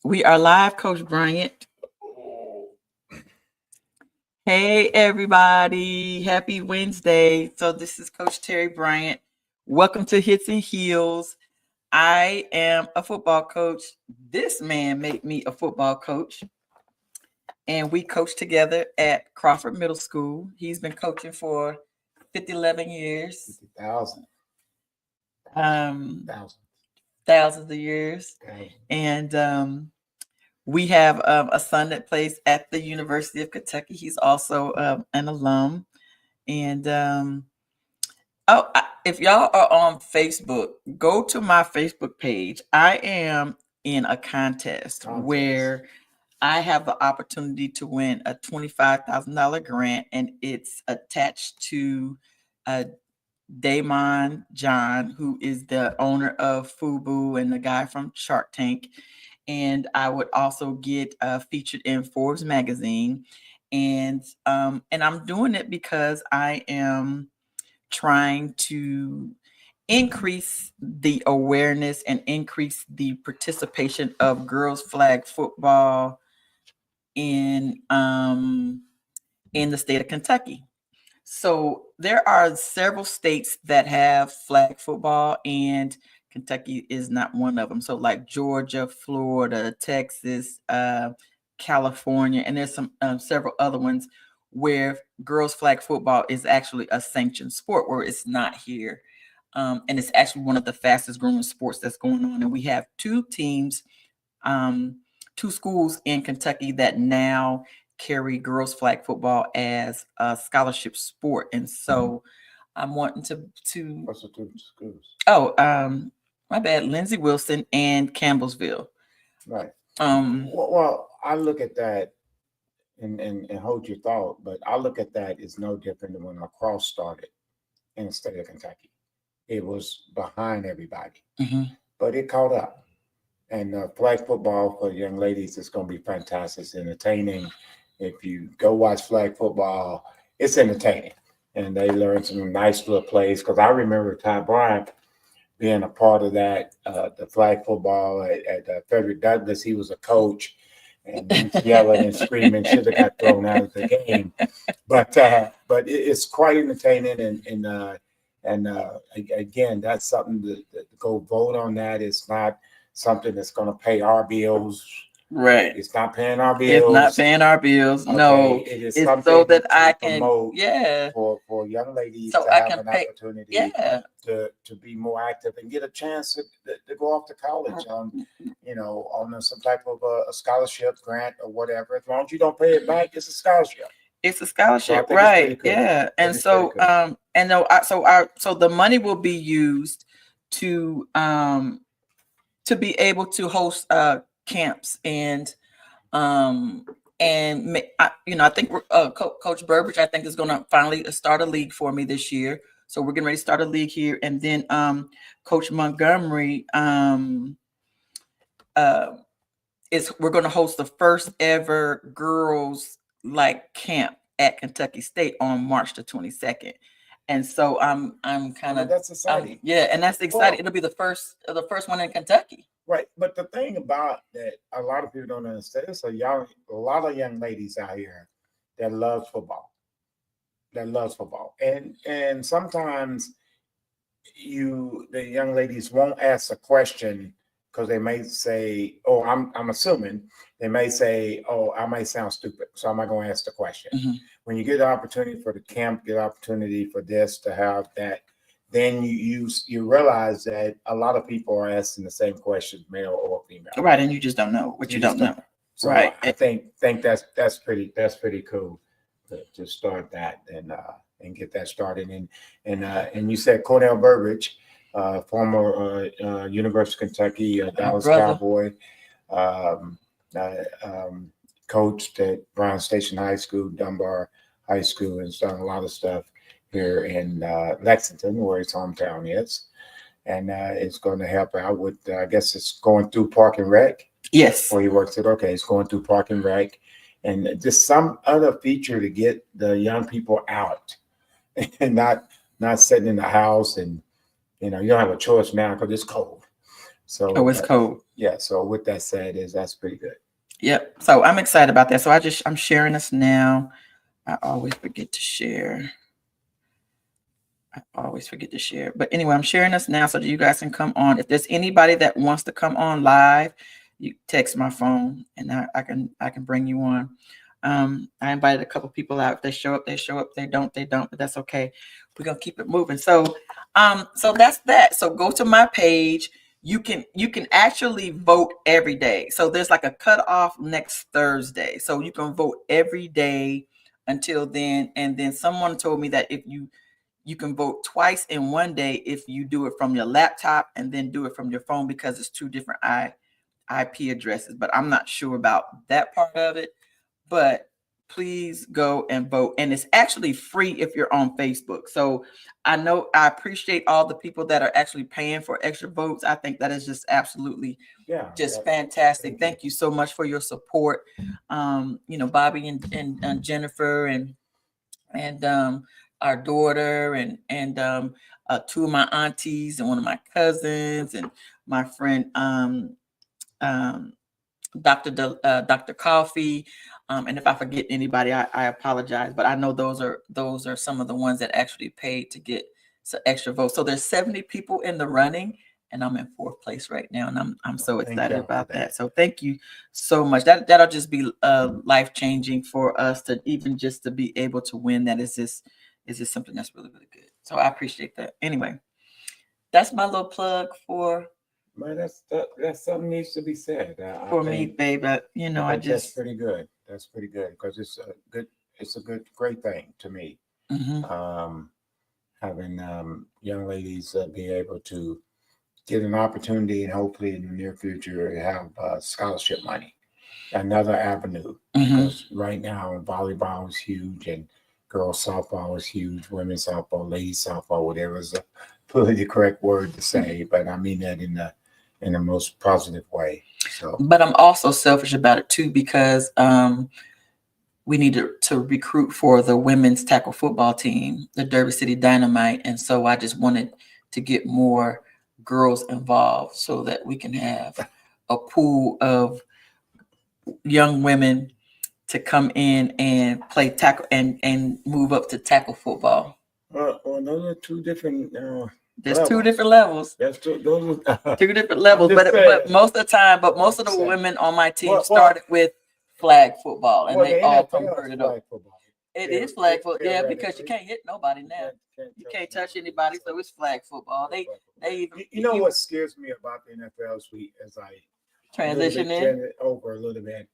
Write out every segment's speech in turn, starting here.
We are live, Coach Bryant. Hey, everybody. Happy Wednesday. So, this is Coach Terry Bryant. Welcome to Hits and Heels. I am a football coach. This man made me a football coach, and we coach together at Crawford Middle School. He's been coaching for 11 years. 50,000. Thousands of years. And we have a son that plays at the University of Kentucky. He's also an alum. And if y'all are on Facebook, go to my Facebook page. I am in a contest where I have the opportunity to win a $25,000 grant, and it's attached to Damon John, who is the owner of FUBU and the guy from Shark Tank. And I would also get featured in Forbes magazine. And I'm doing it because I am trying to increase the awareness and increase the participation of girls flag football in the state of Kentucky. So there are several states that have flag football, and Kentucky is not one of them. So like Georgia, Florida, Texas, California, and there's some several other ones where girls flag football is actually a sanctioned sport, where it's not here. And it's actually one of the fastest growing sports that's going on. And we have two teams, two schools in Kentucky that now carry girls flag football as a scholarship sport. And so I'm wanting to What's the two schools? My bad, Lindsey Wilson and Campbellsville. Right. Well, I look at that and hold your thought, but I look at that as no different than when lacrosse started in the state of Kentucky. It was behind everybody, but it caught up. And flag football for young ladies is going to be fantastic. It's entertaining. If you go watch flag football, it's entertaining. And they learn some nice little plays. Because I remember Ty Bryant being a part of that, the flag football at Frederick Douglass. He was a coach, and he's yelling and screaming, should have got thrown out of the game. But it's quite entertaining. And again, that's something to go vote on. That it's not something that's going to pay our bills. Right. It's not paying our bills. It's not paying our bills. Okay. No. It is it's so that I can for young ladies so to I have can an pay, opportunity to be more active and get a chance to go off to college on some type of a scholarship grant or whatever. As long as you don't pay it back, it's a scholarship. It's a scholarship, so right? Cool. Yeah, and so cool. So the money will be used to be able to host camps and I think Coach Burbridge, I think, is going to finally start a league for me this year. So we're getting ready to start a league here, and then Coach Montgomery we're going to host the first ever girls camp at Kentucky State on March the 22nd. And so I'm kind of that's exciting. And that's exciting. Well, it'll be the first one in Kentucky. Right, but the thing about that, a lot of people don't understand. There's a lot of young ladies out here that loves football. And sometimes the young ladies won't ask a question because they may say, "Oh, I'm assuming." They may say, "Oh, I might sound stupid, so I'm not going to ask the question." When you get the opportunity for the camp, get opportunity for this to have that, then you realize that a lot of people are asking the same questions, male or female. Right, and you just don't know what you don't know. So right. I think that's pretty cool to start that and get that started. And you said Cornell Burbridge, former University of Kentucky Dallas Cowboy, coached at Brown Station High School, Dunbar High School, and has done a lot of stuff here in Lexington, where his hometown is. And it's going to help out with, I guess it's going through Park and Rec. Yes. Where he works at, okay, it's going through Park and Rec. And just some other feature to get the young people out and not sitting in the house. And, you don't have a choice now because it's cold. So Oh, it's cold. yeah. So with that said, that's pretty good. Yep. So I'm excited about that. So I'm sharing this now. I always forget to share. But anyway, I'm sharing this now so that you guys can come on. If there's anybody that wants to come on live, you text my phone and I can bring you on. I invited a couple people out. If they show up, they show up. They don't, but that's okay. We're gonna keep it moving. So that's that. So go to my page. You can actually vote every day. So there's like a cutoff next Thursday. So you can vote every day until then. And then someone told me that if you can vote twice in one day if you do it from your laptop and then do it from your phone, because it's two different IP addresses. But I'm not sure about that part of it. But please go and vote. And it's actually free if you're on Facebook. So I appreciate all the people that are actually paying for extra votes. I think that is just absolutely just fantastic. Thank you so much for your support. Bobby and Jennifer and our daughter and two of my aunties and one of my cousins and my friend Dr. Coffee. And if I forget anybody, I apologize. But I know those are some of the ones that actually paid to get some extra votes. So there's 70 people in the running, and I'm in 4th place right now, and I'm so excited about that. So thank you so much. That'll just be life-changing for us to even just to be able to win. That is just something that's really, really good. So I appreciate that. Anyway, that's my little plug for. Man, that's something needs to be said for me, babe. That's pretty good. That's pretty good because it's a great thing to me. Mm-hmm. Having young ladies be able to get an opportunity and hopefully in the near future have scholarship money, another avenue. Mm-hmm. Because right now volleyball is huge and girls softball is huge, women's softball, ladies softball, whatever is the politically correct word to say, but I mean that in the most positive way. So, but I'm also selfish about it too, because we need to recruit for the women's tackle football team, the Derby City Dynamite, and so I just wanted to get more girls involved so that we can have a pool of young women to come in and play tackle and move up to tackle football. Well, those are two different. There's levels. 2 different levels. That's those are 2 different levels. But most of the time, most of the women on my team started with flag football, and they all converted over. It is flag football, yeah, because you can't hit nobody now. You can't touch anybody, so it's flag football. They even. You know what scares me about the NFL as I transition in over a little bit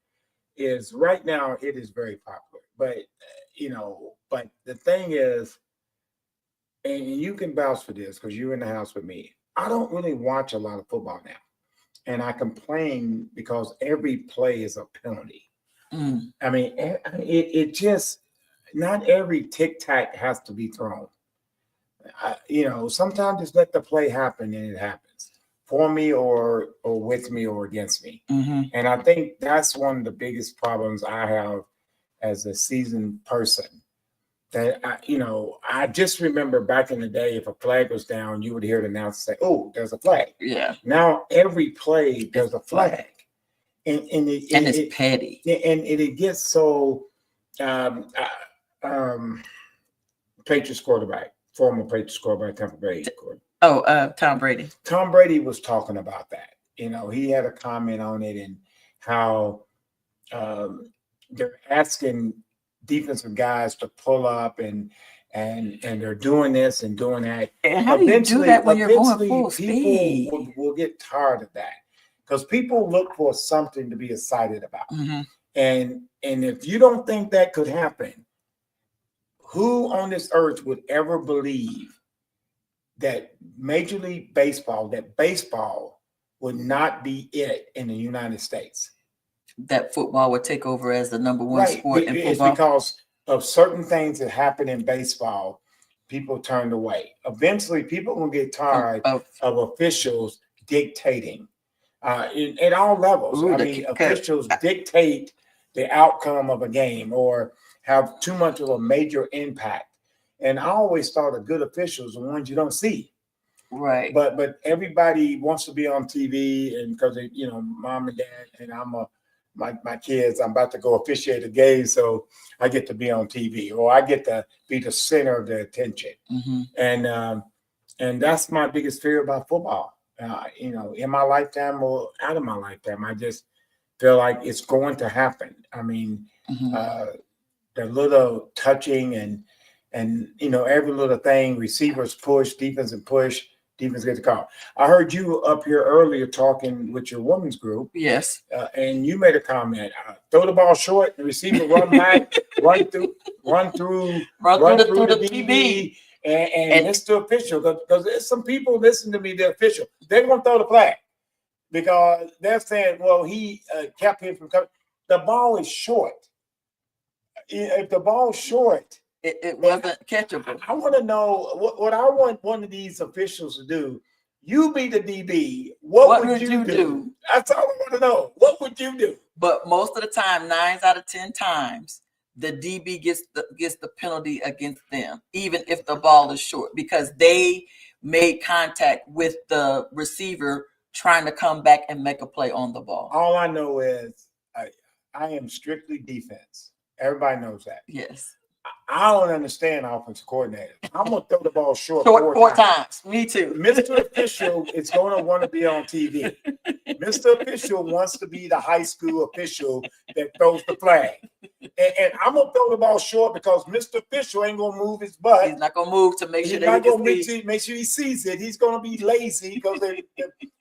is right now it is very popular, but but the thing is. And you can vouch for this because you're in the house with me. I don't really watch a lot of football now. And I complain because every play is a penalty. I mean, it just, not every tic-tac has to be thrown. Sometimes just let the play happen and it happens for me or with me or against me. Mm-hmm. And I think that's one of the biggest problems I have as a seasoned person. That I just remember back in the day, if a flag was down, you would hear the announcer say, "Oh, there's a flag." Yeah. Now every play there's a flag, and it's petty, and it gets so. Patriots quarterback, former Patriots quarterback, Tampa Bay. Tom Brady. Tom Brady was talking about that. He had a comment on it and how they're asking defensive guys to pull up and they're doing this and doing that. And how do you do that when you're going full speed? People will get tired of that because people look for something to be excited about. Mm-hmm. And if you don't think that could happen, who on this earth would ever believe that Major League Baseball, that baseball would not be it in the United States? That football would take over as the number one sport in football. It's because of certain things that happen in baseball, people turned away. Eventually, people will get tired of officials dictating at all levels. Officials dictate the outcome of a game or have too much of a major impact. And I always thought the good officials are the ones you don't see. Right. But everybody wants to be on TV, and because mom and dad, and my kids, I'm about to go officiate a game, so I get to be on TV, or I get to be the center of the attention. And that's my biggest fear about football. In my lifetime or out of my lifetime, I just feel like it's going to happen. I mean, the little touching and every little thing, receivers push, defense get the call. I heard you up here earlier talking with your women's group. Yes. And you made a comment. Throw the ball short, the receiver run back, run through the DB, and Mr. Official. Because there's some people listen to me, the official. They're going to throw the flag because they're saying, well, he kept him from coming. The ball is short. If the ball's short, it wasn't catchable. I want to know what I want one of these officials to do. You be the DB. What would you do? That's all I want to know. What would you do? But most of the time, 9 out of 10 times, the DB gets the penalty against them, even if the ball is short, because they made contact with the receiver trying to come back and make a play on the ball. All I know is I am strictly defense. Everybody knows that. Yes. I don't understand offensive coordinator. I'm going to throw the ball short four times. Me too. Mr. Official is going to want to be on TV. Mr. Official wants to be the high school official that throws the flag. And I'm going to throw the ball short because Mr. Official ain't going to move his butt. He's not going to move to make sure make sure he sees it. He's going to be lazy because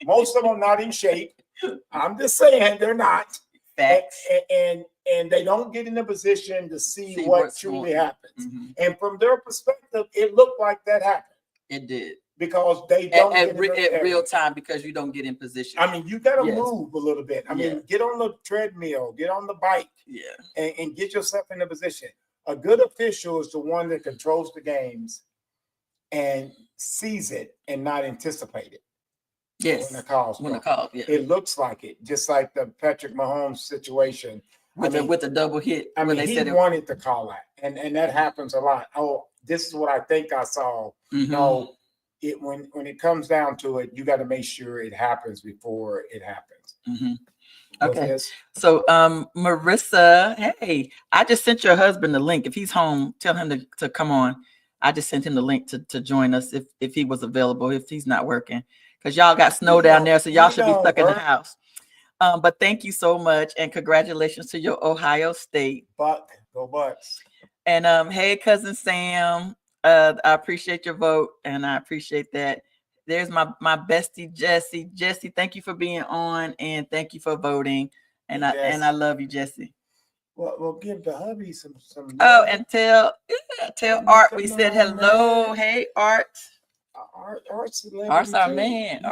most of them are not in shape. I'm just saying they're not. Facts. And they don't get in a position to see what truly happens. And from their perspective, it looked like that happened. It did. Because they don't at real time, because you don't get in position. I mean, you got to move a little bit. I mean, get on the treadmill, get on the bike, and get yourself in a position. A good official is the one that controls the games and sees it and not anticipate it. Yes. When the call, it looks like it, just like the Patrick Mahomes situation with the double hit. I mean, he wanted to call that, and that happens a lot. Oh, this is what I think I saw. No, when it comes down to it, you got to make sure it happens before it happens. Okay. So, Marissa, hey, I just sent your husband the link. If he's home, tell him to come on. I just sent him the link to join us if he was available, if he's not working. Because y'all got snow down there, so y'all should be stuck in the house. But thank you so much, and congratulations to your Ohio State. Go Bucks. And hey, cousin Sam, I appreciate your vote, and I appreciate that. There's my bestie Jesse. Jesse, thank you for being on, and thank you for voting. And I love you, Jesse. Well, give the hubby some. Oh, and tell Art we said hello. Hey, Art. Art's our man.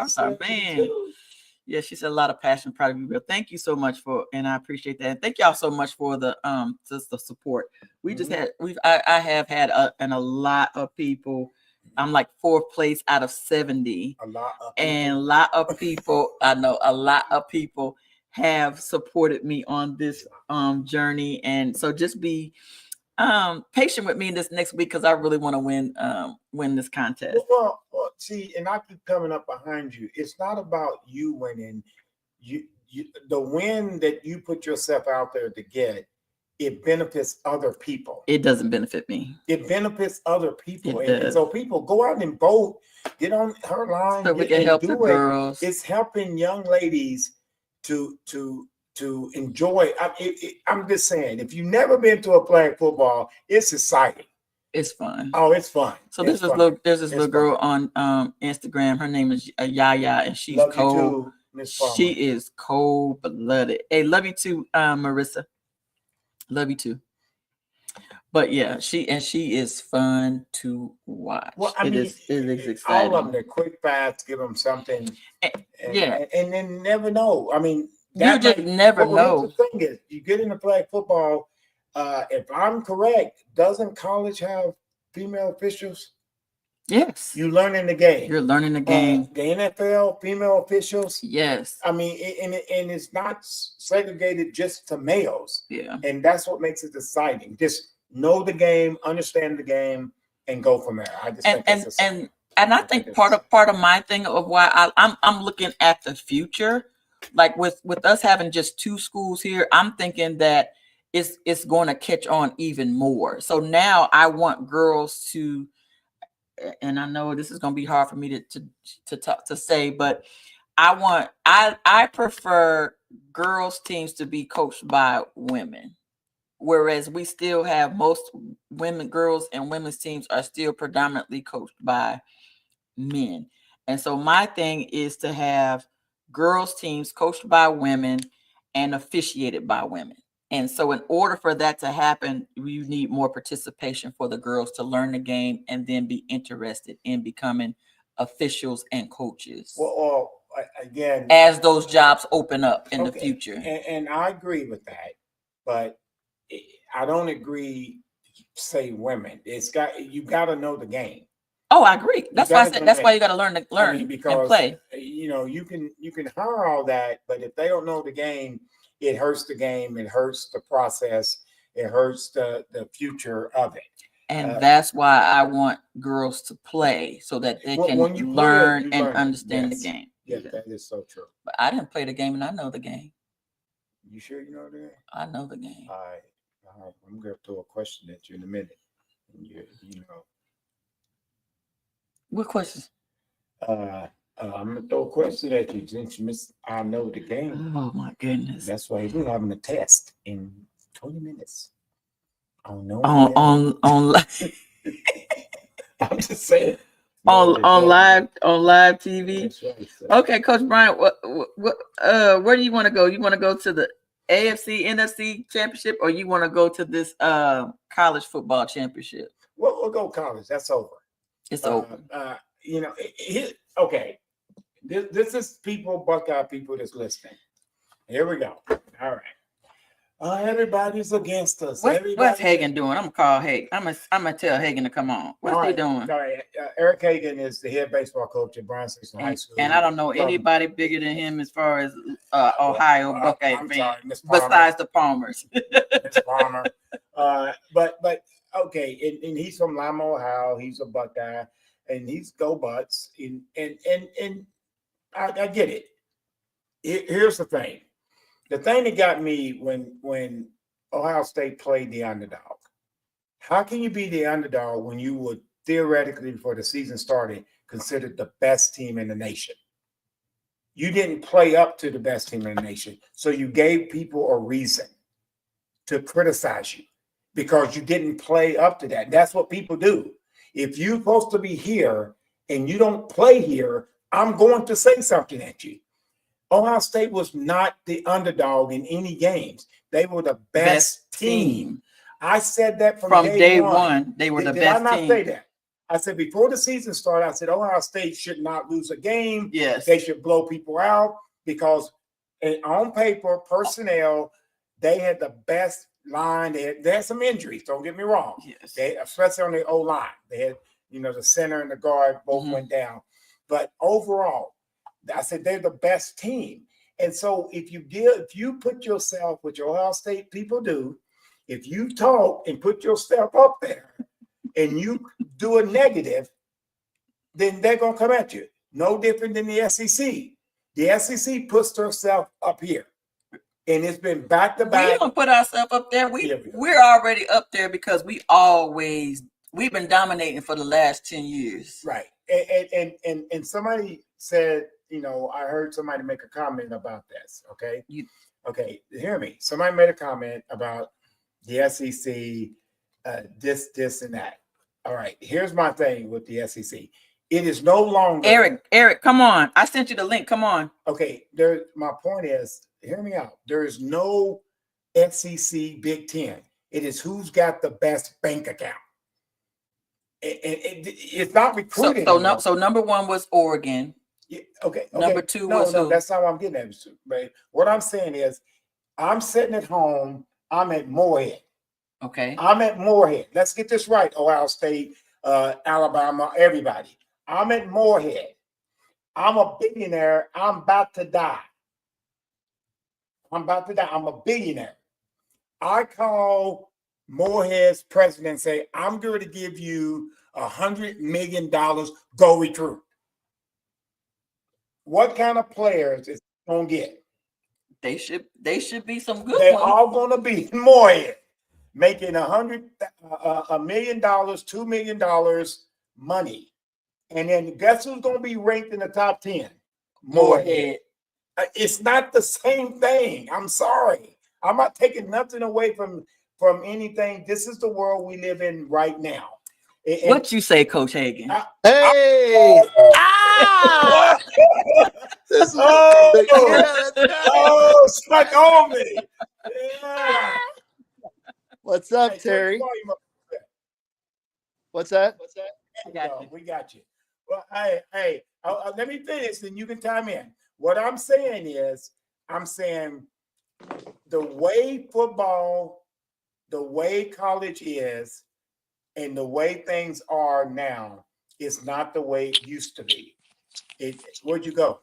Yeah, she said a lot of passion, probably real. Thank you so much and I appreciate that. And thank y'all so much for the support. We just had I have had a lot of people. I'm like 4th place out of 70. A lot of people. I know a lot of people have supported me on this journey, and so just be patient with me this next week because I really want to win this contest. Well, see, and I keep coming up behind you. It's not about you winning. You the win that you put yourself out there to get, it benefits other people. It doesn't benefit me. It benefits other people. And so people go out and vote, get on her line, so we can help the girls. It's helping young ladies to enjoy. I'm just saying, if you've never been to a flag football, it's exciting. It's fun. Oh, it's fun. So there's this little girl on Instagram. Her name is Yaya, and she's cold. She is cold-blooded. Hey, love you too, Marissa. Love you too. But yeah, she is fun to watch. Well, I mean, it is exciting. All of them, they're quick, fast, give them something. And then never know. I mean, you just never know. The thing is, you get into flag football. If I'm correct, doesn't college have female officials? Yes. You learning the game. You're learning the game. The NFL, female officials. Yes. I mean, and it's not segregated just to males. Yeah. And that's what makes it exciting. Just know the game, understand the game, and go from there. I just think And I think part of my thing of why I'm looking at the future, like with us having just 2 schools here, I'm thinking that it's going to catch on even more. So now I want girls to, and I know this is going to be hard for me to talk to say, but I prefer girls teams to be coached by women, whereas we still have most girls and women's teams are still predominantly coached by men. And so my thing is to have girls teams coached by women and officiated by women. And so in order for that to happen, you need more participation for the girls to learn the game and then be interested in becoming officials and coaches. Well, again, as those jobs open up in the future. And I agree with that, but I don't agree. Say women, you got to know the game. Oh, I agree. That's why I said that's why you got to learn because, and play. You can hire all that, but if they don't know the game, it hurts the game. It hurts the process. It hurts the future of it. And that's why I want girls to play so that they can learn and understand the game. Yes, that is so true. But I didn't play the game, and I know the game. You sure you know the game? I know the game. All right. I'm going to throw a question at you in a minute. You know. What questions? I'm going to throw a question at you since you missed. I know the game. Oh, my goodness. That's why we're having a test in 20 minutes. I don't know. On I'm just saying. On live TV. That's right, sir. Okay, Coach Bryant, where do you want to go? You want to go to the AFC, NFC championship, or you want to go to this college football championship? We'll go college. That's over. It's over. Okay. This is Buckeye people that's listening. Here we go. All right. Everybody's against us. What's Hagan doing? I'm gonna call Hagan. I'm gonna tell Hagan to come on. What's he doing? All right. Eric Hagan is the head baseball coach at Bryan Station High School. And I don't know anybody bigger than him as far as Ohio Buckeye fans, besides the Palmers. Miss Palmer. But okay, and he's from Lima, Ohio. He's a Buckeye, and he's go Butts. And I get it. Here's the thing. The thing that got me when Ohio State played the underdog, how can you be the underdog when you would theoretically, before the season started, considered the best team in the nation? You didn't play up to the best team in the nation, so you gave people a reason to criticize you because you didn't play up to that. That's what people do. If you're supposed to be here and you don't play here, I'm going to say something at you. Ohio State was not the underdog in any games. They were the best team. I said that from day one. They were the best team. Did I not say that? I said before the season started, I said Ohio State should not lose a game. Yes. They should blow people out because on paper, personnel, they had the best line. They had some injuries, don't get me wrong. Yes. Especially on the O-line. They had, the center and the guard both went down. But overall, I said they're the best team. And so if you put yourself, which Ohio State people do, if you talk and put yourself up there and you do a negative, then they're going to come at you. No different than the SEC. The SEC puts herself up here. And it's been back to back. We don't put ourselves up there. We're already up there because we've been dominating for the last 10 years. Right. And somebody said, I heard somebody make a comment about this. Okay. Okay. Hear me. Somebody made a comment about the SEC, this, and that. All right. Here's my thing with the SEC. It is no longer. Eric, come on. I sent you the link. Come on. Okay. My point is, hear me out. There is no SEC Big Ten. It is who's got the best bank account. It's not recruiting. So number one was Oregon. Yeah, okay. Number two was who? That's not what I'm getting at. Right? What I'm saying is, I'm sitting at home. I'm at Moorhead. Okay. I'm at Moorhead. Let's get this right. Ohio State, Alabama, everybody. I'm at Moorhead. I'm a billionaire. I'm about to die. I'm a billionaire. I call Moorhead's president and say, I'm going to give you $100 million, go recruit. What kind of players is going to get? They should be some good They're ones. all going to be Moorhead, making $1 million, $2 million money. And then guess who's going to be ranked in the top 10? Moorhead. It's not the same thing. I'm sorry. I'm not taking nothing away from anything. This is the world we live in right now. What you say, Coach Hagan? Hey! This is stuck on me. Yeah. What's up, Terry? What's that? We got you. Well, hey, let me finish, and you can chime in. What I'm saying is, the way football, the way college is, and the way things are now is not the way it used to be. Where'd you go?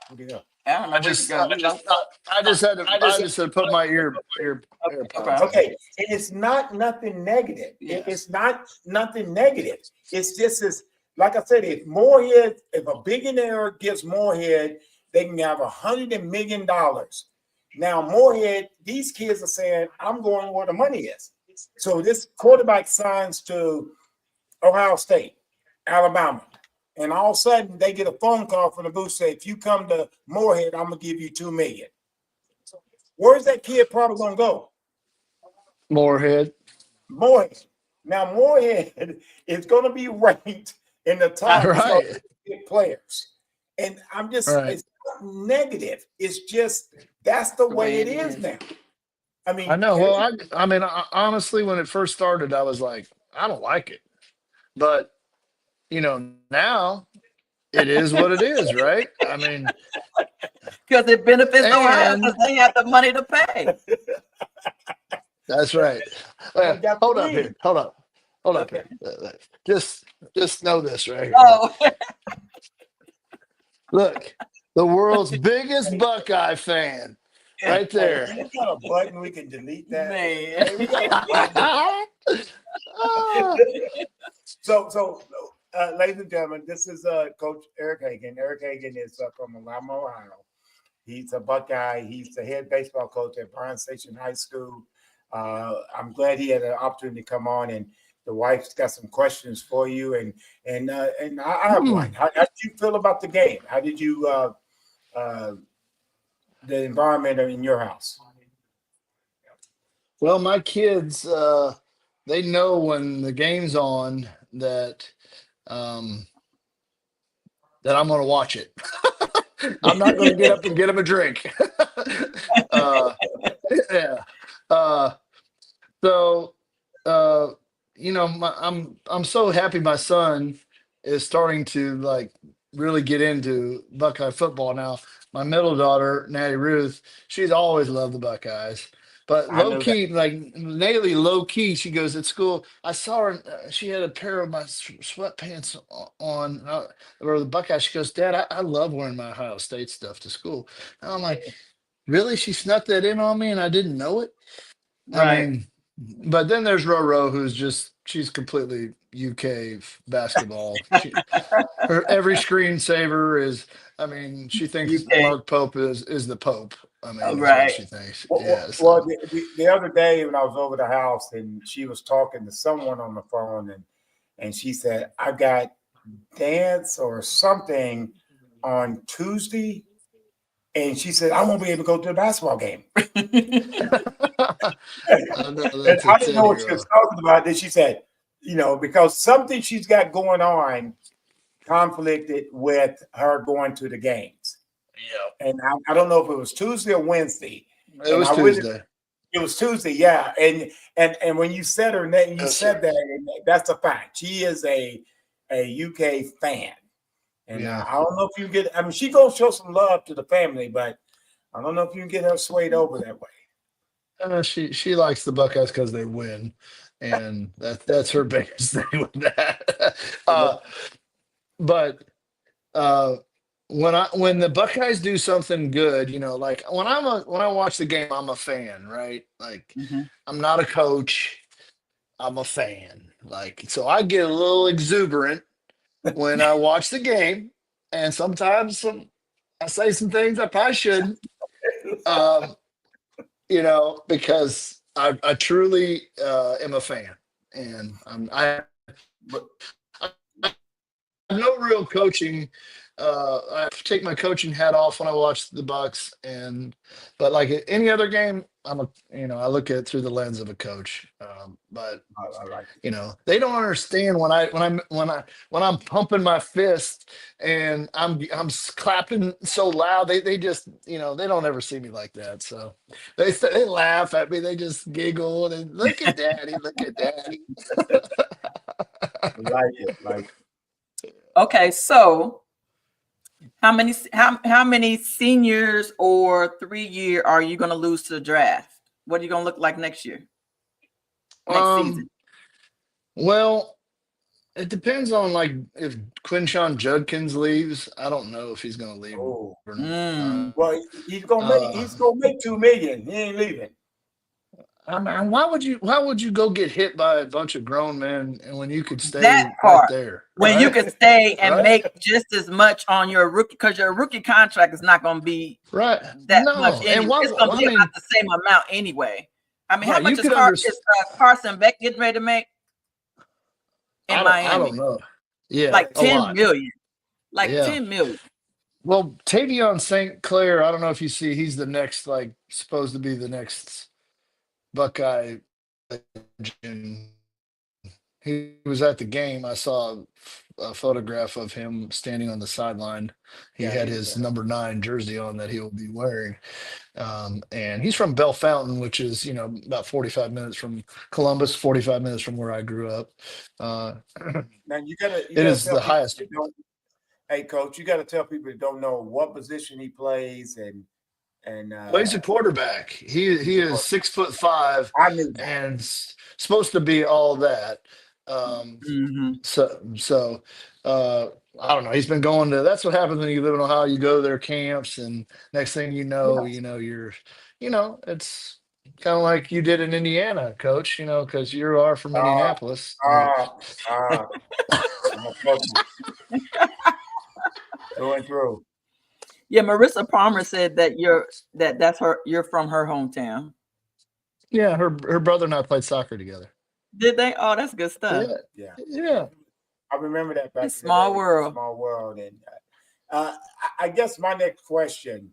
Where'd you go? I don't know. I just had to put my ear. Okay, and it's not nothing negative. Yeah. It's not nothing negative. It's just as, like I said, if a billionaire gives Moorhead, they can have $100 million. Now Moorhead, these kids are saying, "I'm going where the money is." So this quarterback signs to Ohio State, Alabama, and all of a sudden they get a phone call from the booth saying, "If you come to Moorhead, I'm gonna give you $2 million." Where's that kid probably gonna go? Moorhead. Now Moorhead is gonna be ranked in the top players, and I'm just it's not negative. It's just that's the way it is now. I mean, I know. Well, I mean, honestly, when it first started, I was like, I don't like it, but now it is what it is, right? I mean, because it benefits Ohio because they have the money to pay. That's right. Hold up here. Hold up here. Just know this right here. Oh. Look, the world's biggest Buckeye fan. Right there. We got a button we can delete that. Man. So, ladies and gentlemen, this is Coach Eric Hagan. Eric Hagan is from Alabama, Ohio. He's a Buckeye. He's the head baseball coach at Bryan Station High School. I'm glad he had an opportunity to come on, and the wife's got some questions for you. And I have one. How did you feel about the game? How did you the environment in your house? Well, my kids, they know when the game's on that I'm going to watch it. I'm not going to get up and get them a drink. So I'm so happy my son is starting to really get into Buckeye football now. My middle daughter, Natty Ruth, she's always loved the Buckeyes. But low key, Naylee, low key, she goes at school. I saw her, she had a pair of my sweatpants on, or the Buckeyes. She goes, "Dad, I love wearing my Ohio State stuff to school." And I'm like, really? She snuck that in on me and I didn't know it? Right. I mean, but then there's Roro, she's completely UK basketball. Her every screensaver is, she thinks UK. Mark Pope is the Pope. That's right. what she thinks. Well, the other day when I was over the house and she was talking to someone on the phone and she said, "I got dance or something on Tuesday." And she said, "I won't be able to go to the basketball game." I didn't know what she was talking about. Then she said, because something she's got going on conflicted with her going to the games. Yeah. And I don't know if it was Tuesday or Wednesday. It was Tuesday. It was Tuesday, yeah. And when you said her name, you said that, and that's a fact. She is a UK fan. And I don't know if you get, she gonna show some love to the family, but I don't know if you can get her swayed over that way. She likes the Buckeyes because they win, and that's her biggest thing with that. But when the Buckeyes do something good, like when I watch the game, I'm a fan, right? Like I'm not a coach, I'm a fan. Like, so I get a little exuberant when I watch the game, and sometimes I say some things I probably shouldn't. Um, because I truly am a fan, and I But no real coaching. I take my coaching hat off when I watch the Bucks, but like any other game, I look at it through the lens of a coach. But I like it. they don't understand when I'm pumping my fist and I'm clapping so loud. They just they don't ever see me like that. So they laugh at me. They just giggle and look at daddy, look at daddy. I like it. Like Okay, so how many seniors or 3-year are you going to lose to the draft? What are you going to look like next year? Next season? Well, it depends on like if Quinshawn Judkins leaves. I don't know if he's going to leave oh, or Mm. not. well, he's gonna make 2 million. He ain't leaving. I mean, why would you go get hit by a bunch of grown men and when you could That stay right part. there, When you right? can stay and Right? make just as much on your rookie, because your rookie contract is not going to be Right. that much No. And anyway. It's going to I be about mean, the same amount anyway. I mean, how right, much you is could understand. Carson Beck getting ready to make in I don't Miami? know. Yeah, Like a 10 lot. million. Like Yeah. 10 million. Well, Tavion St. Clair, I don't know if you see, he's the next, like, supposed to be the next Buckeye legend. He was at the game. I saw a photograph of him standing on the sideline. He Yeah, had he was his there. number 9 jersey on that he will be wearing. And he's from Bell Fountain, which is, about 45 minutes from Columbus, 45 minutes from where I grew up. Uh, Now you it gotta is tell the people highest. that don't. Hey, coach, you gotta tell people that don't know what position he plays and Well, he's a quarterback. He is 6'5" I knew that. and supposed to be all that. Um, Mm-hmm. so I don't know. He's been going to. That's what happens when you live in Ohio. You go to their camps, and next thing you know, Yes. it's kind of like you did in Indiana, Coach. Because you are from Uh, Indianapolis. uh, uh, I'm a focus through and through. Yeah, Marissa Palmer said that you're from her hometown. Yeah, her brother and I played soccer together. Did they? Oh, that's good stuff. Yeah, Yeah. yeah. I remember that back It's in the small day. world. Small world. And I guess my next question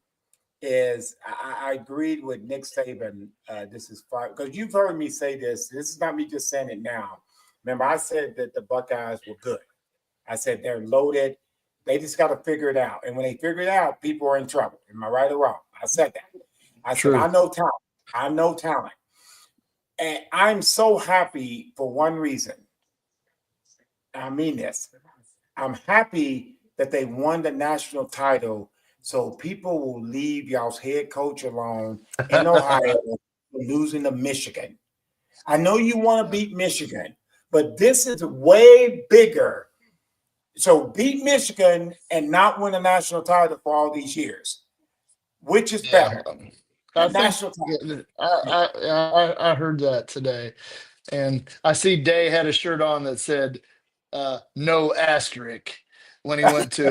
is I agreed with Nick Saban. This is fine because you've heard me say this. This is not me just saying it now. Remember, I said that the Buckeyes were good. I said they're loaded. They just got to figure it out. And when they figure it out, people are in trouble. Am I right or wrong? I said that. I said, True. I know talent. I know talent. And I'm so happy for one reason. I mean this. I'm happy that they won the national title so people will leave y'all's head coach alone in Ohio for losing to Michigan. I know you want to beat Michigan, but this is way bigger. So beat Michigan and not win a national title for all these years. Which is Yeah, better? I A think national title. I heard that today, and I see Day had a shirt on that said "No asterisk" when he went to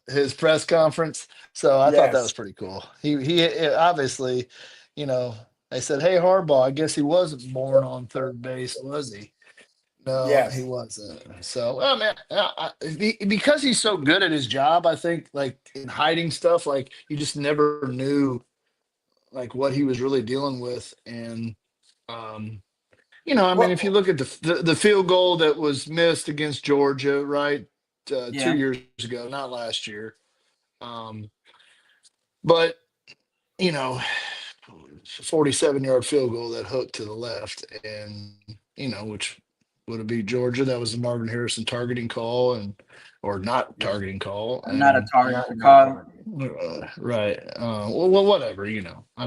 his press conference. So I thought that was Yes. pretty cool. He obviously, you know, they said, "Hey Harbaugh, I guess he wasn't born on third base, was he?" No, he Yes. wasn't. So, well, man, because he's so good at his job, I think, like in hiding stuff, like you just never knew like what he was really dealing with. And um, I mean, if you Well, look at the field goal that was missed against Georgia, right, two Yeah. years ago, not last year, um, but you know, 47-yard field goal that hooked to the left, and which would have beat Georgia. That was the Marvin Harrison targeting call, or not yeah. targeting call, Not a and target to Not call. targeted. right. Well, whatever. I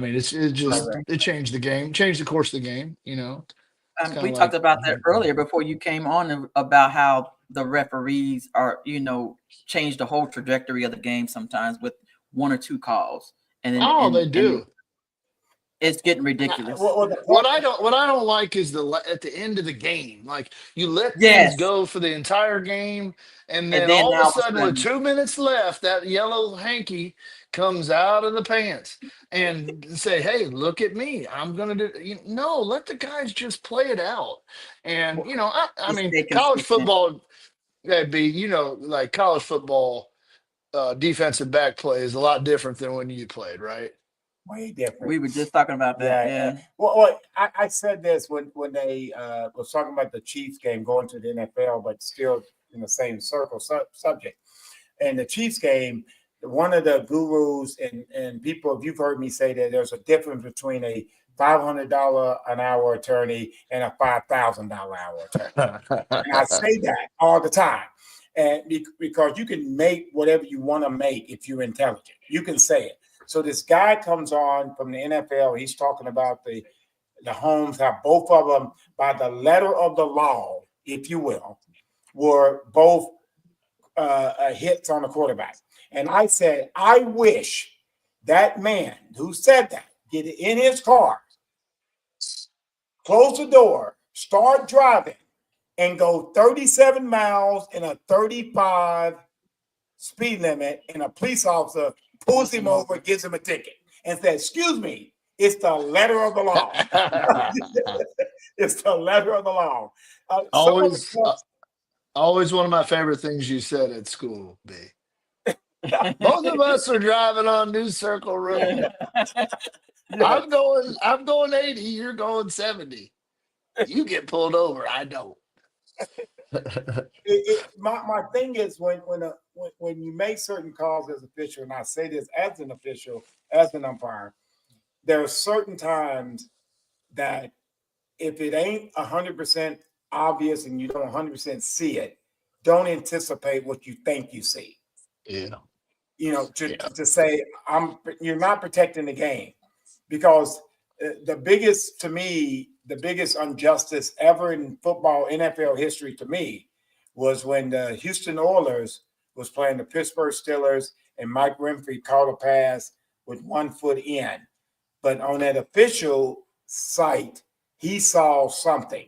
mean, Correct. it changed the game, changed the course of the game. It's kind of We talked like about that earlier before you came on about how the referees are, change the whole trajectory of the game sometimes with one or two calls, and then oh, they do. It's getting ridiculous. Well, the What point, I don't like is at the end of the game, like you let things Yes. go for the entire game, and And then then all of a now all of a sudden, with sudden, 2 minutes left, that yellow hanky comes out of the pants and say, "Hey, look at me! I'm gonna do." No, let the guys just play it out. And I just mean, stay college consistent. football, like college football defensive back play is a lot different than when you played, right? way different. We were just talking about that. Yeah. Yeah. Well, I said this when they was talking about the Chiefs game going to the NFL, but still in the same circle subject. And the Chiefs game, one of the gurus and people, if you've heard me say that there's a difference between a $500 an hour attorney and a $5,000 hour attorney. And I say that all the time. And because you can make whatever you want to make if you're intelligent, you can say it. So this guy comes on from the NFL. He's talking about the Holmes, how both of them, by the letter of the law, if you will, were both hits on the quarterback. And I said, I wish that man who said that get in his car, close the door, start driving, and go 37 miles in a 35 speed limit, and a police officer pulls him over, gives him a ticket, and says, "Excuse me, it's the letter of the law." It's the letter of the law. always, always one of my favorite things you said at school, B. Both of us are driving on New Circle Road. I'm going 80, you're going 70. You get pulled over, I don't. My thing is when you make certain calls as official, and I say this as an official, as an umpire, there are certain times that if it ain't 100% obvious and you don't 100% see it, don't anticipate what you think you see. Yeah. To say you're not protecting the game, because the biggest injustice ever in football NFL history to me was when the Houston Oilers was playing the Pittsburgh Steelers and Mike Winfrey caught a pass with 1 foot in, but on that official site he saw something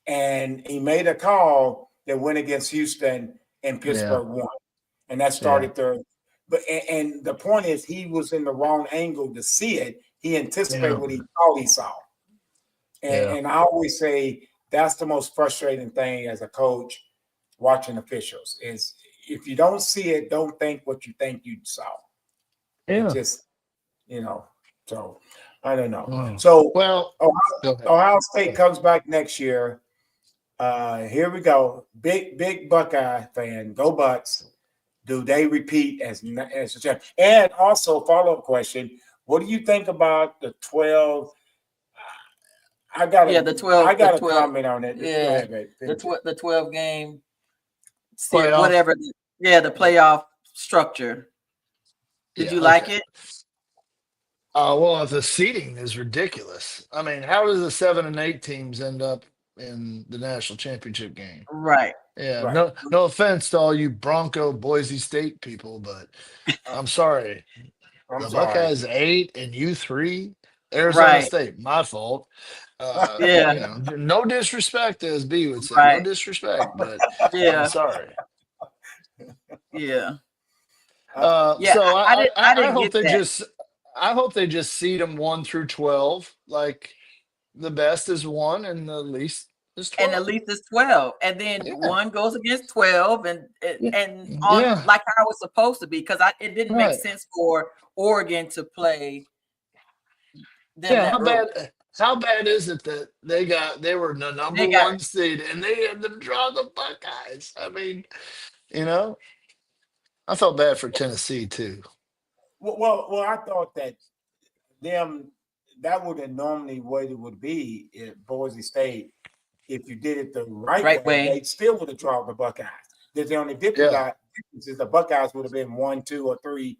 and he made a call that went against Houston, and Pittsburgh won. And that started and the point is he was in the wrong angle to see it. He anticipated what he thought he saw. And I always say that's the most frustrating thing as a coach watching officials is if you don't see it, don't think what you think you saw. Yeah. It just, so I don't know. Mm. So Well, Ohio State comes back next year. Here we go. Big Buckeye fan. Go Bucks. Do they repeat as a champion? And also, follow-up question: what do you think about the 12? I got the 12. I got the a 12, comment on it. Yeah, Go ahead, babe. the 12 game, Playoff. whatever. Yeah, the playoff structure. Did you like it? Well, the seeding is ridiculous. I mean, how does the 7 and 8 teams end up in the national championship game? Right. Yeah. Right. No offense to all you Bronco Boise State people, but I'm sorry. I'm The sorry. Buckeyes 8 and you 3. Arizona Right. State, my fault. Yeah. No disrespect, as B would say. Right. No disrespect, but Yeah. I'm sorry. Yeah. So I didn't hope get that. I hope they just seed them 1 through 12. Like the best is 1 and the least is 12. And at least it's 12. And then one goes against 12 and Yeah. like how it's supposed to be, because it didn't make Right. sense for Oregon to play them Yeah, that road. how bad is it that they were the number 1 seed and they had to draw the Buckeyes? I mean, I felt bad for Tennessee too. Well, I thought that that would have normally what it would be at Boise State. If you did it the right way, they still would have drawn the Buckeyes. The only difference is the Buckeyes would have been 1, 2, or 3,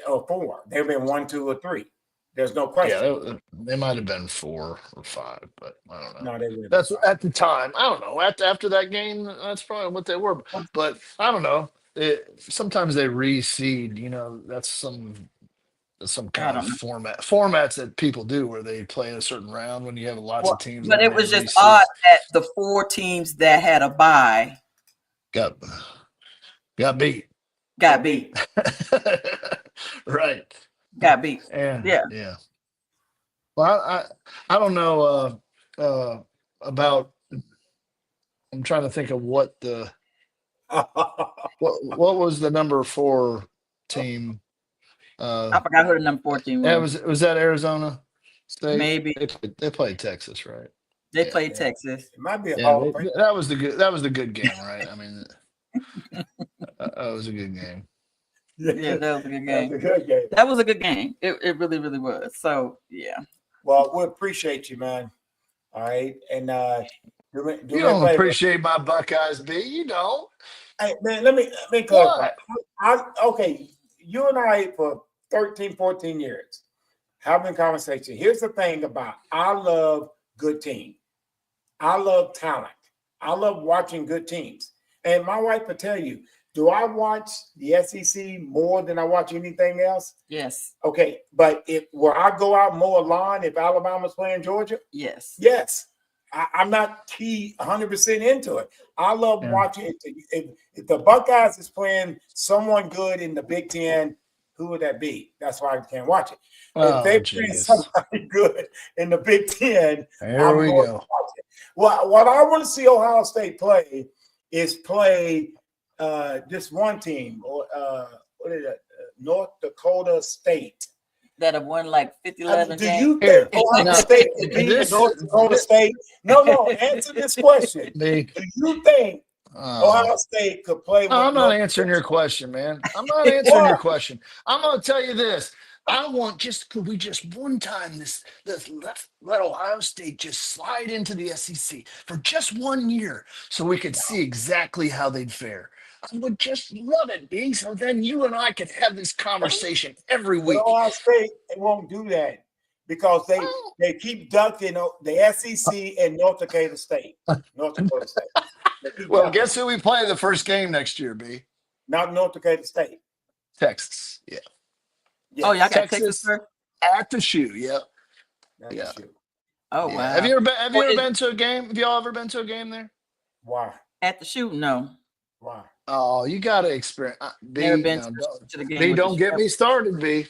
or 4. They've been 1, 2, or 3. There's no question. Yeah, they might have been 4 or 5, but I don't know. No, they would have. That's at the time. I don't know. After that game, that's probably what they were. But I don't know. Sometimes they reseed. That's some I kind of don't know. formats that people do where they play in a certain round when you have lots of teams. But in it the was just AFC. odd that the 4 teams that had a bye got beat. got beat. Right. Got beat. And Yeah. yeah. Well, I don't know about. I'm trying to think of what was the number 4 team. I forgot who the number 14 Yeah, was. was that Arizona State? Maybe They played Texas, right? they Yeah. played Texas. It might be a Yeah, Hall of Fame. that was the good game, right? I mean, that was a good game. Yeah, that was a good That's a game. good game. That was a good game. It really, really was. So yeah. Well, we appreciate you, man. All right, and do me You a don't favor. appreciate my Buckeyes, B. You don't. Hey, man, let me clarify. What? Okay, you and I for 13, 14 years having conversation. Here's the thing about I love good team. I love talent. I love watching good teams. And my wife will tell you, do I watch the SEC more than I watch anything else? Yes. Okay, but will I go out and mow a lawn if Alabama's playing Georgia? Yes. Yes. I'm not 100% into it. I love watching it. If the Buckeyes is playing someone good in the Big Ten, who would that be? That's why I can't watch it. If they're playing somebody good in the Big Ten, there we go. Watch it. Well, what I want to see Ohio State play is this one team, or what is it? North Dakota State. That have won like 50-11 Do you think Ohio State could beat North Dakota State? No. Answer this question. Do you think Ohio State could play? I'm not answering your question, man. I'm not answering your question. I'm going to tell you this. I want could we just one time let Ohio State just slide into the SEC for just 1 year so we could see exactly how they'd fare. I would just love it, B. So then you and I could have this conversation every week. But Ohio State, they won't do that because they keep ducking the SEC and North Dakota State. Well, guess who we play the first game next year, B? Not North Dakota State. Texas. Yeah. Yes. Oh, y'all got Texas first? At the shoe. Yep. Yeah. Oh, yeah. wow. Have you ever been to a game? Have y'all ever been to a game there? Why? At the shoe? No. Why? Oh, you got to experience. B, never been to the game. B, don't get me started, B.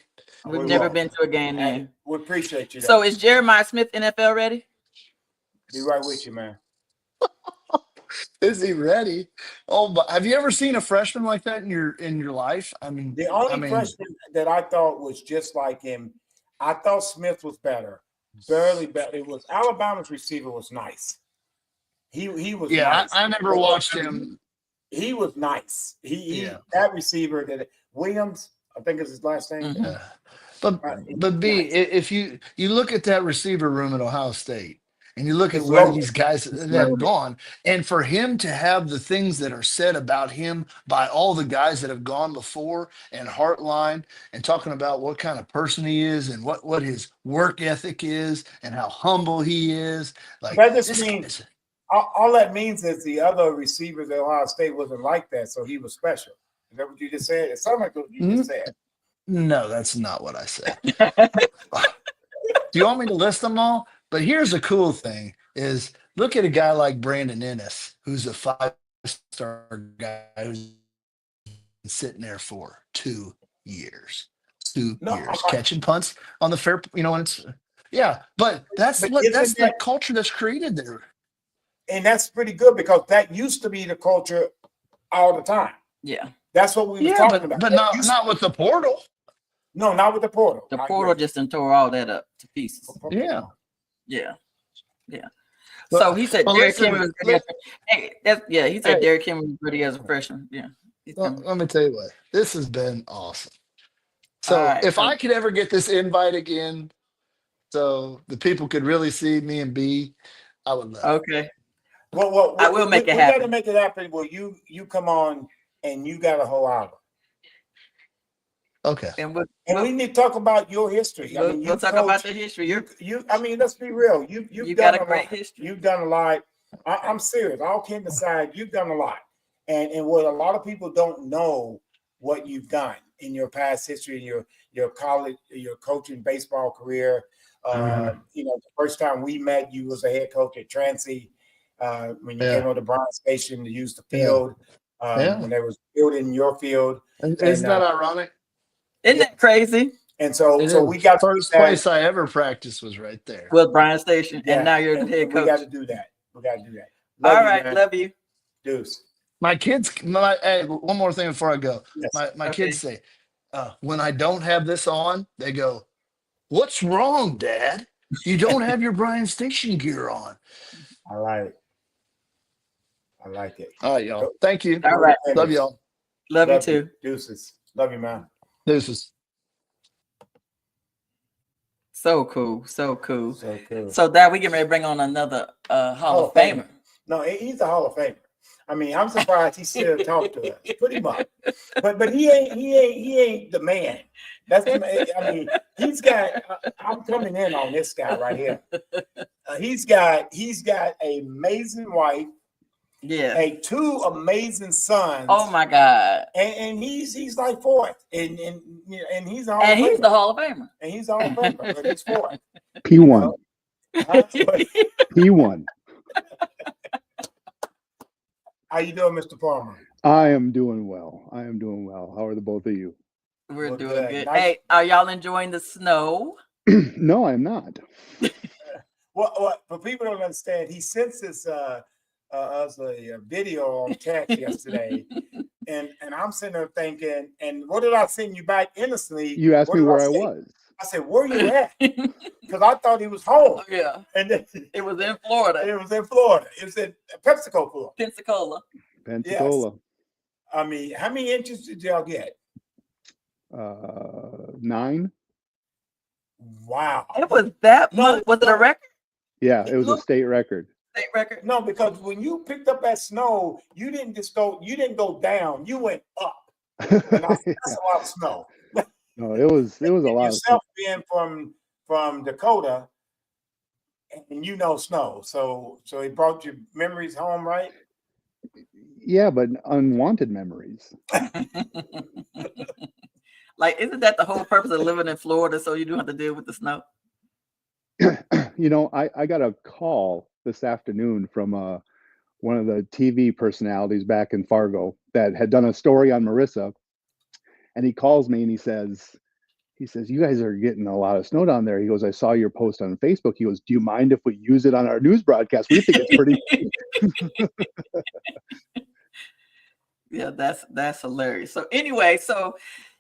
We've never been to a game there. We appreciate you. So is Jeremiah Smith NFL ready? Be right with you, man. Is he ready? Oh, but have you ever seen a freshman like that in your life? I mean, the only freshman that I thought was just like him, I thought Smith was better, barely better. It was Alabama's receiver was nice. He was. Yeah, nice. I never watched him. He was nice. That receiver that Williams, I think is his last name. Mm-hmm. But B, if you look at that receiver room at Ohio State. And you look at where these guys that have gone, and for him to have the things that are said about him by all the guys that have gone before and Heartline and talking about what kind of person he is and what his work ethic is and how humble he is. Like that just means all that means is the other receivers at Ohio State wasn't like that, so he was special. Is that what you just said? It sounded like what you just said. No, that's not what I said. Do you want me to list them all? But here's the cool thing is look at a guy like Brandon Ennis, who's a 5-star guy who's been sitting there for 2 years. 2 years. Catching punts on the fair, when it's but that's the culture that's created there. And that's pretty good because that used to be the culture all the time. Yeah. That's what we were talking about. But not with the portal. No, not with the portal. The portal just tore all that up to pieces. Yeah. So he said Derrick Henry was ready. He said Derrick Henry was ready as a freshman. Yeah. Let me tell you what. This has been awesome. So if I could ever get this invite again, so the people could really see me and B, I would love it. Okay. Well, I will make it happen. We got to make it happen. Well, you come on and you got a whole hour. Okay. And we need to talk about your history. We'll talk about the history. Let's be real. You've got done a great history. You've done a lot. I'm serious. All kidding aside, you've done a lot. And what a lot of people don't know what you've done in your past history and your college, your coaching baseball career. You know, the first time we met, you was a head coach at Transy. When you came on the Bryan Station to use the field, when they was building your field. Isn't that ironic? Isn't that crazy? And so we got first place I ever practiced was right there with Bryan Station, and now you're the head coach. We got to do that. All right, love you. Deuce. My kids, hey, one more thing before I go. Yes. My kids say, when I don't have this on, they go, "What's wrong, Dad? You don't have your Bryan Station gear on." I like it. All right, y'all. Thank you. All right. Love y'all. Love you too. Deuces. Love you, man. Deuces. So cool. So that we get ready to bring on another Hall of Famer. No, he's a Hall of Famer. I mean, I'm surprised he still talked to us. Pretty much, but he ain't the man. That's I mean, he's got. I'm coming in on this guy right here. He's got an amazing wife. Yeah. 2 amazing sons. Oh my God. And he's like 4th, and he's the Hall of Famer. And he's the Hall of Famer, but he's 4th. P1. P1. How you doing, Mr. Palmer? I am doing well. How are the both of you? We're doing good. Nice. Hey, are y'all enjoying the snow? No, I'm not. Well, for people don't understand, he sent us a video on text yesterday, and I'm sitting there thinking, and what did I send you back innocently? You asked me where I was. I said, "Where you at?" Because I thought he was home. Yeah, and then, it was in Florida. It was in Pensacola. Pensacola. Yes. I mean, how many inches did y'all get? 9. Wow. It was that much. Was it a record? Yeah, it was a state record. State record? No, because when you picked up that snow, you didn't go down, you went up. And that's a lot of snow. No, it was a lot. Yourself being from Dakota, and snow, so it brought you memories home, right? Yeah, but unwanted memories. Like, isn't that the whole purpose of living in Florida? So you don't have to deal with the snow. I got a call this afternoon from one of the TV personalities back in Fargo that had done a story on Marissa. And he calls me and he says, "You guys are getting a lot of snow down there." He goes, "I saw your post on Facebook." He goes, "Do you mind if we use it on our news broadcast? We think it's pretty." Yeah, that's hilarious. So anyway, so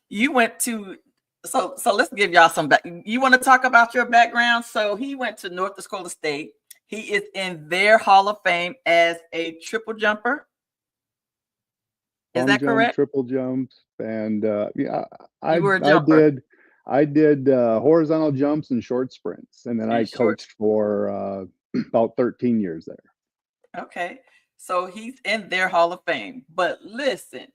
you went to so let's give y'all some back. You want to talk about your background? So he went to North Dakota State. He is in their Hall of Fame as a triple jumper. Is that correct? Triple jumps, and I did horizontal jumps and short sprints, and then I coached for about 13 years there. Okay, so he's in their Hall of Fame. But listen,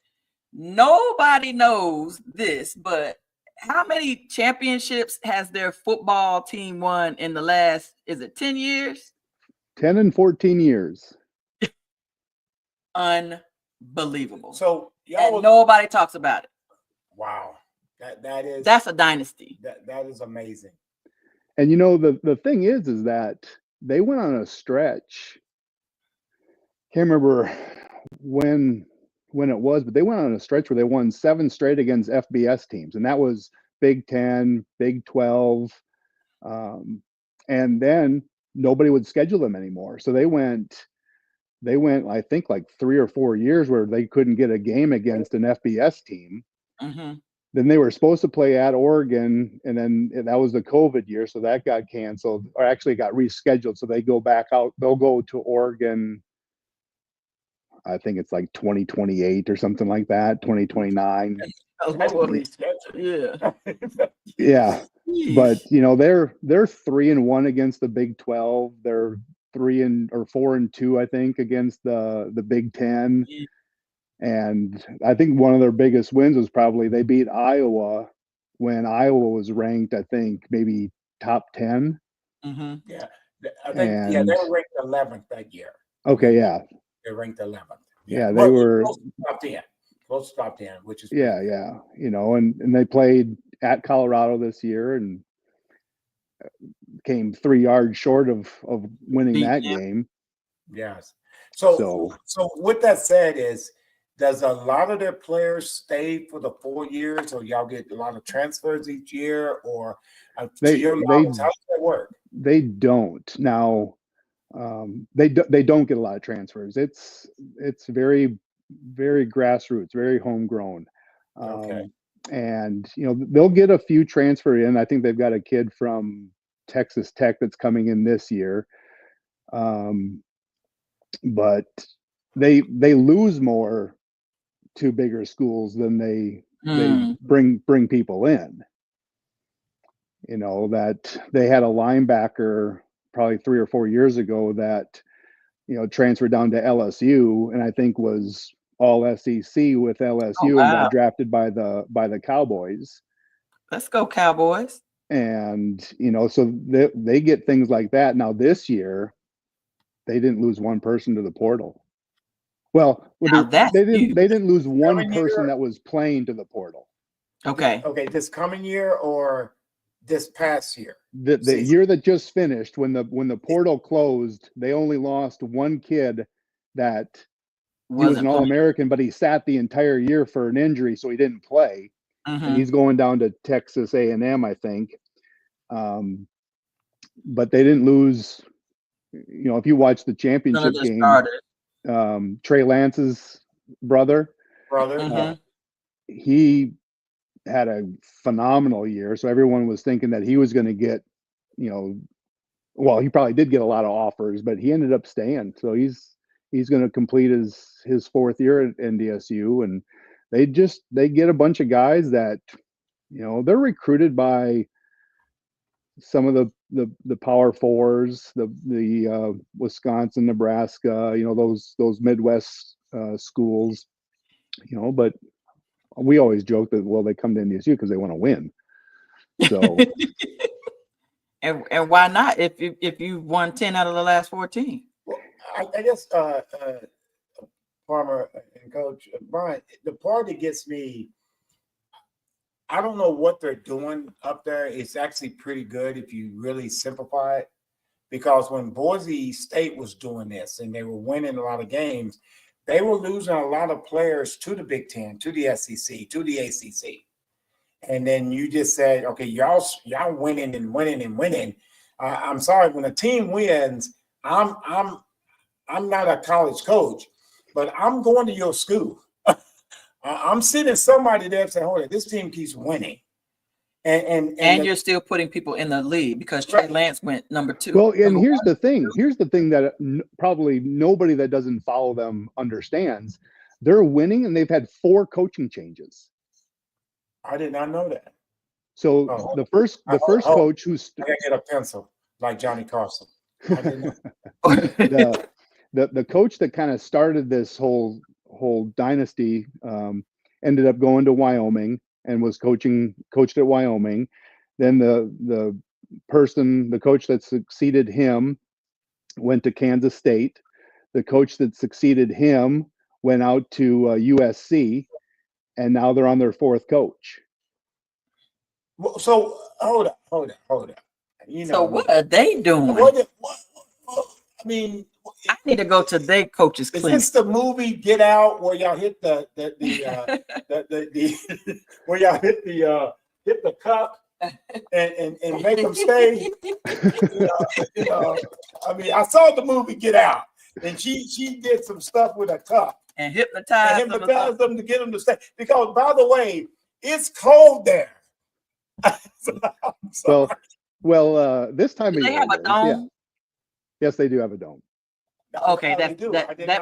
nobody knows this, but how many championships has their football team won in the last, is it 10 years? 10 and 14 years. Unbelievable. So nobody talks about it. Wow. That's a dynasty. That is amazing. And the thing is that they went on a stretch. Can't remember when it was, but they went on a stretch where they won 7 straight against FBS teams, and that was Big 10, Big 12, and then nobody would schedule them anymore. So they went, I think, like 3 or 4 years where they couldn't get a game against an FBS team. Mm-hmm. Then they were supposed to play at Oregon, and then that was the COVID year, so that got canceled, or actually got rescheduled. So they go back out. They'll go to Oregon. I think it's like 2028 or something like that, 2029. Yeah. Yeah. But they're 3-1 against the Big 12. They're 4-2, I think, against the Big 10. Yeah. And I think one of their biggest wins was probably they beat Iowa when Iowa was ranked, I think, maybe top 10. Mm-hmm. Yeah. I think they were ranked 11th that year. Okay, yeah. They're ranked 11th. Yeah, they were close to top 10, which is yeah. And they played at Colorado this year and came 3 yards short of winning that game. Yes. So with that said, does a lot of their players stay for the 4 years, or y'all get a lot of transfers each year, or to your knowledge, how does that work? They don't now. They don't get a lot of transfers. It's very, very grassroots, very homegrown. Okay. And they'll get a few transfer in. I think they've got a kid from Texas Tech that's coming in this year. But they lose more to bigger schools than they bring people in. That they had a linebacker probably 3 or 4 years ago that transferred down to LSU and I think was all SEC with LSU and got drafted by the Cowboys. Let's go Cowboys. And so they get things like that. Now this year they didn't lose one person to the portal. Well, they didn't lose one person that was playing to the portal. Okay. This coming year or this past year? The year that just finished, when the portal closed, they only lost one kid that he was an All-American, but he sat the entire year for an injury, so he didn't play. And he's going down to Texas A&M, I think. But they didn't lose. If you watch the championship game, Trey Lance's brother, he had a phenomenal year. So everyone was thinking that he was going to get, well, he probably did get a lot of offers, but he ended up staying. So he's going to complete his 4th year at NDSU, and they get a bunch of guys that, they're recruited by some of the Power Fours, the Wisconsin, Nebraska, those Midwest schools, but we always joke that, well, they come to NDSU because they want to win. So, and why not? If you won 10 out of the last 14, well, I guess Farmer and Coach Brian, the part that gets me, I don't know what they're doing up there. It's actually pretty good if you really simplify it, because when Boise State was doing this and they were winning a lot of games, they were losing a lot of players to the Big Ten, to the SEC, to the ACC. And then you just said, okay, y'all winning and winning and winning. I'm sorry, when a team wins, I'm not a college coach, but I'm going to your school. I'm sitting somebody there saying, hold on, this team keeps winning. And you're still putting people in the lead because Trey Lance went number 2. Well, and here's the thing that probably nobody that doesn't follow them understands. They're winning and they've had 4 coaching changes. I did not know that. So the first coach who's I gotta get a pencil like Johnny Carson. I didn't know. the coach that kind of started this whole dynasty ended up going to Wyoming and was coached at Wyoming. Then the coach that succeeded him went to Kansas State. The coach that succeeded him went out to USC, and now they're on their 4th coach. So hold on. So what are they doing? I mean, I need to go to their coach's clinic. Is this the movie Get Out where y'all hit the where y'all hit the cup and make them stay? I mean, I saw the movie Get Out, and she did some stuff with a cup and hypnotized them to get them to stay. Because, by the way, it's cold there. Well, this time of year, they have a dome. Yeah. Yes, they do have a dome. Okay, that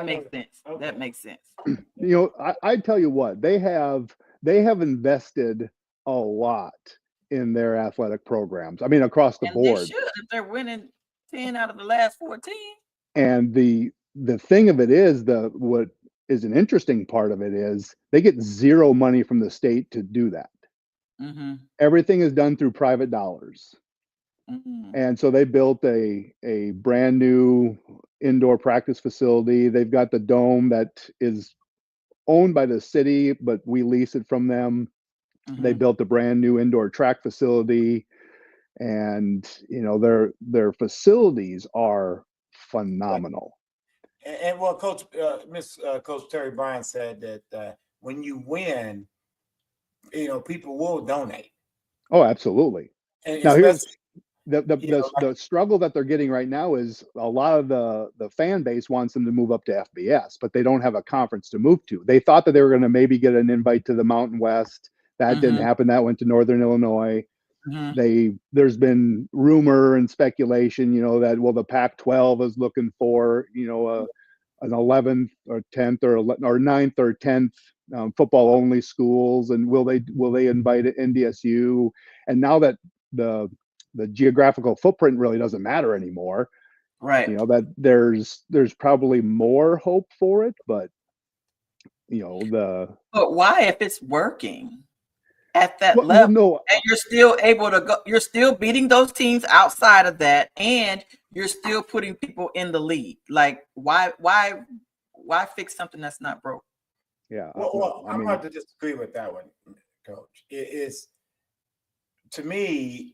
makes sense. Okay. That makes sense. I tell you what, they have invested a lot in their athletic programs. I mean, across the board. They should, if they're winning 10 out of the last 14. And the thing of it is, what is an interesting part of it is they get 0 money from the state to do that. Mm-hmm. Everything is done through private dollars. Mm-hmm. And so they built a brand new indoor practice facility. They've got the dome that is owned by the city, but we lease it from them. They built a brand new indoor track facility, and their facilities are phenomenal. And well, Coach Terry Bryan said that when you win, people will donate. Oh, absolutely. And Now here's especially, the struggle that they're getting right now is a lot of the fan base wants them to move up to FBS, but they don't have a conference to move to. They thought that they were going to maybe get an invite to the Mountain West. That didn't happen. That went to Northern Illinois. There's been rumor and speculation, that the Pac-12 is looking for, an 11th or 10th or 9th or 10th football only schools, and will they invite NDSU? And now that the geographical footprint really doesn't matter anymore, right? That there's probably more hope for it, but but why, if it's working at that level, well, no, and you're still able to go, you're still beating those teams outside of that, and you're still putting people in the lead. Like, why fix something that's not broke? Yeah. Well, I'm going to disagree with that one, Coach. It is, to me,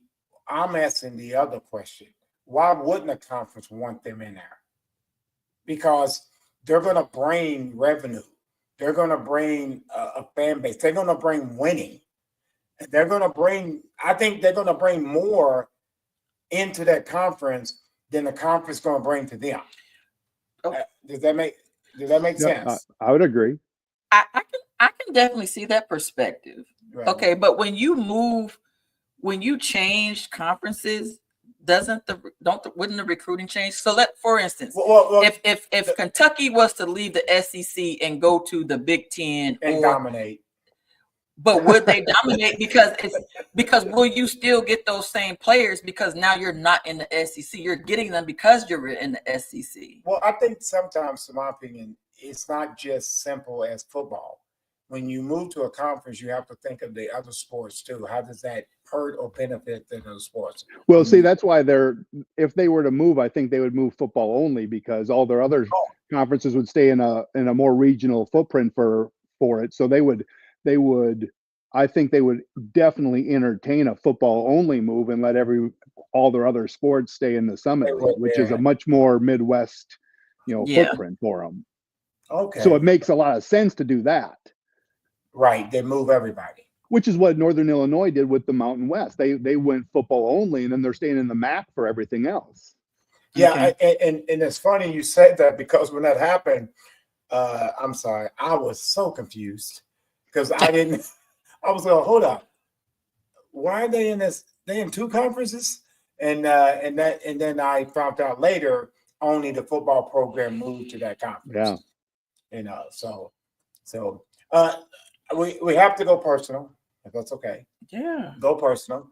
I'm asking the other question. Why wouldn't a conference want them in there? Because they're going to bring revenue. They're going to bring a fan base. They're going to bring winning. They're going to bring, I think they're going to bring more into that conference than the conference is going to bring to them. Does that make sense? I would agree. I can definitely see that perspective. Right. Okay, but when you change conferences, wouldn't the recruiting change? So for instance, if Kentucky was to leave the SEC and go to the Big Ten and dominate. But would they dominate? Because will you still get those same players? Because now you're not in the SEC. You're getting them because you're in the SEC. Well, I think sometimes, in my opinion, it's not just simple as football. When you move to a conference, you have to think of the other sports too. How does that hurt or benefit the other sports? Well, see, that's why if they were to move, I think they would move football only, because all their other conferences would stay in a more regional footprint for it. So I think they would definitely entertain a football only move and let all their other sports stay in the Summit League, which is a much more Midwest, footprint for them. Okay. So it makes a lot of sense to do that. Right. They move everybody. Which is what Northern Illinois did with the Mountain West. They went football only, and then they're staying in the MAC for everything else. Yeah. Okay. And it's funny you said that, because when that happened, I'm sorry, I was so confused because I was like, hold up. Why are they in this? They in two conferences? And then I found out later only the football program moved to that conference. Yeah. So we have to go personal, if that's okay. Yeah. Go personal.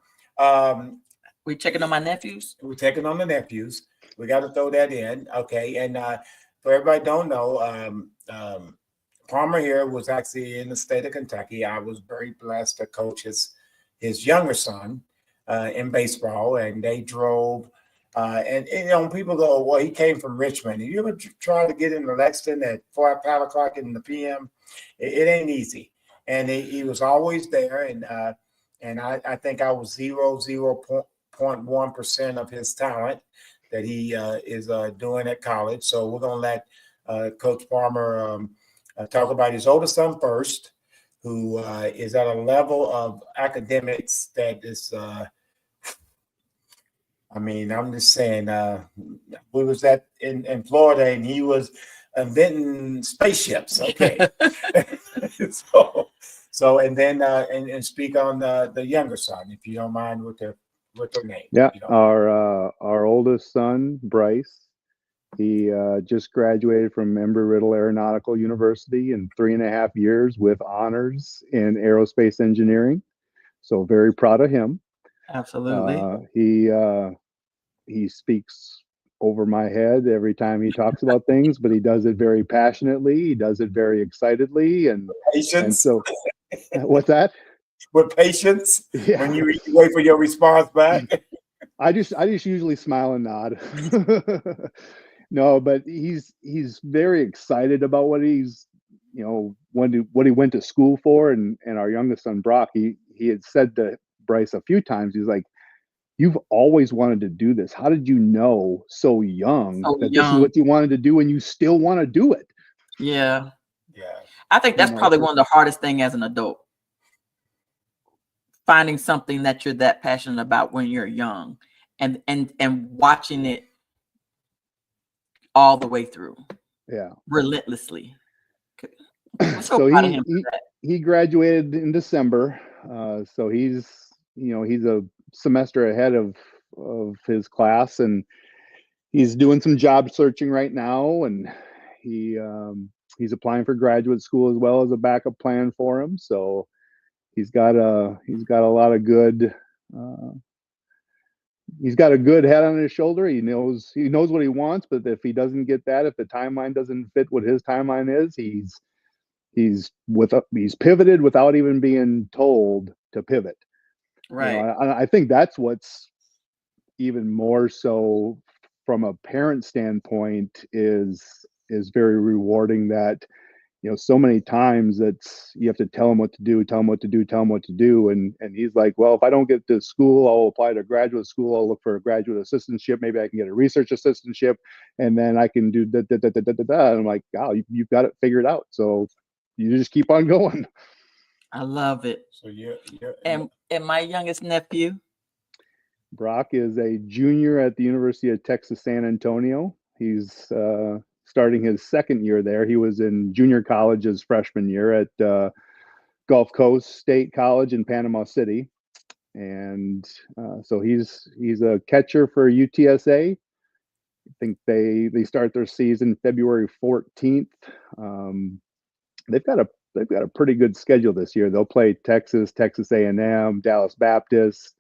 We checking on my nephews? We're checking on the nephews. We got to throw that in. Okay. And for everybody don't know, Palmer here was actually in the state of Kentucky. I was very blessed to coach his younger son in baseball, and they drove. And people go, well, he came from Richmond. You ever try to get into Lexington at 5 o'clock in the PM? It ain't easy. And he was always there. And I think I was 0.1% of his talent that he is doing at college. So we're going to let Coach Palmer talk about his oldest son first, who is at a level of academics that is, I'm just saying, we was in Florida, and he was inventing spaceships. Okay. So and then and speak on the younger son, if you don't mind, with their name. Yeah. Our oldest son, Bryce, he just graduated from Embry-Riddle Aeronautical University in 3.5 years with honors in aerospace engineering. So very proud of him. Absolutely. He speaks over my head every time he talks about things, but he does it very passionately. He does it very excitedly, and patience. And so, what's that? With patience, yeah. When you wait for your response back. I just usually smile and nod. No, but he's very excited about what he's what he went to school for, and our youngest son Brock, he he had said to Bryce a few times, he's like, "You've always wanted to do this. How did you know so young So that this is young. what you wanted to do and you still want to do it?" Yeah. Yeah. I think that's You know, probably one of the hardest thing as an adult. Finding something that you're that passionate about when you're young and watching it all the way through yeah. relentlessly. I'm so So proud of him for that. he graduated in December. So he's a semester ahead of his class, and he's doing some job searching right now, and he's applying for graduate school as well as a backup plan for him. So he's got a lot of good. He's got a good head on his shoulder. He knows what he wants, but if he doesn't get that, if the timeline doesn't fit what his timeline is, he's pivoted without even being told to pivot. Right. You know, I think that's what's even more so from a parent standpoint is very rewarding, that so many times you have to tell him what to do, and he's like, well, if I don't get to school, I'll apply to graduate school, I'll look for a graduate assistantship, maybe I can get a research assistantship, and then I can do da, da, da, da, da, da, da. And I'm like, wow, you've got it figured out, so you just keep on going. I love it. So you're And my youngest nephew, Brock is a junior at the University of Texas San Antonio. He's starting his second year there. He was in junior college his freshman year at Gulf Coast State College in Panama City, and so he's a catcher for UTSA. I think they start their season February 14th. They've got a pretty good schedule this year. They'll play Texas A&M, Dallas Baptist.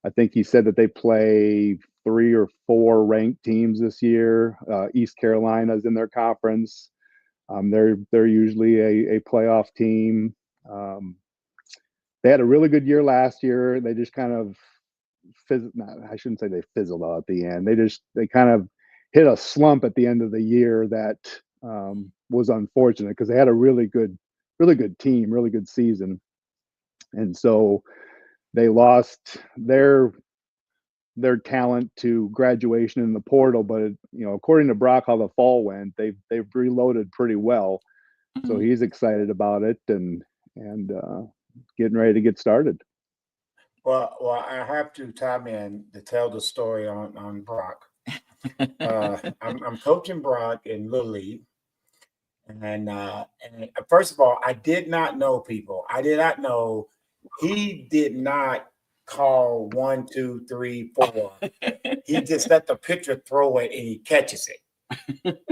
I think he said that they play 3 or 4 ranked teams this year. East Carolina's in their conference. They're usually a playoff team. They had a really good year last year. They just kind of I shouldn't say they fizzled out at the end. They kind of hit a slump at the end of the year that was unfortunate, because they had a really good team, really good season, and so they lost their talent to graduation in the portal. But according to Brock, how the fall went, they've reloaded pretty well. So he's excited about it and getting ready to get started. well, I have to time in to tell the story on Brock. I'm coaching Brock in Little League, and first of all, I did not know people. I did not know he did not call 1, 2, 3, 4. He just let the pitcher throw it and he catches it.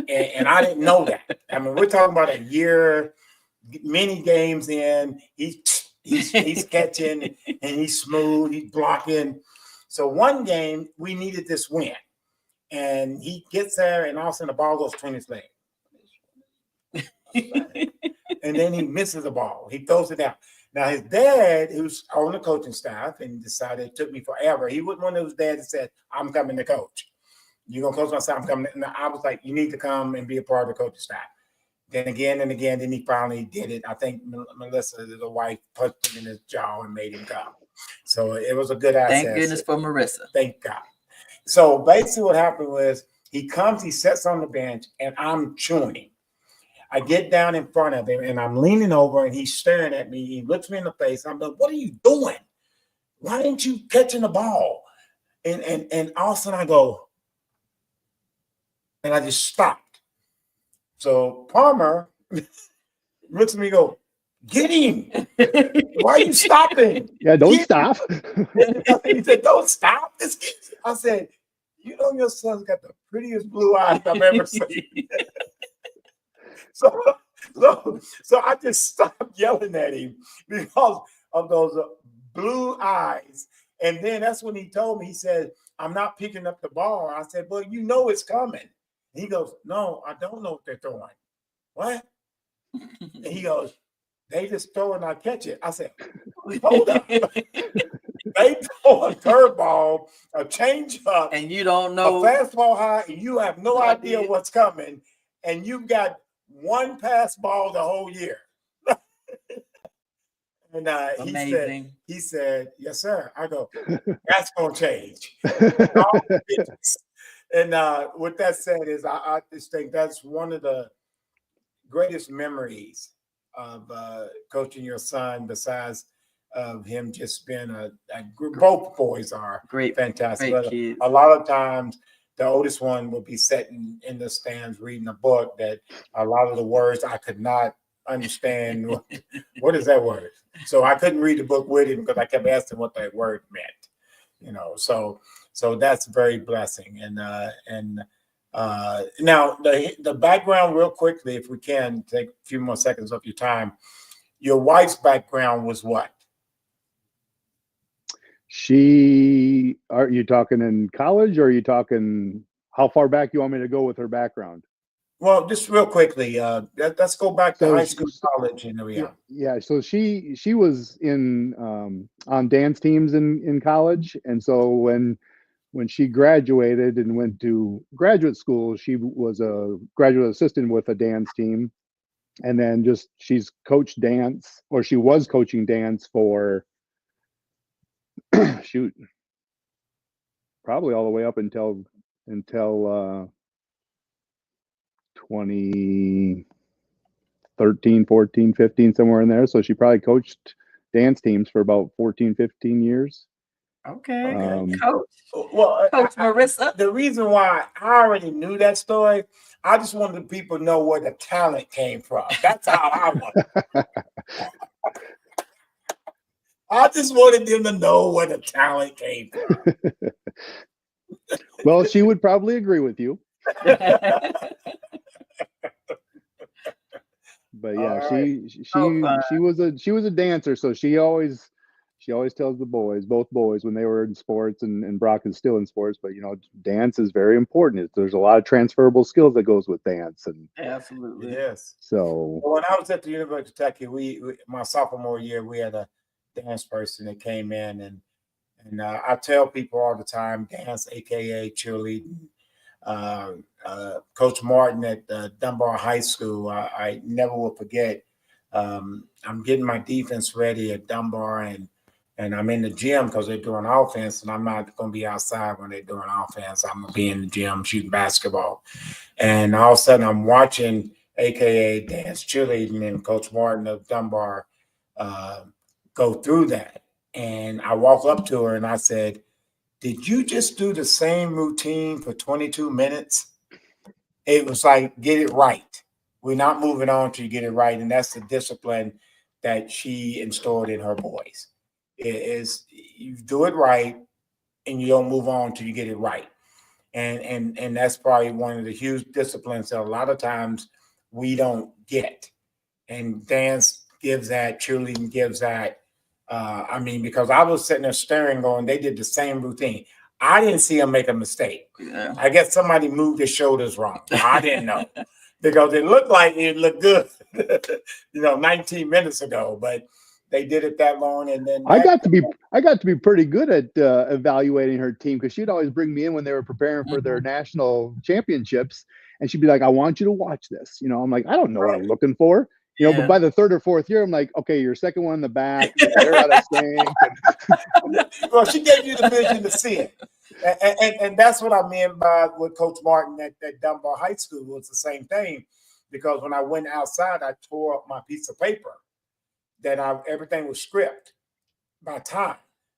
And I didn't know that. I mean, we're talking about a year, many games in. He's catching and he's smooth, he's blocking. So one game we needed this win. And he gets there and all of a sudden the ball goes between his legs. And then he misses the ball. He throws it out. Now, his dad, who's on the coaching staff and decided it took me forever, he wasn't one of those dads that said, I'm coming to coach. You're going to coach my staff, I'm coming. And I was like, you need to come and be a part of the coaching staff. Then again and again, then he finally did it. I think Melissa, the wife, punched him in his jaw and made him come. So it was a good asset. Thank goodness for Marissa. Thank God. So basically what happened was he comes, he sits on the bench, and I'm chewing him. I get down in front of him and I'm leaning over and he's staring at me. He looks me in the face. I'm like, what are you doing? Why didn't you catching the ball? And all of a sudden I go, and I just stopped. So Palmer looks at me and go, get him. Why are you stopping? Yeah, don't stop. He said, don't stop. I said, you know your son's got the prettiest blue eyes I've ever seen. So I just stopped yelling at him because of those blue eyes. And then that's when he told me, he said, I'm not picking up the ball. I said, well, you know it's coming. He goes, no, I don't know what they're throwing. What? And he goes, they just throw and I catch it. I said, hold up. They throw a curveball, a changeup, And you don't know. a fastball high, and you have no idea what's coming. And you've got one pass ball the whole year. And Amazing. he said, yes, sir. I go, that's gonna change. And with that said, is I just think that's one of the greatest memories of coaching your son, besides of him just being a both boys are Great, fantastic. great kids. A lot of times the oldest one would be sitting in the stands reading a book that a lot of the words I could not understand. What is that word? So I couldn't read the book with him because I kept asking what that word meant. So that's very blessing. And now the background, real quickly, if we can take a few more seconds of your time. Your wife's background was what? Are you talking in college, or are you talking how far back you want me to go with her background? Well, just real quickly, let's go back to high school, college, and everything. Yeah. So she was in on dance teams in college, and so when she graduated and went to graduate school, she was a graduate assistant with a dance team, and then she's coached dance, or she was coaching dance for shoot, probably all the way up until 2013, 14, 15, somewhere in there. So she probably coached dance teams for about 14, 15 years. Okay. Coach. Well, Coach Marissa. The reason why I already knew that story, I just wanted people to know where the talent came from. That's how I wanted. I just wanted them to know where the talent came from. Well, she would probably agree with you. But yeah, right. she was a dancer, so she always tells both boys when they were in sports, and Brock is still in sports, but dance is very important. There's a lot of transferable skills that goes with dance, and absolutely, yes. So when I was at the University of Kentucky, we my sophomore year, we had a dance person that came in, and I tell people all the time, dance, aka cheerleading. Coach Martin at Dunbar High School, I never will forget. I'm getting my defense ready at Dunbar, and I'm in the gym because they're doing offense, and I'm not going to be outside when they're doing offense. I'm going to be in the gym shooting basketball. And all of a sudden, I'm watching aka dance cheerleading and Coach Martin of Dunbar go through that. And I walk up to her and I said, did you just do the same routine for 22 minutes? It was like, get it right. We're not moving on till you get it right. And that's the discipline that she installed in her boys. It is, you do it right and you don't move on till you get it right. And that's probably one of the huge disciplines that a lot of times we don't get. And dance gives that, cheerleading gives that. Because I was sitting there staring, going, they did the same routine. I didn't see them make a mistake. Yeah. I guess somebody moved their shoulders wrong. I didn't know because it looked like it looked good, 19 minutes ago, but they did it that long. And then I got to be pretty good at evaluating her team, because she'd always bring me in when they were preparing for their national championships, and she'd be like, I want you to watch this. I'm like, I don't know what I'm looking for. But by the third or fourth year, I'm like, okay, your second one in the back, they're out of sync. Well, she gave you the vision to see it. And that's what I meant by with Coach Martin at Dunbar High School. Was the same thing, because when I went outside, I tore up my piece of paper that everything was script by time.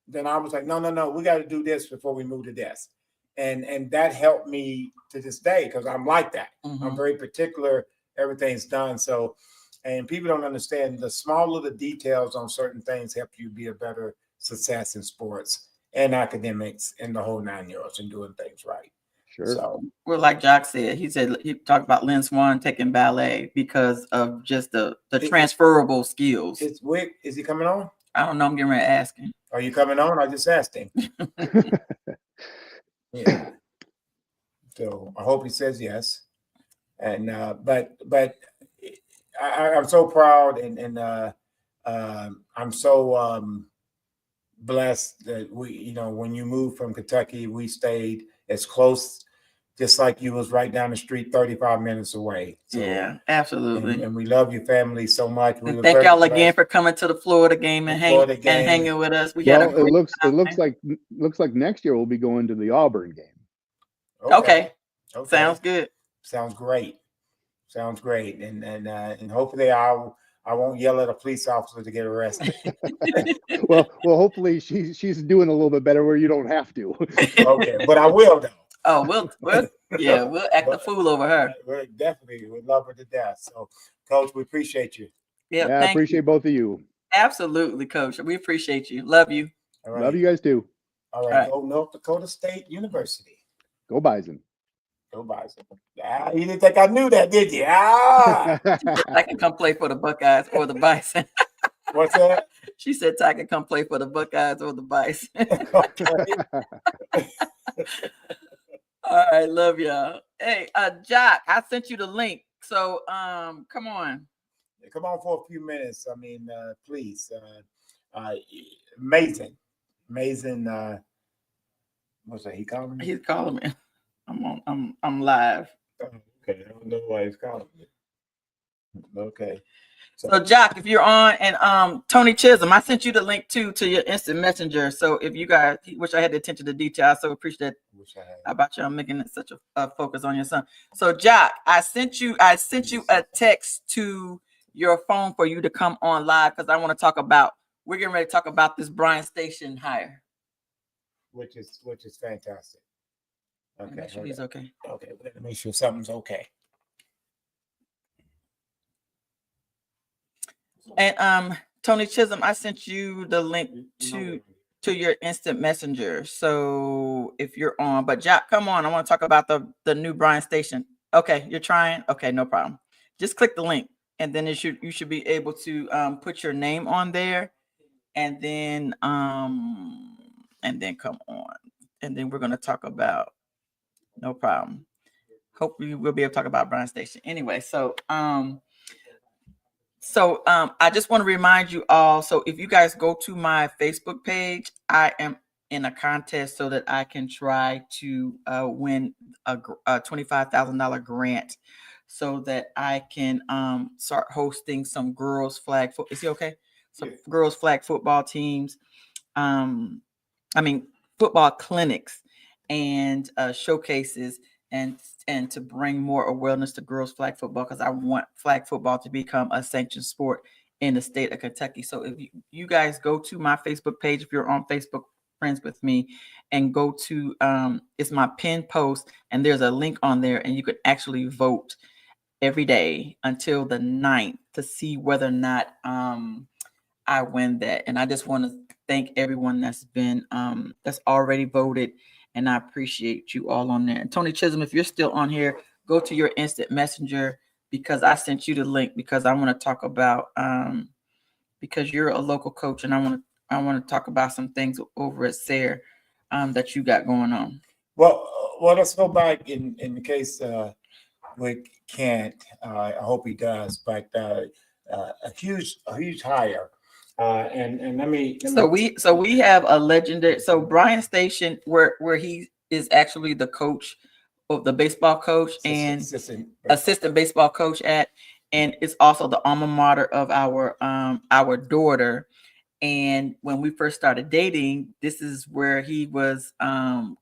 Then I was like, no, we got to do this before we move to this. And that helped me to this day, because I'm like that. Mm-hmm. I'm very particular. Everything's done. So, and people don't understand the small little details on certain things help you be a better success in sports and academics and the whole 9 yards and doing things right. Sure. So, well, like Jock said, he talked about Lynn Swan taking ballet because of just the transferable skills. Is he coming on? I don't know. I'm getting ready to ask him. Are you coming on? I just asked him. Yeah. So I hope he says yes. And but I'm so proud and I'm so blessed that we, when you moved from Kentucky, we stayed as close just like you was right down the street, 35 minutes away. So, Yeah, absolutely. and we love your family so much. We And were thank very y'all again blessed. for coming to the Florida game and The Florida game. hanging with us. We had a Well, great it time. looks like next year we'll be going to the Auburn game. Okay. Sounds good. Sounds great. Sounds great. And hopefully I won't yell at a police officer to get arrested. well, hopefully she's doing a little bit better where you don't have to. Okay, but I will though. Oh, we'll act the fool over her. We love her to death. So, Coach, we appreciate you. Yeah, I appreciate both of you. Absolutely, Coach. We appreciate you. Love you. All right. Love you guys too. All right. Go North Dakota State University. Go Bison. Go Bison. You didn't think I knew that, did you? I can come play for the Buckeyes or the Bison. What's that? She said Ty can come play for the Buckeyes or the Bison. All right, love y'all. Hey, Jock, I sent you the link. So come on. Come on for a few minutes. I mean, please. Amazing. What's that? He calling me? He's calling me. I'm live. Okay, I don't know why he's calling me. Okay. So Jock, if you're on, and Tony Chisholm, I sent you the link to your instant messenger. So if you guys, wish I had the attention to detail, I so appreciate that. How about you? I'm making it such a focus on your son. So Jock, I sent you a text to your phone for you to come on live because I want to talk about. We're getting ready to talk about this Bryan Station hire, which is fantastic. Okay, make sure he's okay. Okay, let me make sure something's okay. And Tony Chisholm, I sent you the link to your instant messenger. So if you're on, but Jack, come on, I want to talk about the new Bryan Station. Okay, you're trying. Okay, no problem. Just click the link, and then you should be able to put your name on there, and then come on, and then we're gonna talk about. No problem. Hopefully we'll be able to talk about Bryan Station. Anyway, so I just want to remind you all. So if you guys go to my Facebook page, I am in a contest so that I can try to win a $25,000 grant so that I can start hosting some girls flag football. Is he okay? Some girls flag football teams. Football clinics and showcases and to bring more awareness to girls flag football, because I want flag football to become a sanctioned sport in the state of Kentucky. So if you guys go to my Facebook page, if you're on Facebook friends with me, and go to it's my pinned post, and there's a link on there, and you can actually vote every day until the 9th to see whether or not I win that. And I just want to thank everyone that's been that's already voted, and I appreciate you all on there. And Tony Chisholm, if you're still on here, go to your instant messenger, because I sent you the link, because I want to talk about because you're a local coach, and I want to talk about some things over at Sayre that you got going on. Well, let's go back in the case Wick can't. I hope he does, but a huge hire. And let me. So we have a legendary. So Bryan Station, where he is actually the coach, of the baseball coach and assistant baseball coach at, and it's also the alma mater of our daughter. And when we first started dating, this is where he was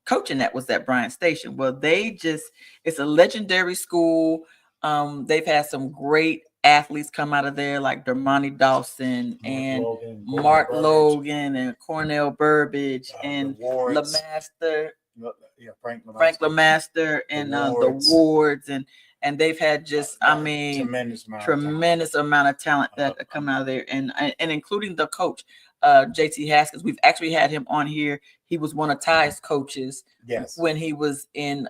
coaching. That was at Bryan Station. Well, it's a legendary school. They've had some great athletes come out of there, like Dermonti Dawson and Mark Logan and Cornell Burbage and LeMaster, Frank LeMaster, and the Wards, and they've had just tremendous amount of talent that come out of there, and including the coach JT Haskins. We've actually had him on here. He was one of Ty's coaches when he was in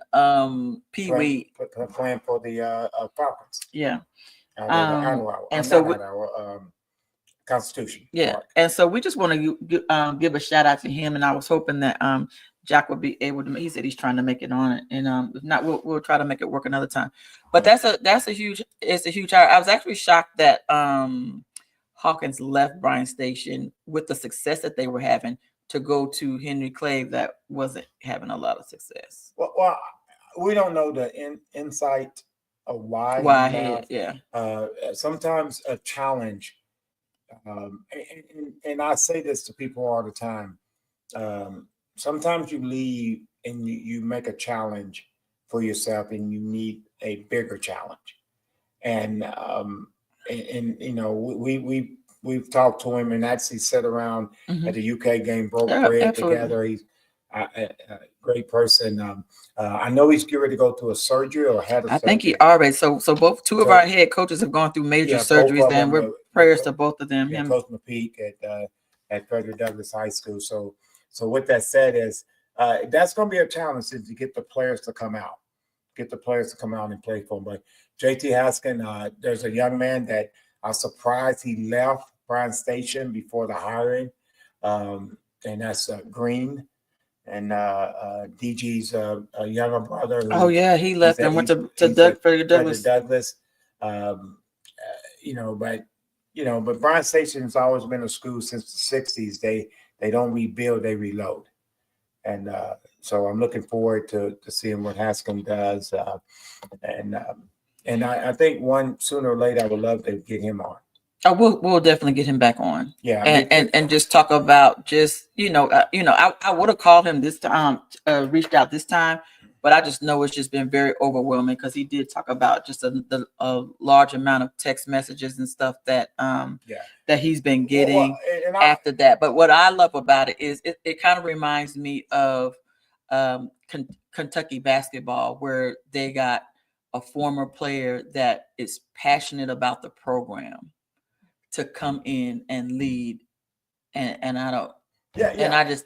Pee Wee playing for the Falcons. Yeah. And so Constitution. Yeah. Park. And so we just want to give a shout out to him, and I was hoping that Jack would be able to. He said he's trying to make it on it, and if not, we'll try to make it work another time. But it's a huge hire. I was actually shocked that Hawkins left Bryan Station with the success that they were having to go to Henry Clay that wasn't having a lot of success. Well, we don't know the insight of why Why he left. yeah. Sometimes a challenge, and I say this to people all the time. Sometimes you leave and you make a challenge for yourself, and you need a bigger challenge. And you know, we've talked to him and actually sat around Mhm. at the UK game, broke Yeah, bread absolutely. together. He's a great person. I know he's getting ready to go through a surgery or had a I think he surgery. already. So both two of So- our head coaches have gone through major Yeah, both surgeries, of and them, we're prayers to both of them. Yeah, Him. Coach McPeak at Frederick Douglass High School. So with that said, is that's going to be a challenge to get the players to come out, and play for them. But JT Haskin, there's a young man that I'm surprised he left Bryan Station before the hiring, and that's Green. And DG's a younger brother. Oh yeah, he left and went to Frederick Douglass. Douglass. You know, but Bryan Station has always been a school since the 60s. They don't rebuild, they reload. And so I'm looking forward to seeing what Haskin does. And I think one sooner or later I would love to get him on. Oh, we'll definitely get him back on. Yeah, and just talk about just I would have called him this time, reached out this time, but I just know it's just been very overwhelming because he did talk about just a large amount of text messages and stuff that that he's been getting after that. But what I love about it is it kind of reminds me of Kentucky basketball, where they got a former player that is passionate about the program to come in and lead, and I don't. And I just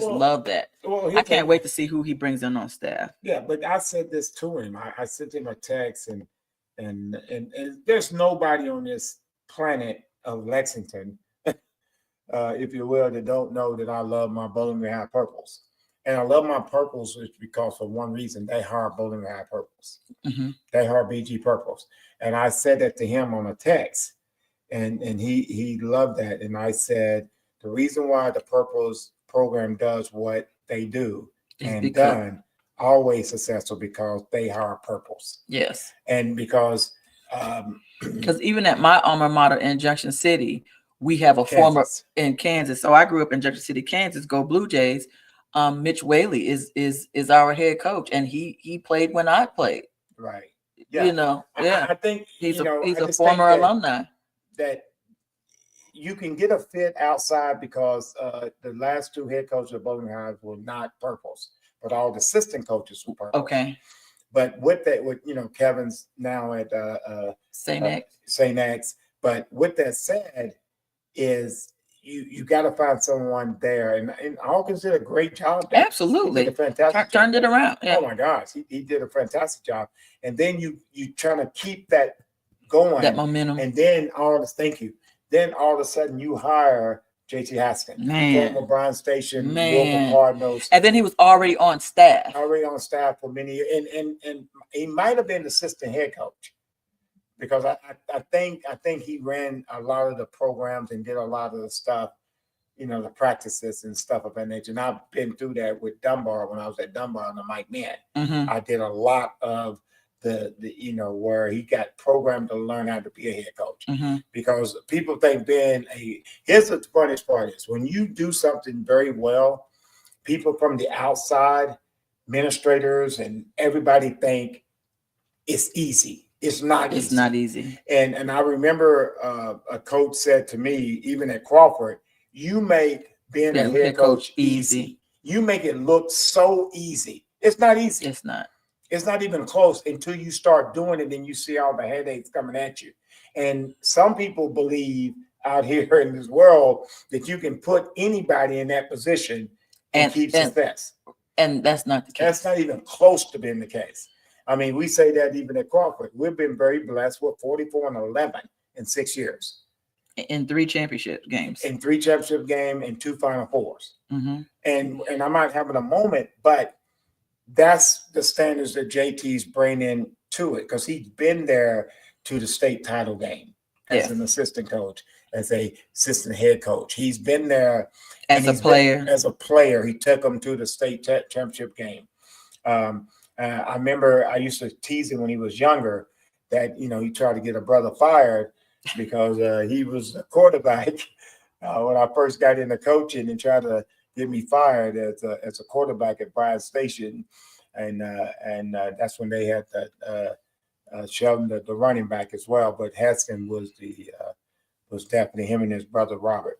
love that. I can't wait to see who he brings in on staff. Yeah, but I said this to him. I sent him a text, and there's nobody on this planet of Lexington, if you will, that don't know that I love my Bowling Green High Purples. And I love my Purples because for one reason, they hire Bowling Green High Purples. Mm-hmm. They hire BG Purples. And I said that to him on a text, and he loved that. And I said, the reason why the Purples program does what they do and done always successful because they hire Purples. Yes. And because even at my alma mater in Junction City, we have a former in Kansas. So I grew up in Junction City, Kansas. Go Blue Jays. Mitch Whaley is our head coach, and he played when I played. Right. Yeah. I think he's a former alumni. That you can get a fit outside because the last two head coaches of Bowling Green were not Purples, but all the assistant coaches were Purples. Okay. But with that, Kevin's now at St. X. But with that said, is you got to find someone there, and Hawkins did a great job there. Absolutely, he did a fantastic turned job. It around. Yeah. Oh my gosh, he did a fantastic job. And then you trying to keep that going, that momentum, and then all of a sudden you hire JT Haskin, former Bryan Station, Wilton Cardinals, and then he was already on staff. For many years, and he might have been assistant head coach. Because I think he ran a lot of the programs and did a lot of the stuff, the practices and stuff of that nature. And I've been through that with Dunbar when I was at Dunbar and the Mike Mann. Mm-hmm. I did a lot of the where he got programmed to learn how to be a head coach. Mm-hmm. Because people think here's the funniest part is when you do something very well, people from the outside, administrators and everybody think it's easy. It's not easy. And I remember a coach said to me, even at Crawford, you make being a head coach easy. You make it look so easy. It's not easy. It's not. It's not even close until you start doing it and you see all the headaches coming at you. And some people believe out here in this world that you can put anybody in that position and keep success. And that's not the case. That's not even close to being the case. I mean, we say that even at Crawford. We've been very blessed with 44-11 in 6 years. In 3 championship games. In 3 championship games and 2 Final Fours. Mm-hmm. And I'm not having a moment, but that's the standards that JT's bringing to it because he's been there to the state title game as an assistant coach, as a assistant head coach. He's been there as a player. As a player, he took them to the state championship game. I remember I used to tease him when he was younger that, he tried to get a brother fired because he was a quarterback when I first got into coaching and tried to get me fired as a quarterback at Bryan Station. And that's when they had that Sheldon, the running back as well. But Heston was definitely him and his brother Robert.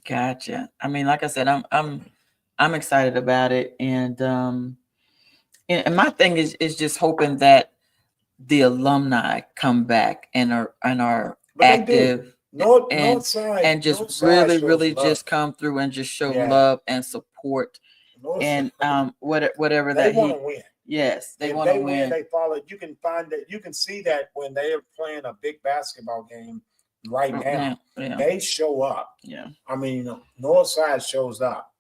Gotcha. I mean, like I said, I'm excited about it, and my thing is just hoping that the alumni come back and are But they do. active and just really just come through and just show love and support and whatever they that want to win. Yes, they If want to they win. They follow. You can find that. You can see that when they are playing a big basketball game right now. Yeah. They show up. Yeah. I mean, Northside shows up,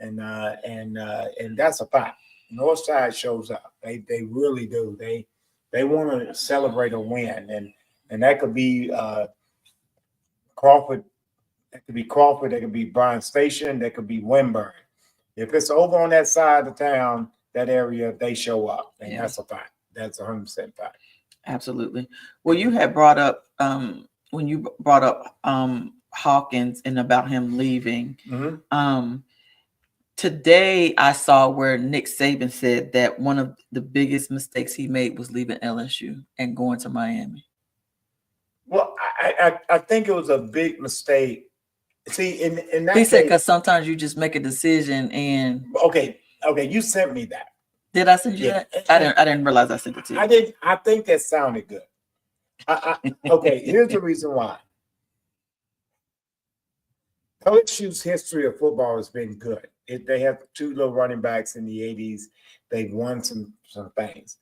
and that's a fact. Northside shows up. They really do. They want to celebrate a win, and that could be Crawford. That could be Crawford. That could be Bryan Station. That could be Wimburn. If it's over on that side of town, that area, they show up, and that's a fact. That's 100% fact. Absolutely. Well, you had brought up when you brought up Hawkins and about him leaving. Mm-hmm. Today I saw where Nick Saban said that one of the biggest mistakes he made was leaving LSU and going to Miami. Well, I think it was a big mistake. See, in that he said because sometimes you just make a decision and okay, you sent me that. Did I send you that? I didn't realize I sent it to you. I didn't. I think that sounded good. Okay, here's the reason why. LSU's history of football has been good. They have two little running backs in the 80s. They've won some things.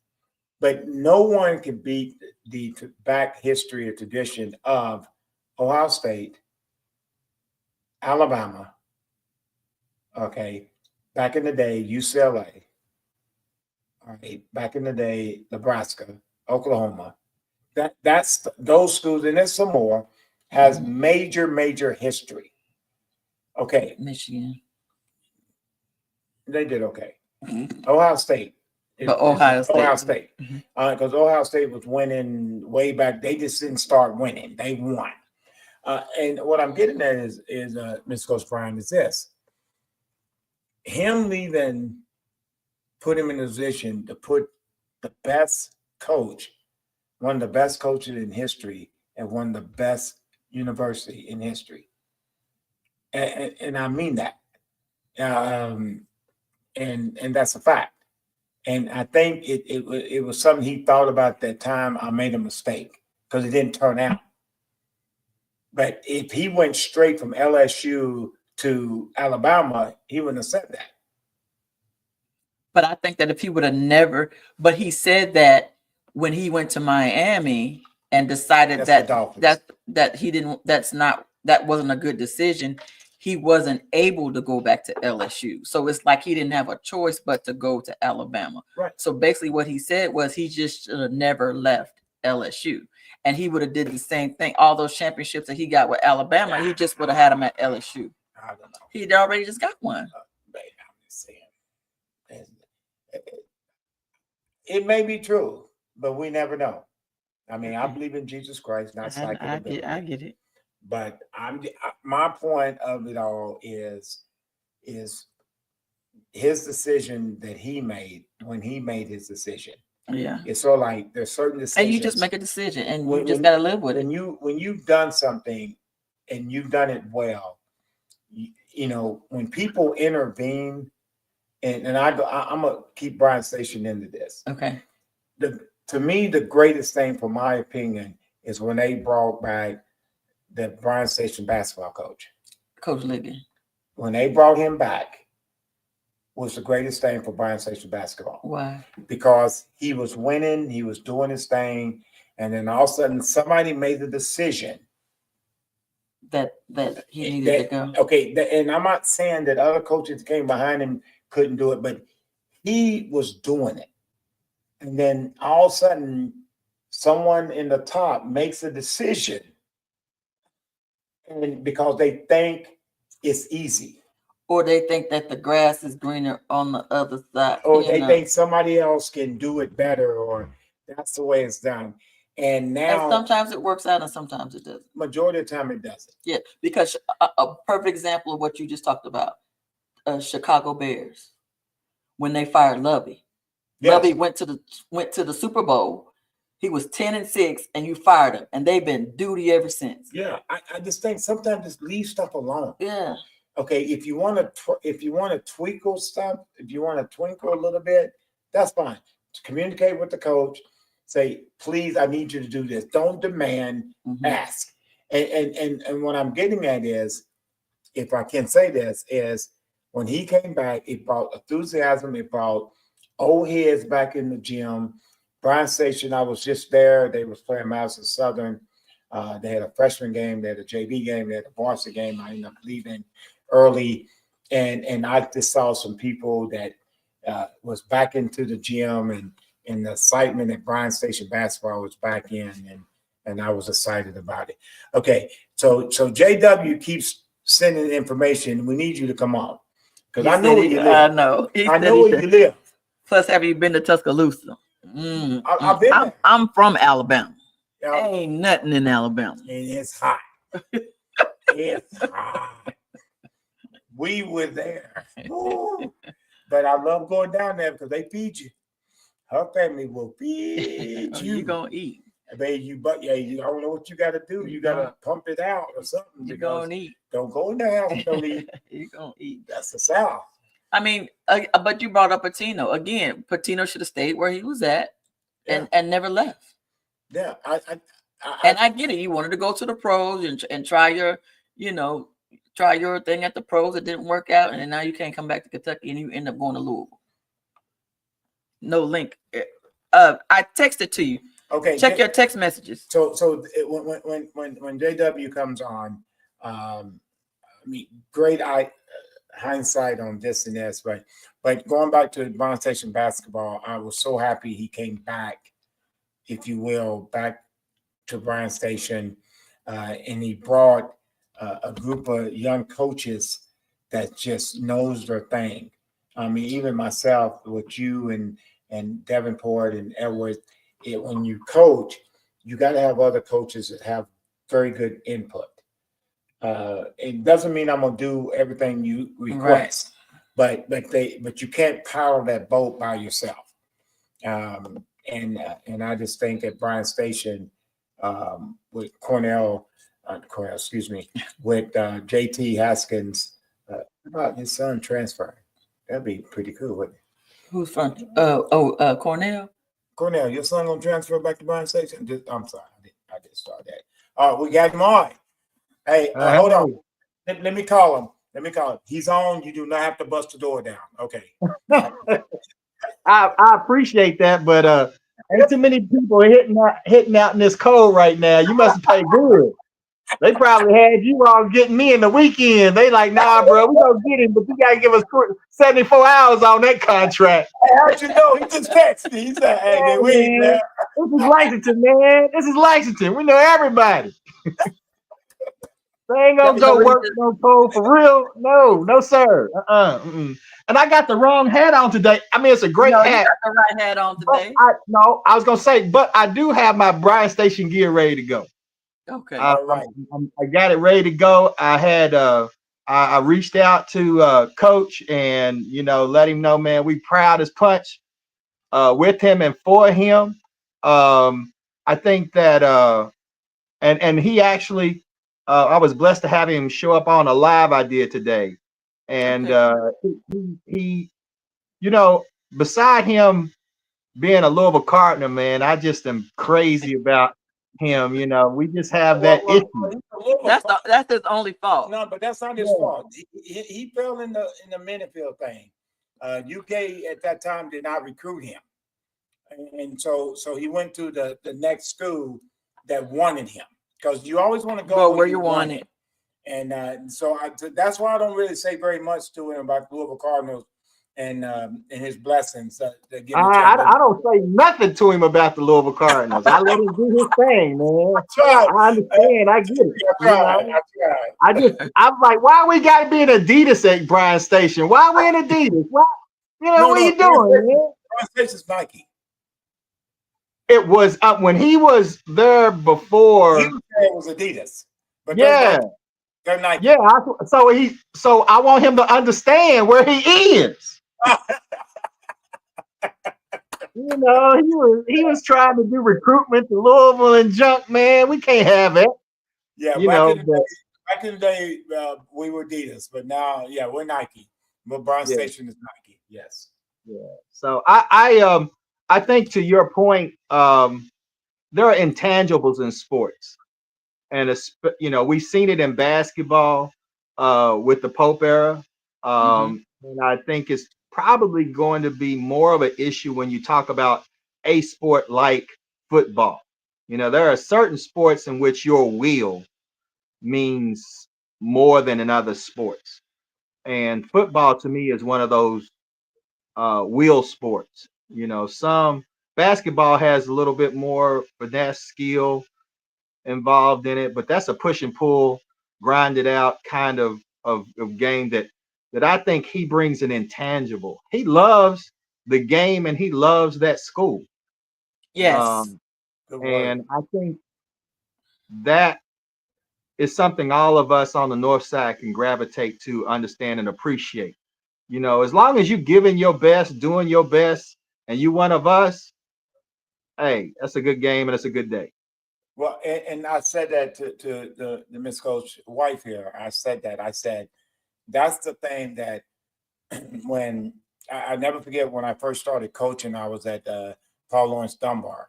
But no one can beat the back history or tradition of Ohio State, Alabama, okay, back in the day, UCLA, all right, back in the day, Nebraska, Oklahoma. That's those schools, and there's some more, has major history. Okay. Michigan. They did okay. Ohio State. Ohio State. Because Ohio State was winning way back. They just didn't start winning. They won. And what I'm getting at is Mr. Coach Brian, is this. Him leaving put him in a position to put the best coach, one of the best coaches in history, at one of the best university in history. And I mean that. And that's a fact. And I think it was something he thought about at that time. I made a mistake because it didn't turn out. But if he went straight from LSU to Alabama, he wouldn't have said that. But I think that if he would have never, but he said that when he went to Miami and decided that he didn't, that wasn't a good decision. He wasn't able to go back to LSU. So it's like he didn't have a choice but to go to Alabama. Right. So basically what he said was he just should have never left LSU. And he would have did the same thing. All those championships that he got with Alabama, he just would have had them at LSU. I don't know. He'd already just got one. I'm just saying. It may be true, but we never know. I mean, I believe in Jesus Christ, not psychology. I get it. But my point of it all is his decision that he made when he made his decision. Yeah. It's sort of like there's certain decisions. And you just make a decision and you just got to live with it. When you've done something and you've done it well, you know, when people intervene, and I'm going to keep Bryan Station into this. Okay. To me, the greatest thing, for my opinion, is when they brought back the Bryan Station basketball coach. Coach Ligon. When they brought him back, was the greatest thing for Bryan Station basketball. Why? Because he was winning, he was doing his thing, and then all of a sudden somebody made the decision that he needed to go. Okay, and I'm not saying that other coaches came behind him couldn't do it, but he was doing it. And then all of a sudden, someone in the top makes a decision, and because they think it's easy. Or they think that the grass is greener on the other side. Or you they know. think somebody else can do it better, or that's the way it's done. And And now, sometimes it works out and sometimes it doesn't. majority of the time, it doesn't. Yeah, because a perfect example of what you just talked about, Chicago Bears, when they fired Lovey. Yes. Lovey went to the Super Bowl. He was 10-6, and you fired him, and they've been duty ever since. Yeah, I just think sometimes just leave stuff alone. Yeah. Okay, if you want to twinkle stuff, if you want to twinkle a little bit, that's fine. Communicate with the coach. Say, please, I need you to do this. Don't demand, ask. And what I'm getting at is, if I can say this, is when he came back, it brought enthusiasm. It brought old heads back in the gym. Bryan Station, I was just there. They was playing Madison Southern. They had a freshman game. They had a JV game. They had a varsity game. I ended up leaving early, and I just saw some people that was back into the gym, and the excitement at Bryan Station basketball was back in, and I was excited about it. Okay, so JW keeps sending information. We need you to come on because I know where you live. I know. I know where you live. Plus, have you been to Tuscaloosa? I've been there. I'm from Alabama. Yeah. Ain't nothing in Alabama. And it's hot. It's hot. We were there. Ooh. But I love going down there because they feed you. Her family will feed you. You're going to eat. You don't know what you got to do. You got to pump it out or something. You're going to eat. Don't go in the house. Don't eat. You're going to eat. That's the South. I mean, but you brought up Patino. Again, Patino should have stayed where he was at and never left. Yeah. I get it. You wanted to go to the pros and try your thing at the pros. It didn't work out. And then now you can't come back to Kentucky and you end up going to Louisville. No link. I texted to you. Okay. Check your text messages. So when JW comes on, I mean, great hindsight on this and this, but going back to Bryan Station basketball, I was so happy he came back, if you will, back to Bryan Station, and he brought a group of young coaches that just knows their thing. I mean, even myself, with you and Davenport and Edwards, when you coach, you got to have other coaches that have very good input. It doesn't mean I'm gonna do everything you request, but you can't paddle that boat by yourself. And I just think at Bryan Station, with with JT Haskins, about his son transferring, that'd be pretty cool, wouldn't it? Who's from? Cornell. Cornell, your son gonna transfer back to Bryan Station? I'm sorry, I didn't start that. We got him on. Hey, hold on. Let me call him. He's on. You do not have to bust the door down. Okay. I appreciate that, but ain't too many people hitting out in this cold right now. You must have paid good. They probably had you all getting me in the weekend. They like, nah, bro, we gonna get him, but you gotta give us 74 hours on that contract. Hey, how'd you know? He just texted me. He said, hey, man, we ain't there. This is Lexington, man. This is Lexington. We know everybody. They ain't gonna go work no cold for real. No, sir. And I got the wrong hat on today. I mean, it's a great hat. You got the right hat on today. I was gonna say, but I do have my Bryan Station gear ready to go. Okay. I got it ready to go. I had I reached out to Coach and let him know, man, we proud as punch with him and for him. I think that and he actually I was blessed to have him show up on a live I did today. And he beside him being a Louisville Cardinal, man, I just am crazy about him. We just have that issue. That's his only fault. No, but that's not his fault. He fell in the Minifield thing. UK at that time did not recruit him, and so he went to the next school that wanted him, because you always want to go where you want it. And so that's why I don't really say very much to him about Louisville Cardinals, and his blessings that give me I, chance. I don't say nothing to him about the Louisville Cardinals. I let him do his thing, man. Tried. I understand. I get it. I tried. I tried. I'm like, why we got to be in Adidas at Bryan Station? Why we in Adidas? Why? What are you doing, man? Bryan Station's Nike. It was when he was there before. He was Adidas, but Yeah, they're Nike. yeah. So I want him to understand where he is. He was trying to do recruitment to Louisville and junk, man. We can't have it. Yeah, back in the day, we were Adidas, but now, yeah, we're Nike. But Bryan Station is Nike. Yes. Yeah. So I think to your point, there are intangibles in sports, and we've seen it in basketball with the Pope era, and I think it's probably going to be more of an issue when you talk about a sport like football. There are certain sports in which your will means more than in other sports, and football to me is one of those wheel sports. Some basketball has a little bit more finesse skill involved in it, but that's a push and pull, grind it out kind of game that I think he brings an intangible. He loves the game and he loves that school. Yes. And I think that is something all of us on the North Side can gravitate to, understand, and appreciate. As long as you're giving your best, doing your best, and you one of us, hey, that's a good game and it's a good day. Well, and I said that to the Miss Coach wife here. I said that's the thing that when I never forget when I first started coaching, I was at Paul Lawrence Dunbar.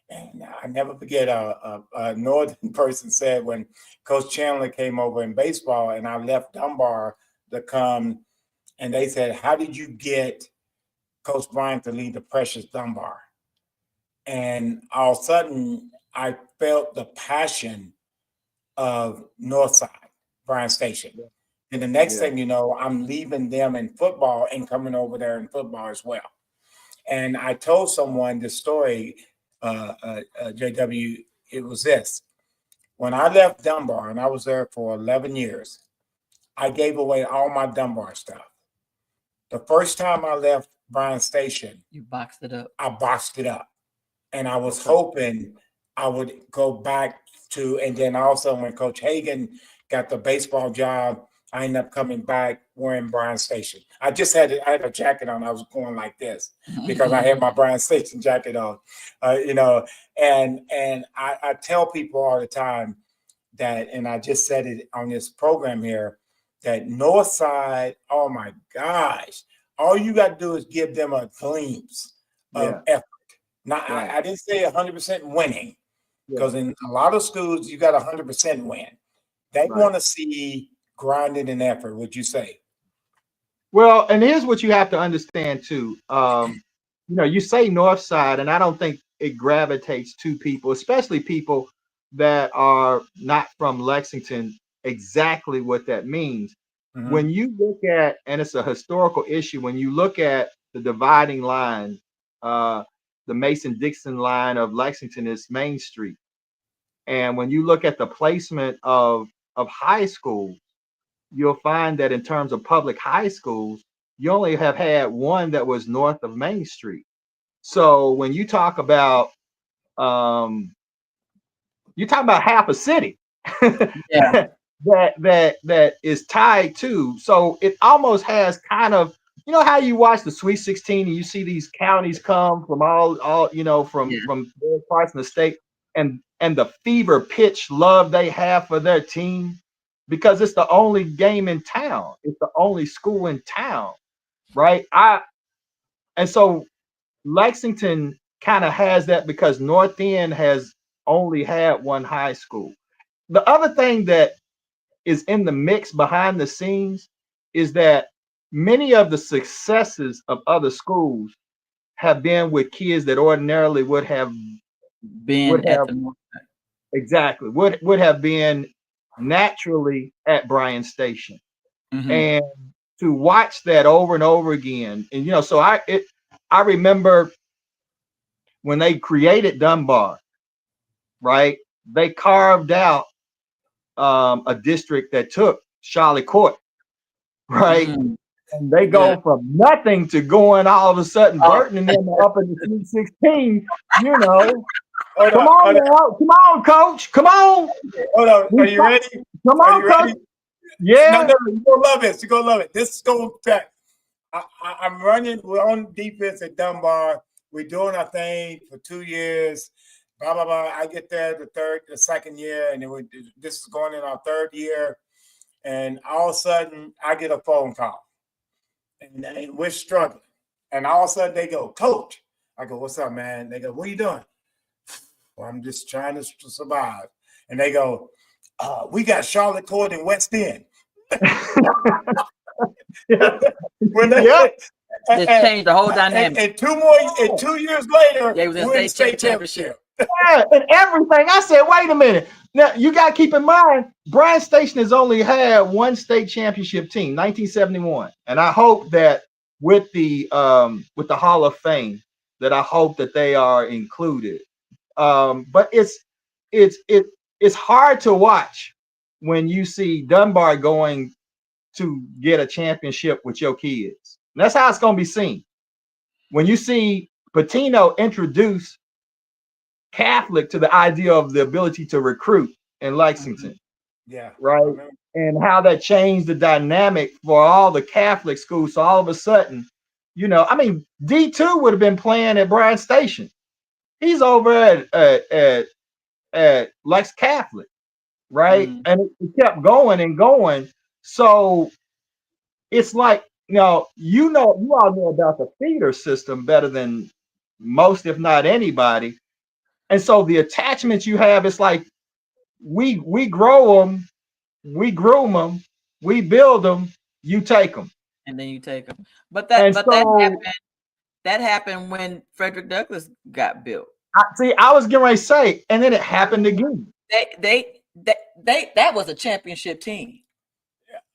And I never forget a northern person said when Coach Chandler came over in baseball and I left Dunbar to come, and they said, how did you get Coach Bryant to lead the Precious Dunbar? And all of a sudden, I felt the passion of Northside, Bryan Station. Yeah. And the next thing you know, I'm leaving them in football and coming over there in football as well. And I told someone this story, JW, it was this. When I left Dunbar, and I was there for 11 years, I gave away all my Dunbar stuff. The first time I left Bryan Station, you boxed it up. I boxed it up. And I was hoping I would go back to, and then also when Coach Hagan got the baseball job, I ended up coming back wearing Bryan Station. I had a jacket on. I was going like this because I had my Bryan Station jacket on, and I tell people all the time that, and I just said it on this program here, that Northside, oh my gosh, all you got to do is give them a glimpse of effort. Now, I didn't say 100% winning, because in a lot of schools, you got 100% win. They want to see grinding and effort, would you say? Well, and here's what you have to understand, too. You say North Side, and I don't think it gravitates to people, especially people that are not from Lexington, exactly what that means. Mm-hmm. When you look at, and it's a historical issue, when you look at the dividing line, the Mason-Dixon line of Lexington is Main Street. And when you look at the placement of high schools, you'll find that in terms of public high schools, you only have had one that was north of Main Street. So when you talk about half a city that is tied to. So it almost has kind of, how you watch the Sweet 16 and you see these counties come from all from various parts of the state, and the fever pitch love they have for their team, because it's the only game in town. It's the only school in town, right? And so Lexington kind of has that because North End has only had one high school. The other thing that is in the mix behind the scenes is that many of the successes of other schools have been with kids that ordinarily would have been naturally at Bryan Station. Mm-hmm. And to watch that over and over again. And you know, so I remember when they created Dunbar, right? They carved out a district that took Charlotte Court, right? Mm, And they go from nothing to going all of a sudden, Burton and them are up in the Sweet 16, you know. Come on now. Come on, coach. Come on. Hold on. Are you ready? Come Are on, you coach. ready? Yeah. No, you're gonna love this. You're gonna love it. This is going back. I'm running. We're on defense at Dunbar. We're doing our thing for 2 years. Blah blah blah. I get there the second year, and this is going in our third year, and all of a sudden I get a phone call, and we're struggling, and all of a sudden they go, "Coach." I go, "What's up, man?" They go, "What are you doing?" Well, I'm just trying to survive, and they go, "We got Charlotte Court in West End." Just changed the whole dynamic. And 2 years later, Yeah, it was a we're in the state state championship. Yeah, and everything. I said, wait a minute. Now you got to keep in mind, Bryan Station has only had one state championship team, 1971, and I hope that with the Hall of Fame, that I hope that they are included. But it's hard to watch when you see Dunbar going to get a championship with your kids. And that's how it's going to be seen. When you see Pitino introduce Catholic to the idea of the ability to recruit in Lexington. Yeah. Right. And how that changed the dynamic for all the Catholic schools. So all of a sudden, you know, I mean, D2 would have been playing at Bryan Station. He's over at Lex Catholic, right? And it kept going and going. So it's like, you all know about the feeder system better than most, if not anybody. And so the attachments you have, it's like we grow them, we groom them, we build them, you take them, and then you take them. But And that so- happened when Frederick Douglass got built. I was getting ready to say, and then it happened again. That was a championship team.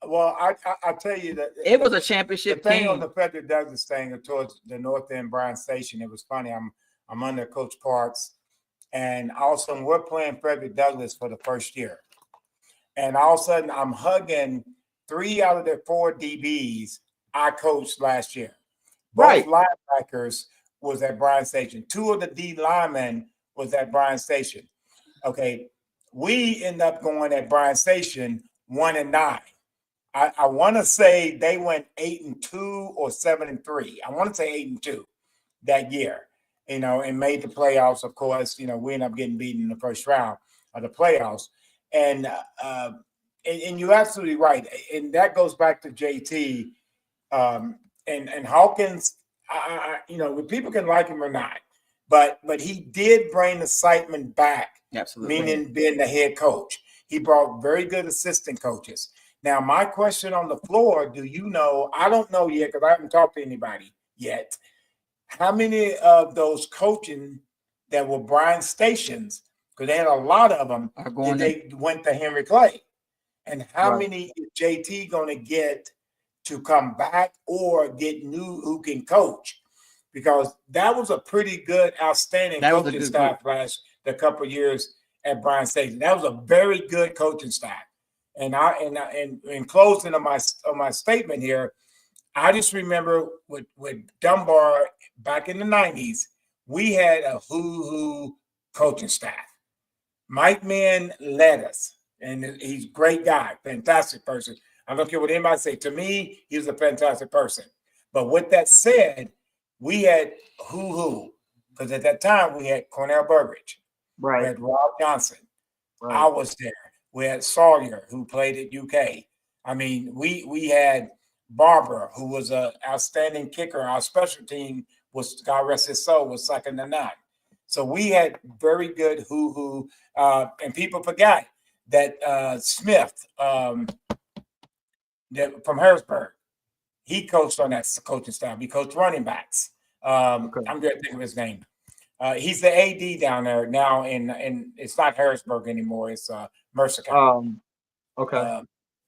Well, I tell you that It was a the championship thing team. on the Frederick Douglass thing towards the north end Bryan Station. It was funny. I'm under Coach Parks, and all of a sudden we're playing Frederick Douglass for the first year, and all of a sudden I'm hugging 3 out of their 4 DBs I coached last year. Both Right. linebackers was at Bryan Station. 2 of the D linemen was at Bryan Station. Okay, we end up going at Bryan Station 1-9. I want to say they went 8-2 or 7-3. I want to say 8-2 that year, you know, and made the playoffs. Of course, you know, we ended up getting beaten in the first round of the playoffs. And you're absolutely right. And that goes back to JT and Hawkins. You know, people can like him or not, but he did bring excitement back. Absolutely. Meaning being the head coach. He brought very good assistant coaches. Now, my question on the floor, do you know, I don't know yet because I haven't talked to anybody yet, how many of those coaching that were Bryan Stations, because they had a lot of them, they went to Henry Clay? And how many is JT going to get to come back or get new who can coach? Because that was a pretty good, outstanding coaching staff the couple of years at Bryan Station. That was a very good coaching staff. And in closing of my statement here, I just remember with Dunbar back in the 90s, we had a who coaching staff. Mike Mann led us, and he's a great guy, fantastic person. I don't care what anybody say. To me, he was a fantastic person. But with that said, we had who, because at that time we had Cornell Burbridge, we had Rob Johnson. I was there. We had Sawyer, who played at UK. I mean, we had Barbara, who was an outstanding kicker. Our special team was, God rest his soul, was second to none. So we had very good who, and people forgot that Smith from Harrisburg, he coached on that coaching staff. He coached running backs. I'm going to think of his name. He's the AD down there now, and it's not Harrisburg anymore. It's Mercer County.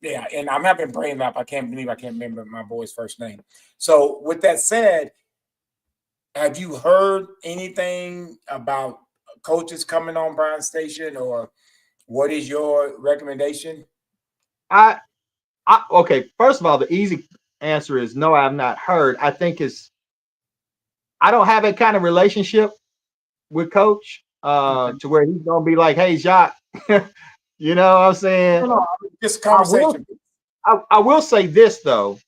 Yeah, and I'm having brain map. I can't believe I can't remember my boy's first name. So with that said, have you heard anything about coaches coming on Bryan Station, or what is your recommendation? I okay. First of all, the easy answer is no. I've not heard. I think I don't have that kind of relationship with Coach Okay. to where he's gonna be like, "Hey, Jacques," you know what I'm saying? No, just I will. conversation. I will say this though,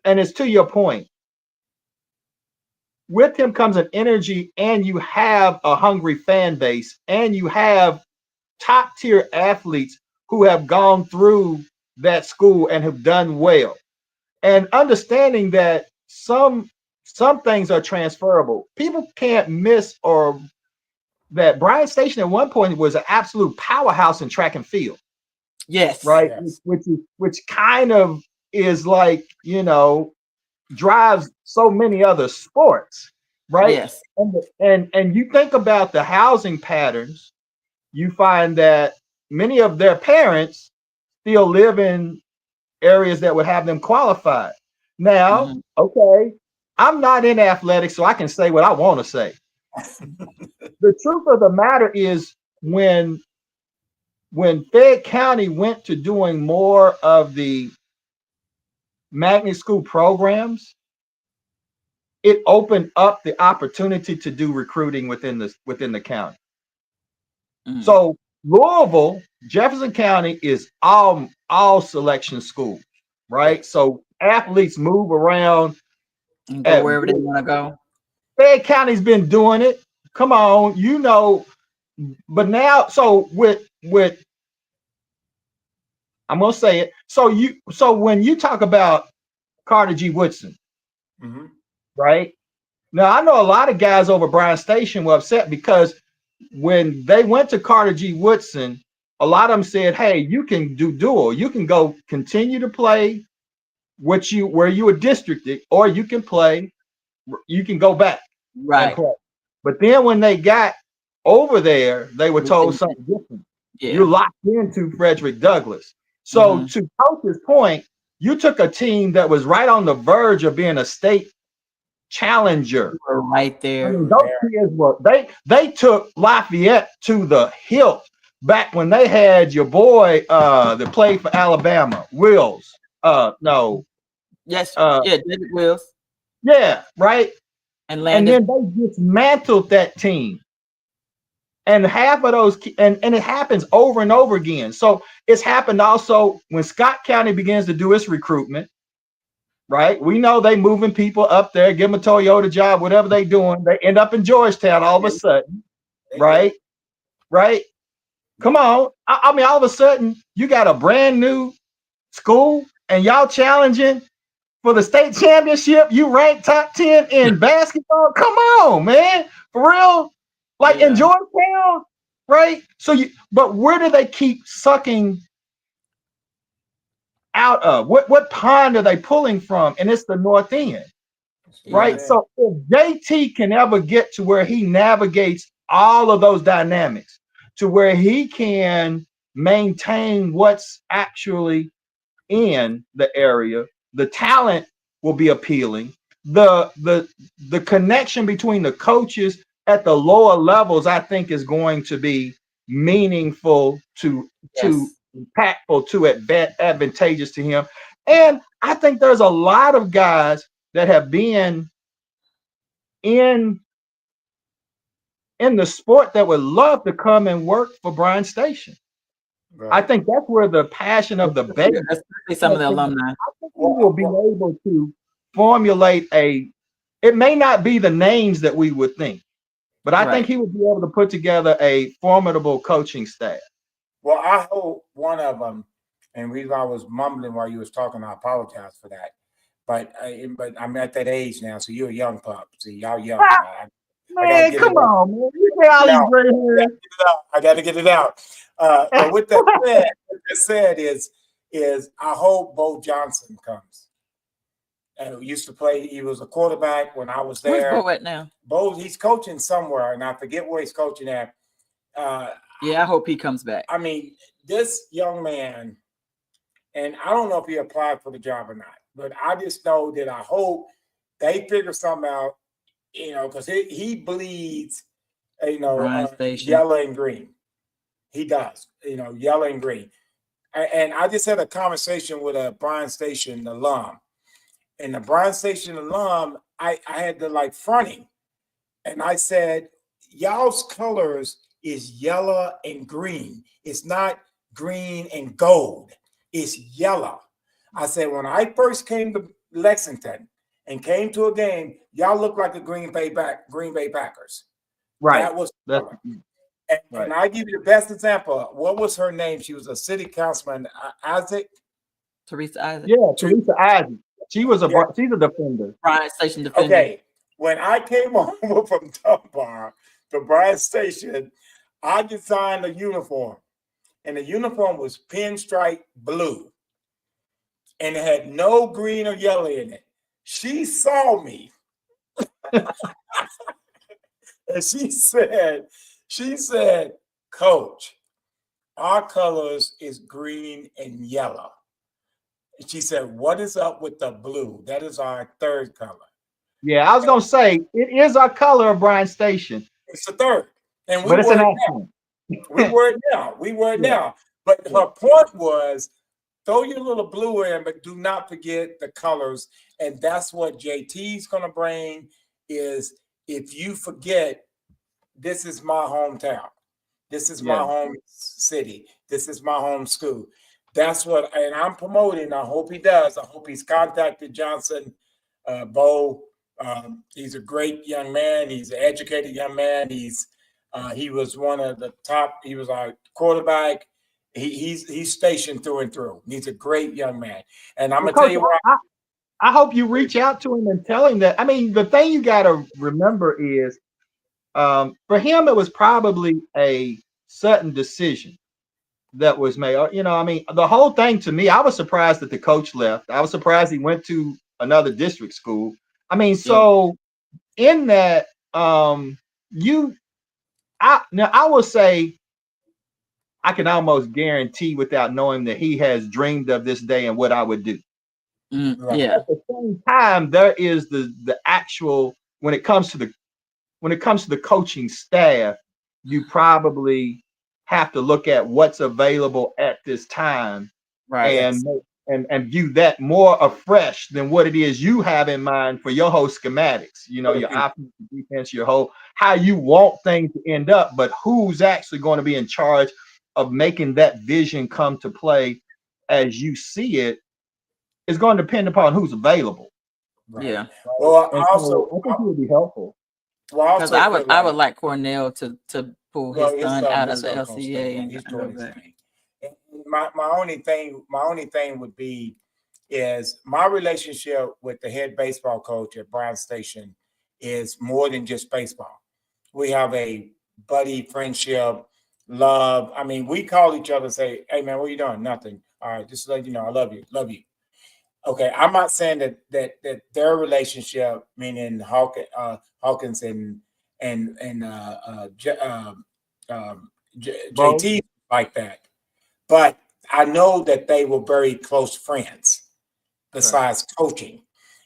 and it's to your point. With him comes an energy, and you have a hungry fan base, and you have top tier athletes who have gone through that school and have done well. And understanding that some things are transferable. People can't miss or that Bryan Station at one point was an absolute powerhouse in track and field, Yes. right? Yes. Which kind of is like, drives so many other sports, right? Yes. And you think about the housing patterns, you find that many of their parents still live in areas that would have them qualified. Now, Mhm. okay, I'm not in athletics, so I can say what I want to say. The truth of the matter is when Fayette County went to doing more of the magnet school programs, it opened up the opportunity to do recruiting within the county. Mhm. So Louisville, Jefferson County is all selection schools, right? So athletes move around. And go wherever they want to go. Fayette County's been doing it. Come on, but now, so with I'm gonna say it. So when you talk about Carter G. Woodson, Mm-hmm. right? Now I know a lot of guys over Bryan Station were upset because when they went to Carter G. Woodson, a lot of them said, "Hey, you can do dual. You can go continue to play where you were districted, or you can go back and Right. play." But then when they got over there, they were told something different. You're Yeah. locked into Frederick Douglass. So Mhm. to Coach's point, you took a team that was right on the verge of being a state challenger. We're right I there. mean, those kids were they took Lafayette to the hilt back when they had your boy that played for Alabama, Wills. No, Yes. uh, Yeah. David Wills yeah, right. and And Landon. then they dismantled that team. And half of those, and it happens over and over again. So it's happened also when Scott County begins to do its recruitment, right? We know they moving people up there, give them a Toyota job, whatever they doing. They end up in Georgetown all of a sudden, right? Right? Come on. I mean, all of a sudden, you got a brand new school and y'all challenging for the state championship. You ranked top 10 in basketball. Come on, man. For real. Like in Yeah. Georgetown, right? But where do they keep sucking out of? What pond are they pulling from? And it's the north end, right? Yeah. So if JT can ever get to where he navigates all of those dynamics, to where he can maintain what's actually in the area, the talent will be appealing. The connection between the coaches at the lower levels, I think, is going to be meaningful to Yes. impactful to advantageous to him. And I think there's a lot of guys that have been in the sport that would love to come and work for Bryan Station. I Right. think that's where the passion of the base. Especially some of the alumni. I think we will be able to formulate it may not be the names that we would think, but I think Right. he would be able to put together a formidable coaching staff. Well, I hope one of them, and the reason I was mumbling while you was talking, I apologize for that. But I'm at that age now, so you're a young pup. See, y'all young. I gotta Man, get come it out. on, man. You got all these gray hairs. I got to get it out. But with that said, is I hope Bo Johnson comes. And he used to play. He was a quarterback when I was Where's there. Bo at now? Bo, he's coaching somewhere, and I forget where he's coaching at. Yeah, I hope he comes back. I mean, this young man And I don't know if he applied for the job or not, but I just know that I hope they figure something out, because he bleeds, Bryan Station. yellow and green. He does, yellow and green. And I just had a conversation with a Bryan Station alum. And the Bryan Station alum, I had to like fronting. And I said, y'all's colors is yellow and green. It's not green and gold. It's yellow. I said, when I first came to Lexington and came to a game, y'all look like the Green Bay Packers. Right. That was color. Right. And I give you the best example. What was her name? She was a city councilman, Isaac. Teresa Isaac. Yeah, Teresa Isaac. She's a defender. Bryan Station defender. Okay. When I came over from Dunbar to Bryan Station, I designed a uniform. And the uniform was pinstripe blue. And it had no green or yellow in it. She saw me. And she said, Coach, our colors is green and yellow. And she said, what is up with the blue? That is our third color. Yeah, I was gonna say it is our color of Bryan Station. It's the third. And but it's an accent. We were it now. We were it now. But her point was, throw your little blue in, but do not forget the colors. And that's what JT's going to bring is if you forget, this is my hometown. This is my home city. This is my home school. That's what, and I'm promoting. I hope he does. I hope he's contacted Johnson, Bo. He's a great young man. He's an educated young man. He was one of the top. He was our quarterback. He's stationed through and through. He's a great young man. And I'm going to tell you what. I hope you reach out to him and tell him that. I mean, the thing you got to remember is for him, it was probably a sudden decision that was made. I mean, the whole thing to me, I was surprised that the coach left. I was surprised he went to another district school. I mean, so in that, I will say, I can almost guarantee without knowing that he has dreamed of this day and what I would do. Right. Yeah. At the same time, there is the actual when it comes to the coaching staff, you probably have to look at what's available at this time, Right. and view that more afresh than what it is you have in mind for your whole schematics. Your offense, defense, your whole how you want things to end up, but who's actually going to be in charge of making that vision come to play as you see it is going to depend upon who's available. Right. Yeah. Well, I think it would be helpful. Because I would like Cornell to pull his son out of the son LCA and he's go doing his back. thing. My only thing would be is my relationship with the head baseball coach at Bryan Station is more than just baseball. We have a buddy friendship, love. I mean, we call each other and say, hey man, what are you doing? Nothing. All right, just to let you know, I love you. Love you. Okay, I'm not saying that their relationship, meaning Hawkins and JT like that, but I know that they were very close friends besides coaching,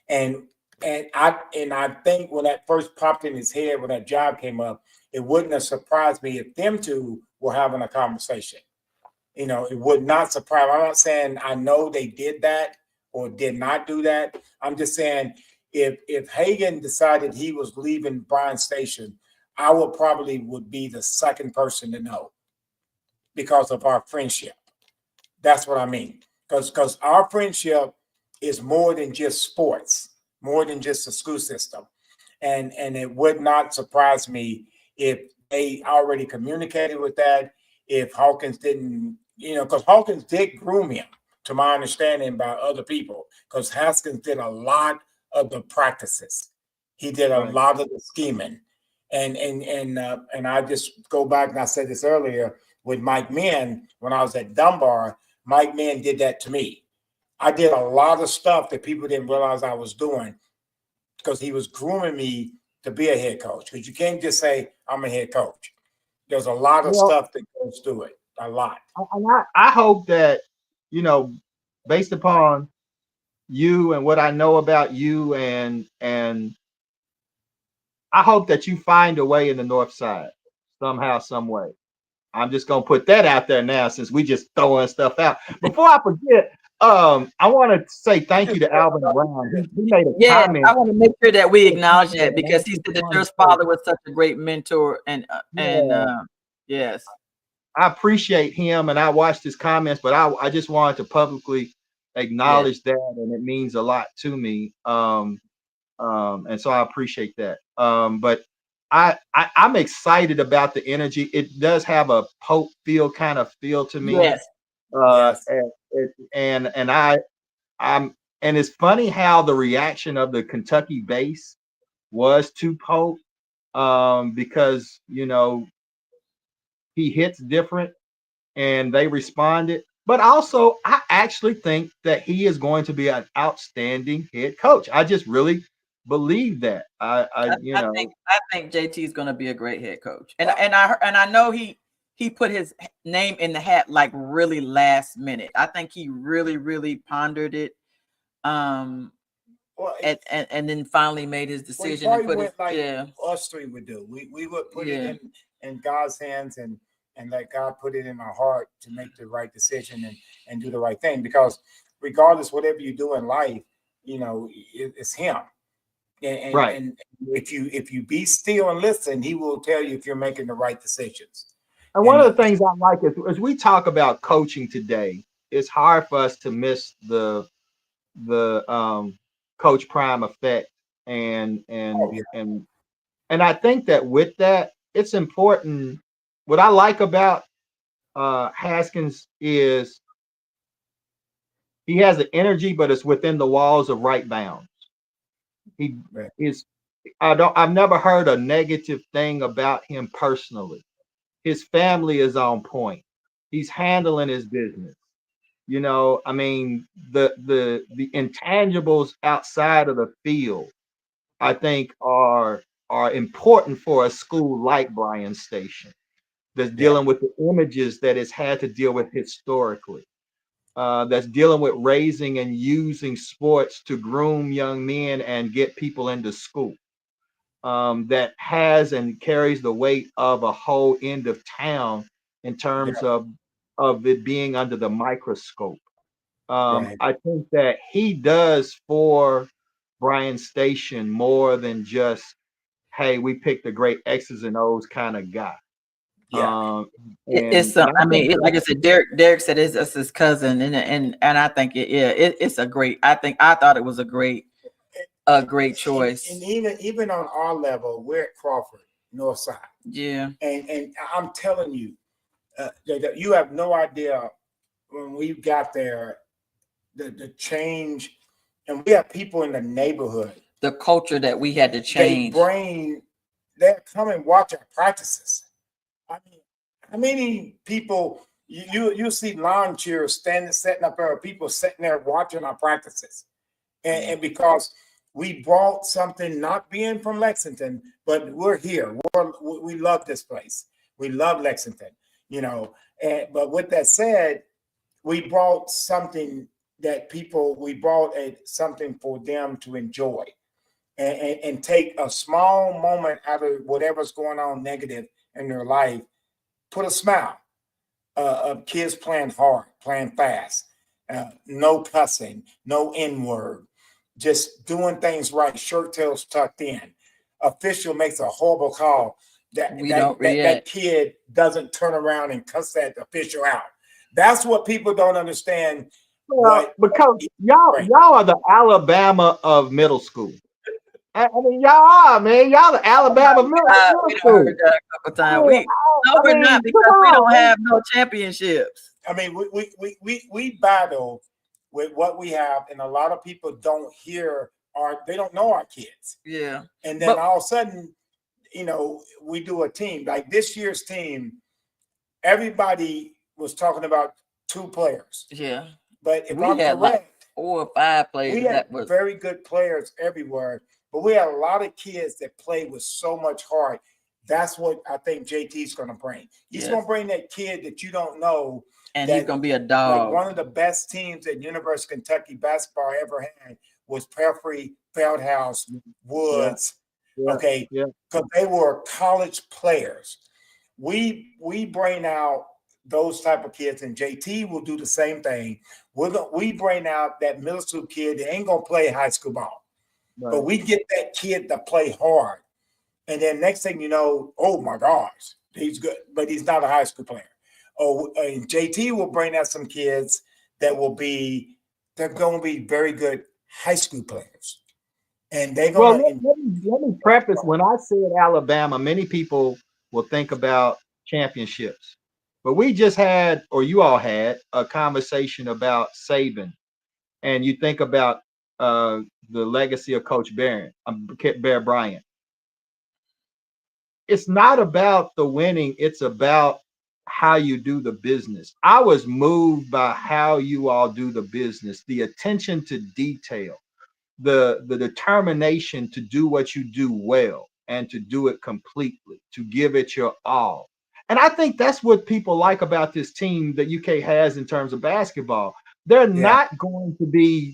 and I think when that first popped in his head when that job came up, it wouldn't have surprised me if them two were having a conversation. It would not surprise. I'm not saying I know they did that or did not do that. I'm just saying if Hagan decided he was leaving Bryan Station, I would be the second person to know because of our friendship. That's what I mean. Because our friendship is more than just sports, more than just the school system. And it would not surprise me if they already communicated with that, if Hawkins didn't, because Hawkins did groom him, to my understanding, by other people, because Haskins did a lot of the practices. He did a lot of the scheming. And I just go back, and I said this earlier, with Mike Mann, when I was at Dunbar, Mike Mann did that to me. I did a lot of stuff that people didn't realize I was doing because he was grooming me to be a head coach. Because you can't just say, I'm a head coach. There's a lot of stuff that goes through it, a lot. I hope that, based upon you and what I know about you, and I hope that you find a way in the North Side somehow, some way. I'm just gonna put that out there now, since we just throwing stuff out. Before I forget, I want to say thank you to Alvin Brown. He made a Yeah, comment. I want to make sure that we acknowledge that, because he said that your father was such a great mentor, and yes, I appreciate him, and I watched his comments, but I just wanted to publicly acknowledge that, and it means a lot to me. And so I appreciate that. But I'm excited about the energy. It does have a Pope kind of feel to me. yes, Yes. And I'm and it's funny how the reaction of the Kentucky base was to Pope, because he hits different and they responded. But also, I actually think that he is going to be an outstanding head coach. I just really believe that. I think JT is going to be a great head coach, and I know he put his name in the hat like really last minute. I think he really pondered it, and then finally made his decision and put it. Us three would do. We would put it in God's hands, and let God put it in our heart to make the right decision and do the right thing. Because regardless, whatever you do in life, it's Him. And if you be still and listen, He will tell you if you're making the right decisions. And one of the things I like is, as we talk about coaching today, it's hard for us to miss the Coach Prime effect, and I think that with that, it's important. What I like about Haskins is he has the energy, but it's within the walls of right bounds. He is. I've never heard a negative thing about him personally. His family is on point. He's handling his business. I mean, the intangibles outside of the field, I think, are important for a school like Bryan Station, that's dealing with the images that it's had to deal with historically. That's dealing with raising and using sports to groom young men and get people into school. That has and carries the weight of a whole end of town in terms of it being under the microscope. I think that he does for Bryan Station more than just, hey, we picked the great X's and O's kind of guy. I mean, like I said, Derek said it's his cousin, and I think it's a great. I thought it was a great choice. And even on our level, we're at Crawford, North Side. Yeah. And I'm telling you, you have no idea when we got there, the change, and we have people in the neighborhood. The culture that we had to change. They're come and watch our practices. I mean, how many people you see lawn chairs setting up there, people sitting there watching our practices, and because we brought something, not being from Lexington, but we're here. We love this place. We love Lexington, but with that said, we brought something that something for them to enjoy, and take a small moment out of whatever's going on negative in their life, put a smile of kids playing hard, playing fast, no cussing, no N-word, just doing things right, shirt tails tucked in. Official makes a horrible call, that kid doesn't turn around and cuss that official out. That's what people don't understand. Because y'all are the Alabama of middle school. I mean, y'all are, man. Y'all the Alabama middle school. Heard that a couple times. We're not, because we don't have no championships. I mean, we battle with what we have, and a lot of people don't hear they don't know our kids. Yeah. And then all of a sudden, we do a team. Like this year's team, everybody was talking about 2 players. Yeah. But if I'm correct, like 4 or 5 players. We had very good players everywhere, but we had a lot of kids that played with so much heart. That's what I think JT's going to bring. He's going to bring that kid that you don't know. And he's going to be a dog. Like one of the best teams that University of Kentucky basketball ever had was Pelfrey, Feldhouse, Woods. Yeah. Okay. Because they were college players. We bring out those type of kids, and JT will do the same thing. We bring out that middle school kid that ain't going to play high school ball. Right. But we get that kid to play hard. And then next thing you know, oh my gosh, he's good, but he's not a high school player. Oh, and JT will bring out some kids they're going to be very good high school players. And they're going to. Let me preface. When I said Alabama, many people will think about championships. But we just had, or you all had, a conversation about Saban. And you think about the legacy of Coach Bear Bryant. It's not about the winning. It's about how you do the business. I was moved by how you all do the business, the attention to detail, the determination to do what you do well and to do it completely, to give it your all. And I think that's what people like about this team that UK has in terms of basketball. They're not going to be,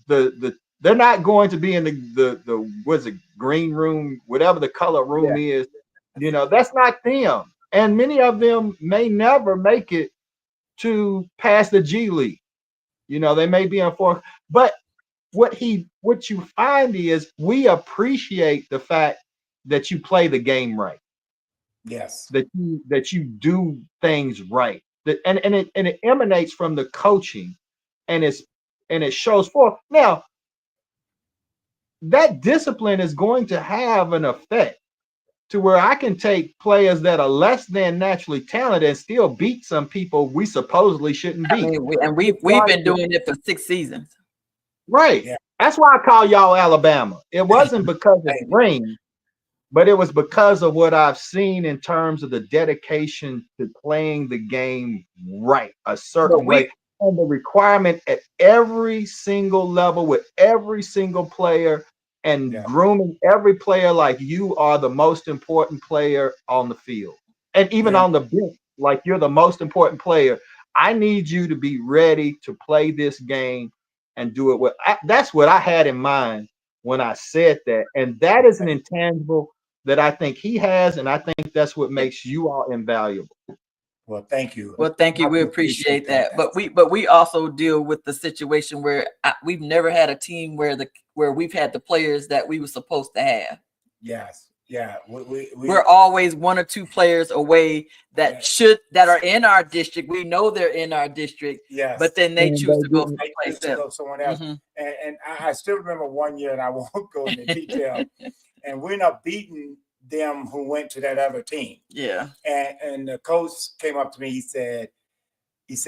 they're not going to be in the what's it, green room, whatever the color room is. That's not them. And many of them may never make it to pass the G League. They may be on fourth. But what you find is we appreciate the fact that you play the game right. Yes. That you do things right. And it emanates from the coaching, and it shows forth. Now, that discipline is going to have an effect to where I can take players that are less than naturally talented and still beat some people we supposedly shouldn't beat. We've been doing it for 6 seasons. Right. Yeah. That's why I call y'all Alabama. It wasn't because of the ring, but it was because of what I've seen in terms of the dedication to playing the game right, a certain way. And the requirement at every single level with every single player, and grooming every player like you are the most important player on the field. And even on the bench, like you're the most important player. I need you to be ready to play this game and do it well. That's what I had in mind when I said that. And that is an intangible that I think he has, and I think that's what makes you all invaluable. Well, thank you. We appreciate that. But we also deal with the situation where we've never had a team where we've had the players that we were supposed to have. Yes. Yeah. We're always 1 or 2 players away that are in our district. We know they're in our district. Yes. But then they choose to go someone else. Mm-hmm. And I still remember one year, and I won't go into detail, and we're not beating them who went to that other team. Yeah. And the coach came up to me. He said,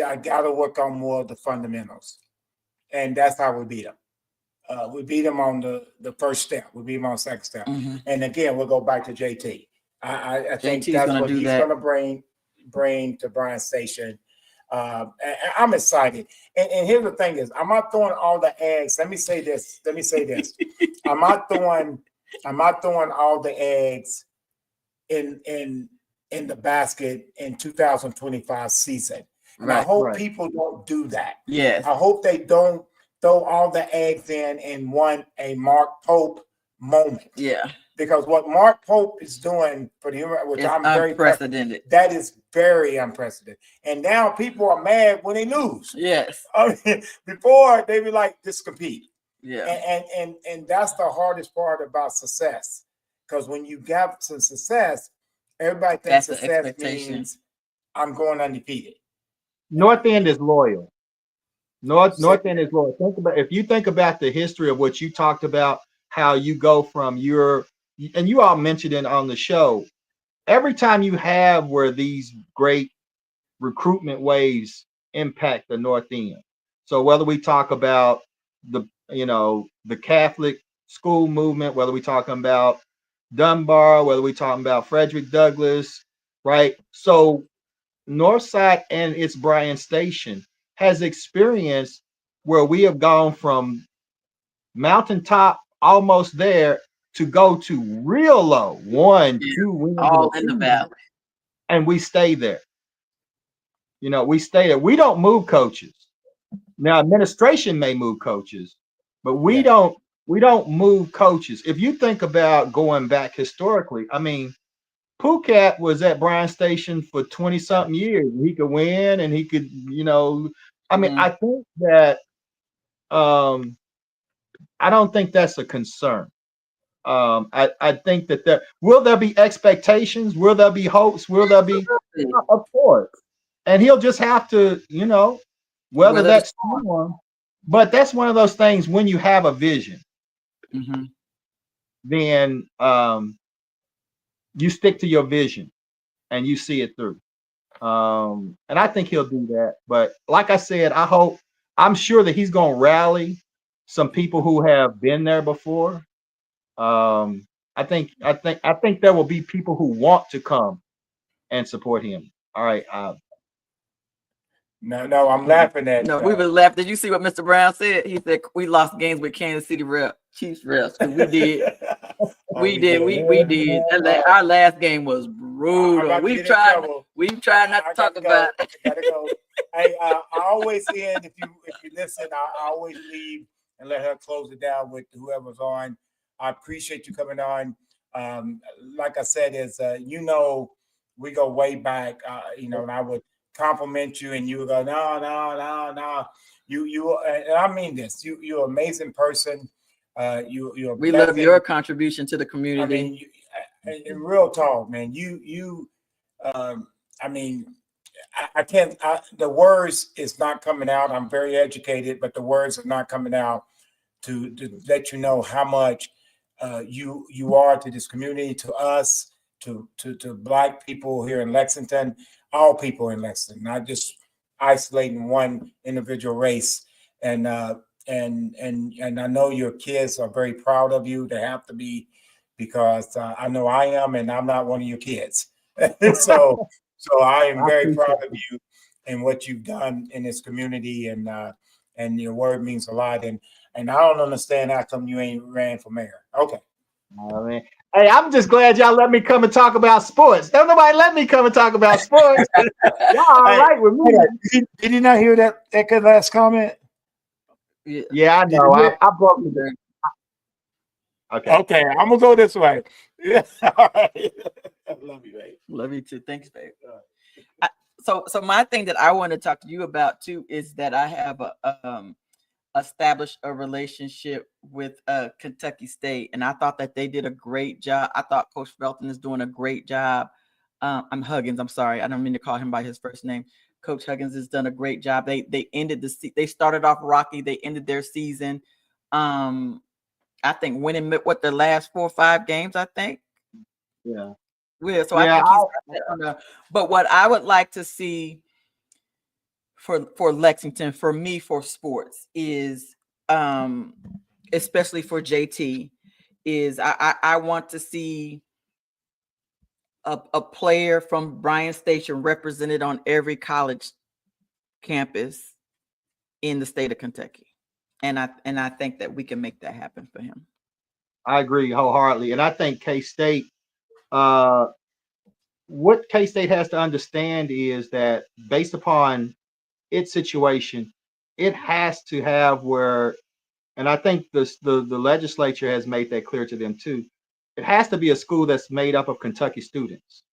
I got to work on more of the fundamentals. And that's how we beat them. We beat them on the first step. We beat them on the second step. Mm-hmm. And again, we'll go back to JT. I think that's what he's going to bring to Bryan Station. And I'm excited. And here's the thing is, I'm not throwing all the eggs. Let me say this. I'm not throwing all the eggs in the basket in 2025 season. And I hope people don't do that. Yes. I hope they don't throw all the eggs in a Mark Pope moment. Yeah. Because what Mark Pope is doing for the which I'm very unprecedented. That is very unprecedented. And now people are mad when they lose. Yes. Before they be like, just compete. Yeah. And that's the hardest part about success. Because when you got some success, everybody thinks success means I'm going undefeated. North End is loyal. North End is loyal. If you think about the history of what you talked about, how you go from and you all mentioned it on the show, every time you have where these great recruitment waves impact the North End. So whether we talk about the Catholic school movement, whether we're talking about Dunbar, whether we're talking about Frederick Douglass, right? So Northside and its Bryan Station has experienced where we have gone from mountaintop almost there to go to real low, 1, Yeah, 2 wins all a in the season, valley. and we stay there. You know, we stay there. We don't move coaches. Now, administration may move coaches, but we don't move coaches. If you think about going back historically, I mean, Phuket was at Bryan Station for 20 something years. He could win and he could, you know, I mean, I think that I don't think that's a concern. I think that there be expectations, will there be hopes, will there be, of course, and he'll just have to, you know, weather that storm. But that's one of those things when you have a vision, then you stick to your vision and you see it through. And I think he'll do that. But like I said, I'm sure that he's going to rally some people who have been there before. I think there will be people who want to come and support him. All right. No, I'm laughing at. No, we were laughing. Did you see what Mr. Brown said? He said we lost games with Kansas City Chiefs refs. We did. We did. Our last game was brutal. We've tried not to talk about it. Gotta go. Hey, I always end, if you listen, I always leave and let her close it down with whoever's on. I appreciate you coming on. Like I said, you know, we go way back. You know, and I would compliment you, and you would go, no. You, and I mean this. You're an amazing person. We love your contribution to the community. I mean, in real talk, man. I mean, I can't. The words is not coming out. I'm very educated, but the words are not coming out to let you know how much you are to this community, to us, to Black people here in Lexington, all people in Lexington, not just isolating one individual race. And I know your kids are very proud of you. They have to be, because I know I am, and I'm not one of your kids. so I am very proud of you and what you've done in this community, and your word means a lot. And I don't understand how come you ain't ran for mayor. Okay. Oh, man. Hey, I'm just glad y'all let me come and talk about sports. Don't nobody let me come and talk about sports. Y'all all right with me. Did you not hear that last comment? Yeah, I know. I broke it down. Okay, I'm gonna go this way. Yeah. All right. I love you, babe. Love you too. Thanks, babe. So my thing that I want to talk to you about too is that I have established a relationship with Kentucky State, and I thought that they did a great job. I thought Coach Felton is doing a great job. I'm Huggins. I'm sorry, I don't mean to call him by his first name. Coach Huggins has done a great job. They ended they started off rocky. They ended their season. I think winning their last 4 or 5 games. I think. Yeah. Yeah. So I think but what I would like to see for Lexington, for me, for sports is, especially for JT, is I want to see a player from Bryan Station represented on every college campus in the state of Kentucky. And I think that we can make that happen for him. I agree wholeheartedly. And I think K-State, what K-State has to understand is that based upon its situation, it has to have and I think the legislature has made that clear to them too. It has to be a school that's made up of Kentucky students.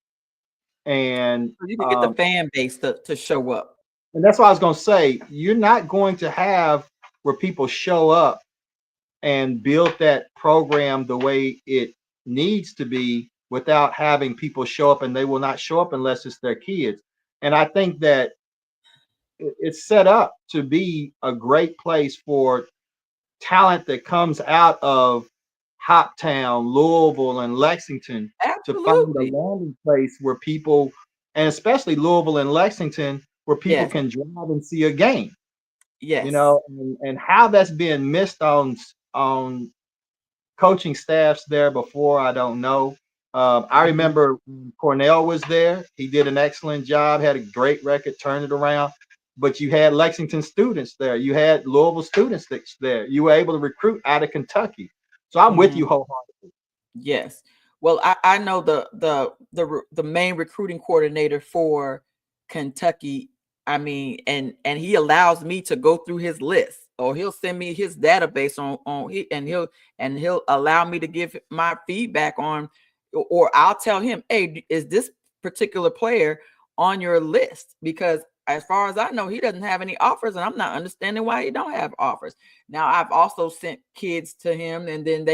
And you can get the fan base to show up. And that's what I was going to say. You're not going to have where people show up and build that program the way it needs to be without having people show up, and they will not show up unless it's their kids. And I think that it's set up to be a great place for talent that comes out of Hoptown, Louisville, and Lexington. Absolutely. To find a landing place where people, and especially Louisville and Lexington, where people can drive and see a game. Yes. You know, and how that's been missed on coaching staffs there before, I don't know. I remember Cornell was there. He did an excellent job, had a great record, turned it around. But you had Lexington students there. You had Louisville students there. You were able to recruit out of Kentucky. So I'm with you wholeheartedly. Yes. Well, I know the main recruiting coordinator for Kentucky. I mean, and he allows me to go through his list, or he'll send me his database and he'll allow me to give my feedback on, or I'll tell him, hey, is this particular player on your list? Because as far as I know, he doesn't have any offers, and I'm not understanding why he don't have offers. Now, I've also sent kids to him, and then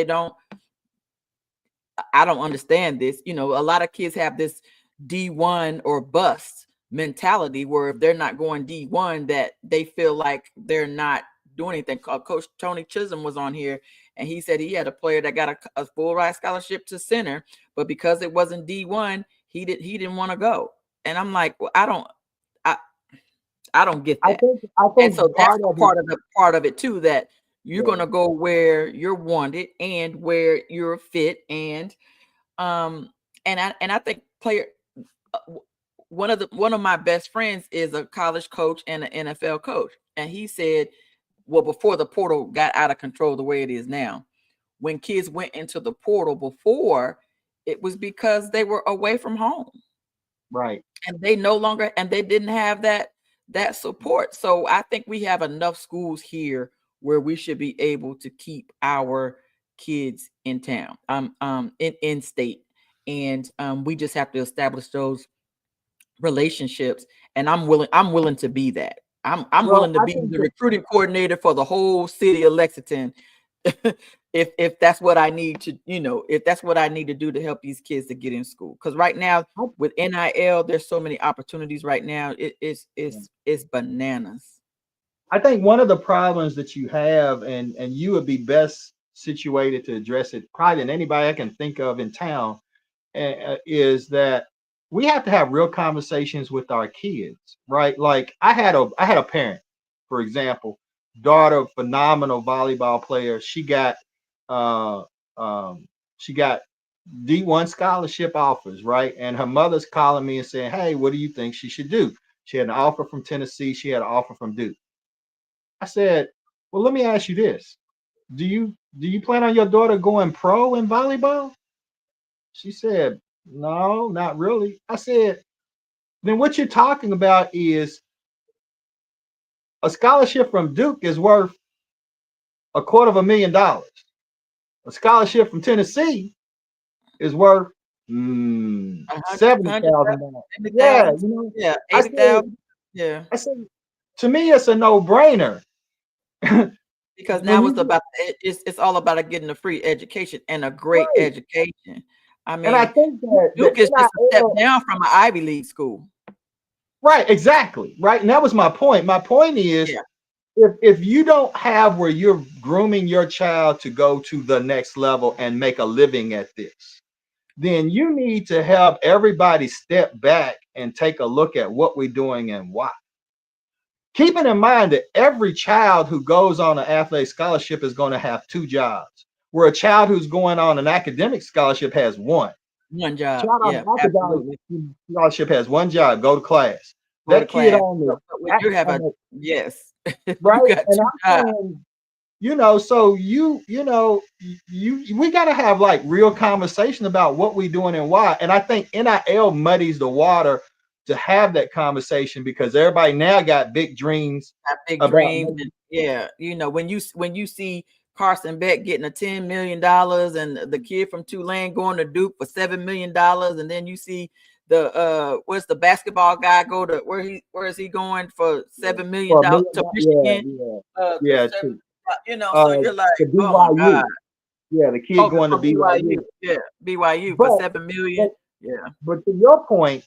I don't understand this. A lot of kids have this D1 or bust mentality, where if they're not going D1, that they feel like they're not doing anything. Coach Tony Chisholm was on here, and he said he had a player that got a full ride scholarship to center, but because it wasn't D1, he didn't want to go. And I'm like, well, I don't get I that. think And so that's part of it, part of it too, that you're yeah, going to go where you're wanted and where you're fit. Um and I think one of my best friends is a college coach and an NFL coach, and he said, well, before the portal got out of control the way it is now, when kids went into the portal before, it was because they were away from home, right. and they didn't have that support. So I think we have enough schools here where we should be able to keep our kids in town, in state, and we just have to establish those relationships. And I'm willing to be that. I'm Well, willing to I be think the that, recruiting coordinator for the whole city of Lexington. If that's what I need to, if that's what I need to do to help these kids to get in school. Because right now with NIL, there's so many opportunities right now. It's bananas. I think one of the problems that you have, and you would be best situated to address it probably than anybody I can think of in town, is that we have to have real conversations with our kids, right? Like I had a parent, for example, daughter, phenomenal volleyball player. Uh, she got D1 scholarship offers, right? And her mother's calling me and saying, "Hey, what do you think she should do?" She had an offer from Tennessee. She had an offer from Duke. I said, "Well, let me ask you this: Do you plan on your daughter going pro in volleyball?" She said, "No, not really." I said, "Then what you're talking about is a scholarship from Duke is worth $250,000. A scholarship from Tennessee is worth A hundred $70,000." Yeah, thousand, yeah, I said, 80,000, yeah. I said, to me, it's a no-brainer. Because When now you get it's all about getting a free education and a great right, education. I and I mean, think that the Duke is just a step NIL, down from an Ivy League school. right, exactly, right, and that was my point. My point is, Yeah. if you don't have where you're grooming your child to go to the next level and make a living at this, then you need to help everybody step back and take a look at what we're doing and why. Keeping in mind that every child who goes on an athletic scholarship is going to have two jobs, where a child who's going on an academic scholarship has one. One job. Child on Yeah, an academic absolutely. scholarship has one job: go to class. Go to That kid class. on But when the you have on a the yes, you right, got and two I'm jobs. saying, so we got to have like real conversation about what we're doing and why. And I think NIL muddies the water to have that conversation, because everybody now got big dreams Got big about dreams, making, and yeah, when you see Carson Beck getting a $10 million, and the kid from Tulane going to Duke for $7 million, and then you see what's the basketball guy go to where is he going for for a $7 million million to dollars. Michigan? To Yeah, seven, to so you're like, to oh my God. BYU. Yeah, the kid Oh, going to for BYU, BYU. yeah, BYU for But 7 million. but Yeah. but to your point,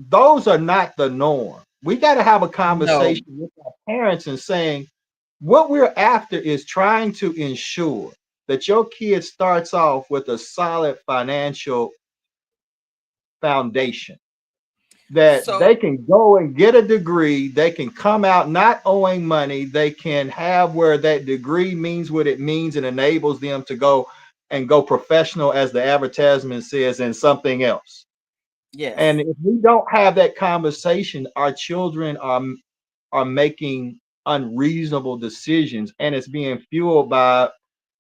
those are not the norm. We got to have a No. conversation with our parents and saying what we're after is trying to ensure that your kid starts off with a solid financial foundation, that So they can go and get a degree, they can come out not owing money, they can have where that degree means what it means and enables them to go professional, as the advertisement says, in something else. And yes. if we don't have that conversation, our children are making unreasonable decisions, and it's being fueled by,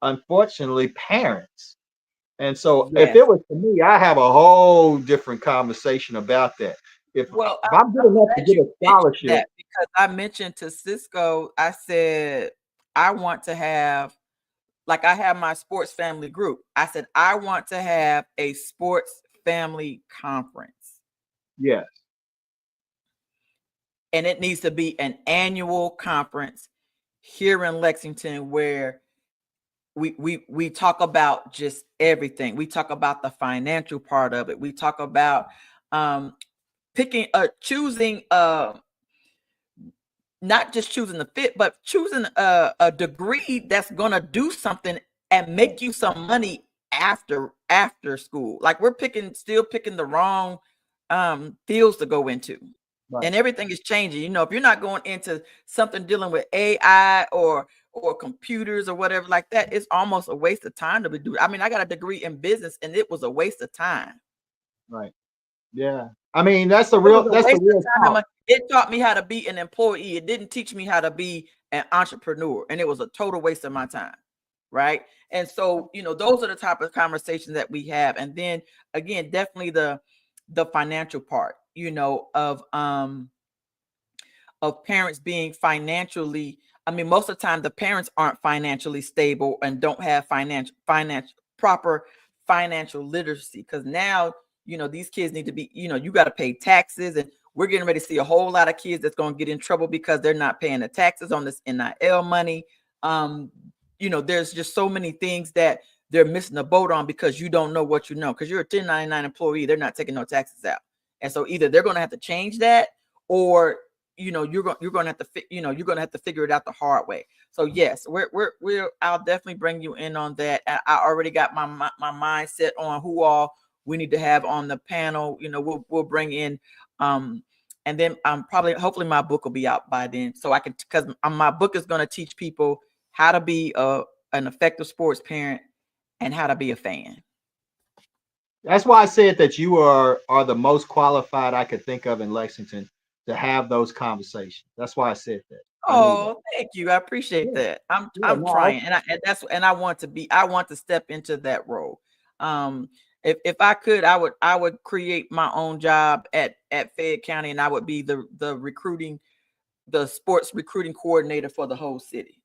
unfortunately, parents. And so if Yes. it was to me, I have a whole different conversation about that. If Well, I'm good I'm enough to glad get you a mentioned scholarship, that because I mentioned to Cisco, I said, I want to have, like I have my sports family group. I said, I want to have a sports family conference. yes, And it needs to be an annual conference here in Lexington where we talk about just everything. We talk about the financial part of it. We talk about choosing not just choosing the fit, but choosing a degree that's gonna do something and make you some money after school. Like we're still picking the wrong fields to go into. right. And everything is changing. You know, if you're not going into something dealing with AI or computers or whatever like that, it's almost a waste of time to be doing. I mean, I got a degree in business and it was a waste of time. Right. Yeah. I mean, that's the It was real a that's the waste of real time. talk. It taught me how to be an employee. It didn't teach me how to be an entrepreneur. And it was a total waste of my time. Right. And so, you know, those are the type of conversations that we have. And then again, definitely the financial part, you know, of parents being financially, I mean, most of the time the parents aren't financially stable and don't have proper financial literacy. Because now, you know, these kids need to be, you know, you got to pay taxes, and we're getting ready to see a whole lot of kids that's going to get in trouble because they're not paying the taxes on this NIL money. You know, there's just so many things that they're missing the boat on because you don't know what you know. Because you're a 1099 employee, they're not taking no taxes out. And so either they're going to have to change that, or you know, you're going to have to you're going to have to figure it out the hard way. So yes, we're I'll definitely bring you in on that. I already got my mindset on who all we need to have on the panel. You know, we'll bring in and then hopefully my book will be out by then, so I can, because my book is going to teach people how to be an effective sports parent and how to be a fan. That's why I said that you are the most qualified I could think of in Lexington to have those conversations. That's why I said that. I knew that. Oh, thank you. I appreciate Yeah, that. yeah, I'm no, trying, and I want to step into that role. If I could, I would create my own job at Fayette County, and I would be the sports recruiting coordinator for the whole city,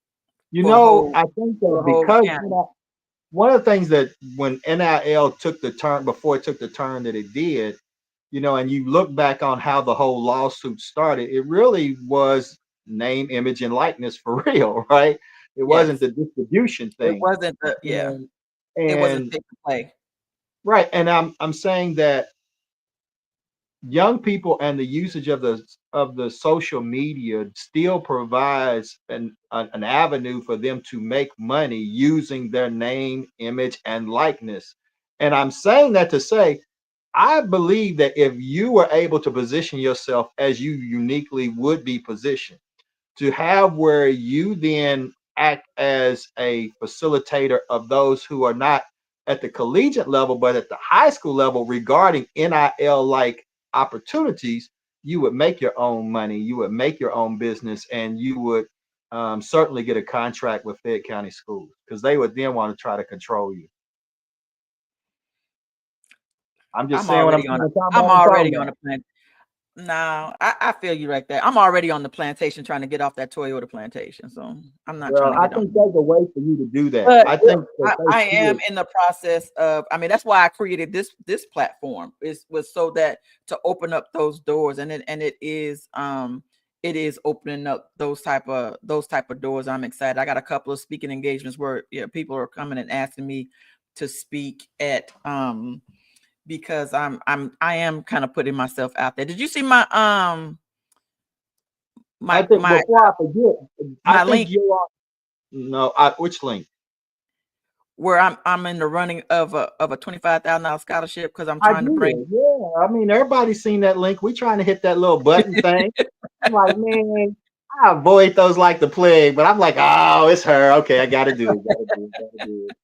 you for the know, whole I think for that the whole because county. one of the things that when NIL took the turn before it took the turn that it did, you know, and you look back on how the whole lawsuit started, it really was name, image, and likeness for real, right? It wasn't Yes, the distribution it thing. wasn't And, it wasn't and pick and play. right, and I'm saying that young people and the usage of the social media still provides an avenue for them to make money using their name, image, and likeness. And I'm saying that to say, I believe that if you were able to position yourself as you uniquely would be positioned, to have where you then act as a facilitator of those who are not at the collegiate level, but at the high school level regarding NIL like opportunities, you would make your own money, you would make your own business, and you would certainly get a contract with Fayette County Schools because they would then want to try to control you. I'm just I'm saying what I'm already saying. on a I'm talking I'm about what I'm already talking on about. a plan. No, I feel you right there. I'm already on the plantation trying to get off that Toyota plantation. So I'm not trying Well, to I get think on. there's a way for you to do that. But I think that they I see am it. in the process of, I mean, that's why I created this platform, was so that to open up those doors, and it is opening up those type of doors. I'm excited. I got a couple of speaking engagements where people are coming and asking me to speak at because I am kind of putting myself out there. Did you see my I my think my before I forget, I my think link you are. No, which link? where I'm in the running of a $25,000 scholarship because I'm I trying to bring. did. Yeah. I mean, everybody's seen that link. We trying to hit that little button thing. I'm like, man, I avoid those like the plague, but I'm like, oh, it's her. Okay, I gotta do it. Gotta do it. Gotta do it.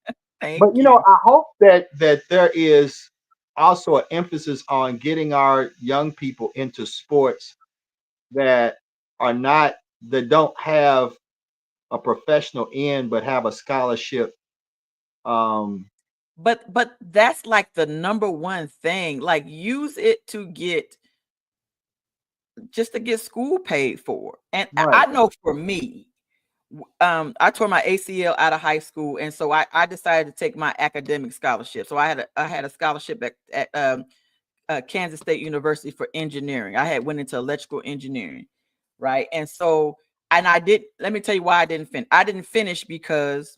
Thank But you know, you. I hope that there is also an emphasis on getting our young people into sports that are not that don't have a professional end but have a scholarship um but that's like the number one thing. Like use it to get just to get school paid for. And I Right. know for me, I tore my ACL out of high school, and so I decided to take my academic scholarship. So I had a scholarship at Kansas State University for engineering. I had went into electrical engineering, right? And so and I did. Let me tell you why I didn't finish. I didn't finish because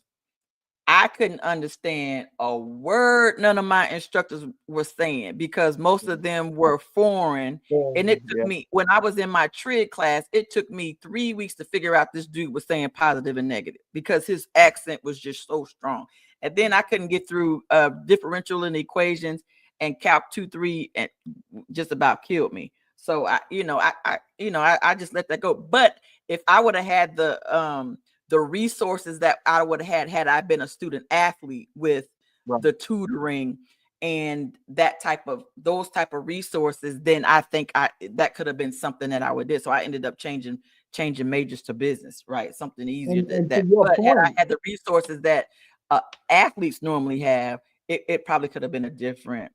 I couldn't understand a word none of my instructors were saying because most of them were foreign. And it took Yeah. me, when I was in my trig class, it took me 3 weeks to figure out this dude was saying positive and negative because his accent was just so strong. And then I couldn't get through differential and equations, and Calc 2-3 and just about killed me. So I just let that go. But if I would have had the resources that I would have had I been a student athlete with Right. the tutoring and those type of resources, then I think that could have been something that I would do. So I ended up changing majors to business, right? Something easier than And to that. your But had I point, had the resources that athletes normally have, it probably could have been a different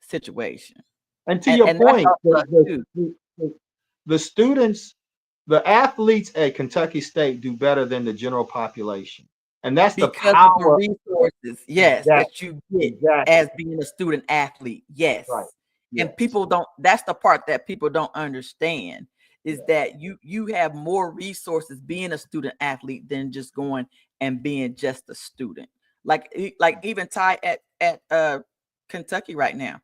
situation. and to your And that's point, also too. the students, the athletes at Kentucky State do better than the general population. And that's the Because of the power. resources, yes, Exactly. that you get Exactly. as being a student athlete. Yes. Right. And Yes. people don't, that's the part that people don't understand is Yeah. that you have more resources being a student athlete than just going and being just a student. Like even Ty at Kentucky right now.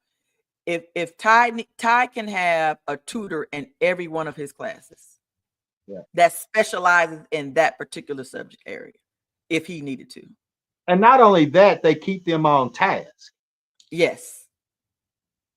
If Ty can have a tutor in every one of his classes Yeah. that specializes in that particular subject area, if he needed to. And not only that, they keep them on task. Yes.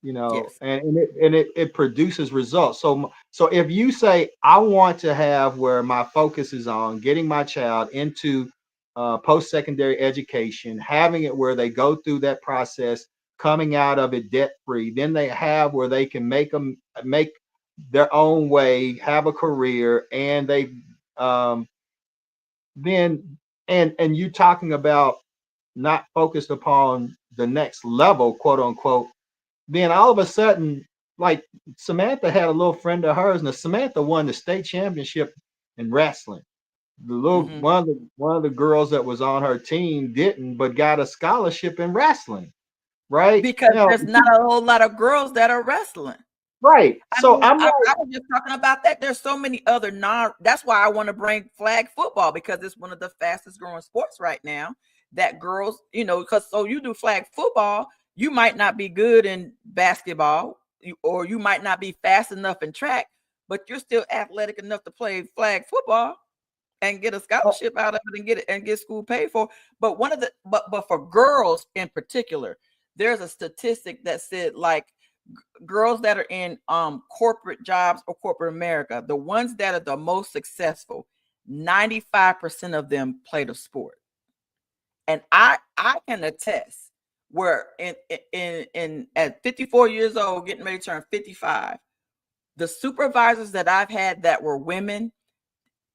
Yes. And it produces results. So if you say I want to have where my focus is on getting my child into post-secondary education, having it where they go through that process, coming out of it debt free, then they have where they can make their own way, have a career, and they then and you talking about not focused upon the next level, quote unquote, then all of a sudden, like Samantha had a little friend of hers, and Samantha won the state championship in wrestling. The little one of the girls that was on her team didn't, but got a scholarship in wrestling, right? Because there's not a whole lot of girls that are wrestling. Right. I So mean, I'm I like, was just talking about that. There's so many other that's why I want to bring flag football, because it's one of the fastest growing sports right now that girls, because so you do flag football, you might not be good in basketball, or you might not be fast enough in track, but you're still athletic enough to play flag football and get a scholarship out of it and get school paid for. But but for girls in particular, there's a statistic that said like girls that are in corporate jobs or corporate America, the ones that are the most successful, 95% of them played a sport. And I can attest where in at 54 years old, getting ready to turn 55, the supervisors that I've had that were women,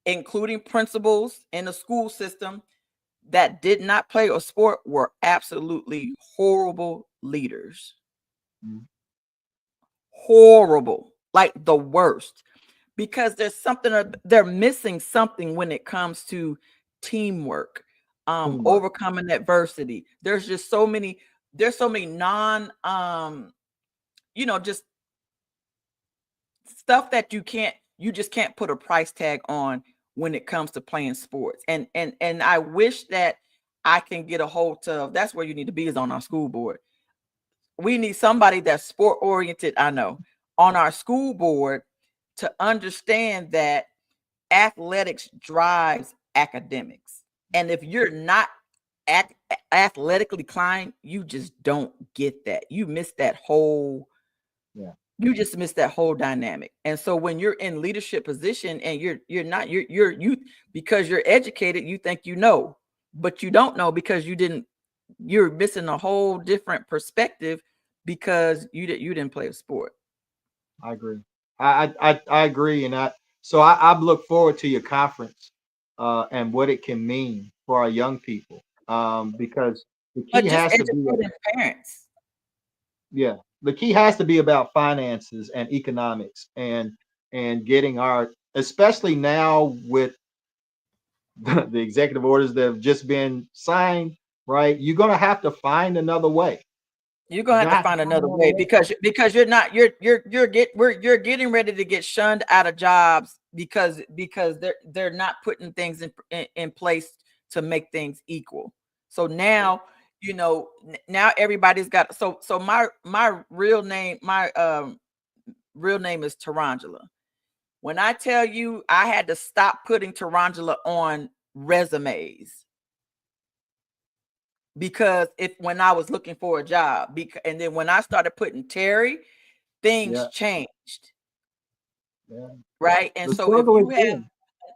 including principals in the school system that did not play a sport, were absolutely horrible leaders. Horrible, like the worst, because they're missing something when it comes to teamwork, overcoming adversity. There's so many non just stuff that you just can't put a price tag on when it comes to playing sports. And I wish that I can get a hold of, that's where you need to be, is on our school board. We need somebody that's sport oriented, I know, on our school board to understand that athletics drives academics. And if you're not athletically inclined, you just don't get that. You miss that whole you just miss that whole dynamic. And so when you're in leadership position and you're not you because you're educated, you think you know, but you don't know because you're missing a whole different perspective because you didn't play a sport. I agree. I agree, and I look forward to your conference and what it can mean for our young people, because The key But just has to be, educating parents. yeah, the key has to be about finances and economics and getting our, especially now with the executive orders that have just been signed, right? You're gonna have to find another way. You're You're gonna have gonna to have to find find another another way way. because you're getting ready to get shunned out of jobs because they're not putting things in place to make things equal. So now now everybody's got so my real name real name is Tarangela. When I tell you I had to stop putting Tarangela on resumes because if when I was looking for a job, and then when I started putting Terry, things Yeah, changed, yeah. right? And The so if struggle is you have real.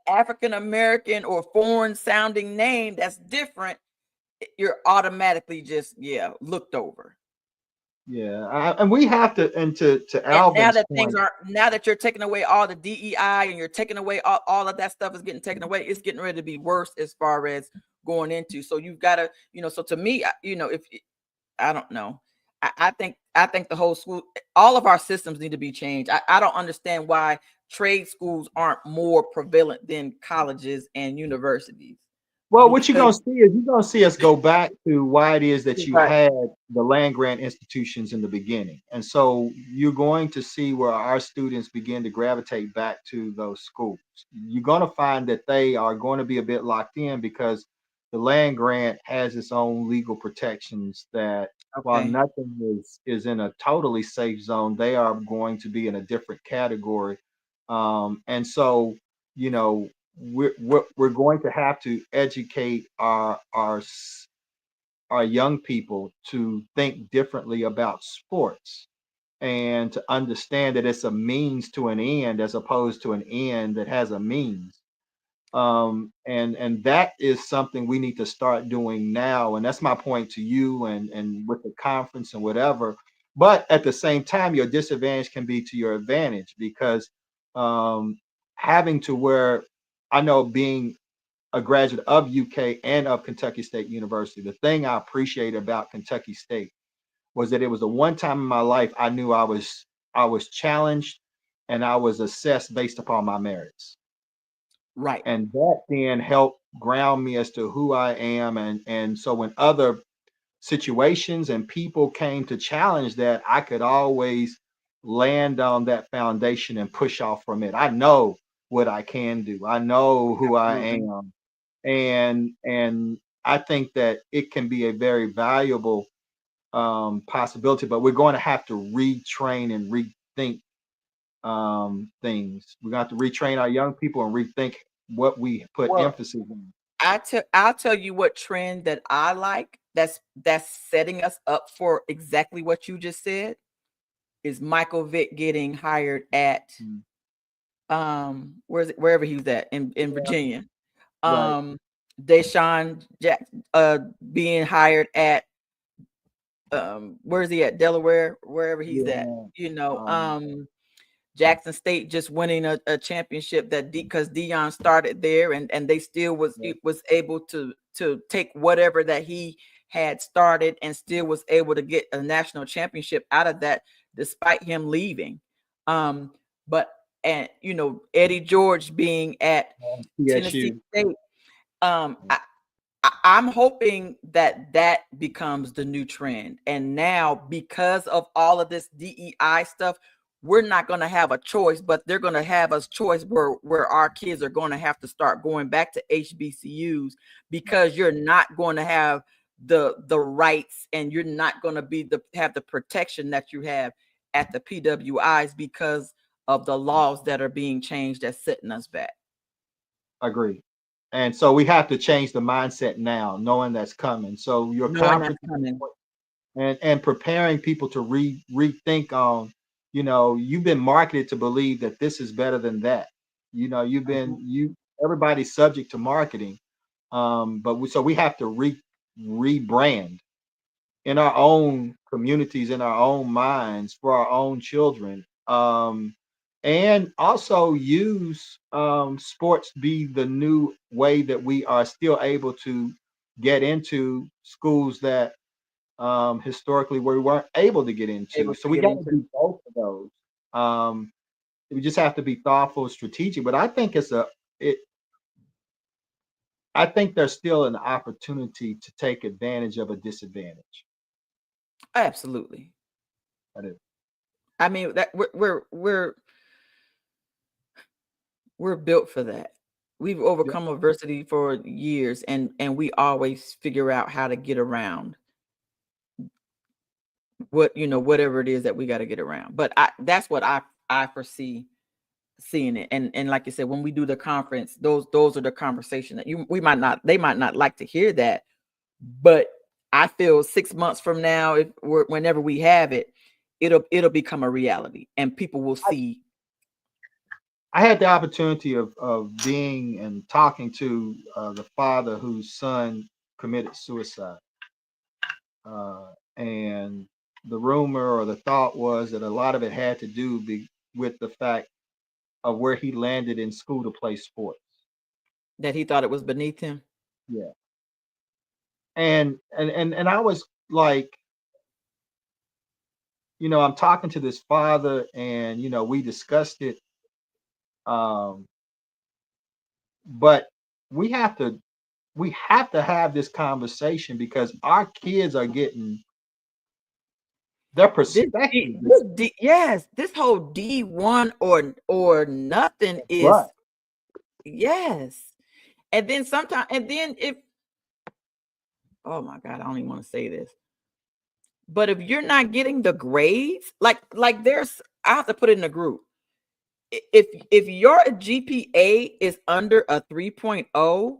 an African American or foreign sounding name that's different, you're automatically just looked over. Yeah, and we have to, and to And now Alvin's that things point, are now that you're taking away all the DEI and you're taking away all of that stuff is getting taken away, it's getting ready to be worse as far as going into. So you've got to, so to me, if I don't know. I think the whole school, all of our systems need to be changed. I don't understand why trade schools aren't more prevalent than colleges and universities. well, what you're Because gonna see is you're gonna see us go back to why it is that you right, had the land grant institutions in the beginning. And so you're going to see where our students begin to gravitate back to those schools. You're gonna find that they are going to be a bit locked in because the land grant has its own legal protections that while okay, nothing is in a totally safe zone, they are going to be in a different category. And so, you know, we're going to have to educate our young people to think differently about sports and to understand that it's a means to an end as opposed to an end that has a means. And that is something we need to start doing now. And that's my point to you and with the conference and whatever. But at the same time, your disadvantage can be to your advantage because um, having to where I know being a graduate of UK and of Kentucky State University, the thing I appreciate about Kentucky State was that it was the one time in my life I knew I was challenged and I was assessed based upon my merits. right. And that then helped ground me as to who I am. And so when other situations and people came to challenge that, I could always land on that foundation and push off from it. I know what I can do. I know who I Absolutely. am. And I think that it can be a very valuable possibility, but we're going to have to retrain and rethink things. We're going to have to retrain our young people and rethink what we put Well, emphasis on. I'll tell you what trend that I like that's setting us up for exactly what you just said is Michael Vick getting hired at Mm. wherever he was at in Yeah, Virginia. right. Deshaun Jack being hired at where's he at? Delaware, wherever he's at. Yeah. You know, Um, Jackson State just winning a championship that because Dion started there and they still yeah, was able to take whatever that he had started and still was able to get a national championship out of that despite him leaving. But and Eddie George being at Tennessee TSU. State. I'm hoping that becomes the new trend. And now, because of all of this DEI stuff, we're not going to have a choice, but they're going to have a choice where our kids are going to have to start going back to HBCUs because you're not going to have the rights and you're not going to have the protection that you have at the PWIs because of the laws that are being changed that's setting us back. Agree. And so we have to change the mindset now, knowing that's coming. So your Knowing that's conference coming. and preparing people to rethink on, you've been marketed to believe that this is better than that. You've been everybody's subject to marketing. So we have to rebrand in our own communities, in our own minds, for our own children. And also use sports be the new way that we are still able to get into schools that historically we weren't able to get into. Able So to we get got to into. do both of those. We just have to be thoughtful, strategic. But I think it. I think there's still an opportunity to take advantage of a disadvantage. Absolutely. That is. I mean that we're built for that. We've overcome adversity for years, and we always figure out how to get around whatever it is that we got to get around. But that's what I foresee seeing it. And like you said, when we do the conference, those are the conversations that they might not like to hear that, but I feel 6 months from now, whenever we have it, it'll become a reality, and people will see. I had the opportunity of being and talking to the father whose son committed suicide. And the rumor or the thought was that a lot of it had to do with the fact of where he landed in school to play sports. That he thought it was beneath him. Yeah. And I was like, I'm talking to this father, and we discussed it. But we have to have this conversation because our kids are getting their perspective. Yes, this whole D1 or nothing is Right. yes. And then sometimes, if oh my God, I don't even want to say this. But if you're not getting the grades, like there's, I have to put it in a group. If your GPA is under a 3.0,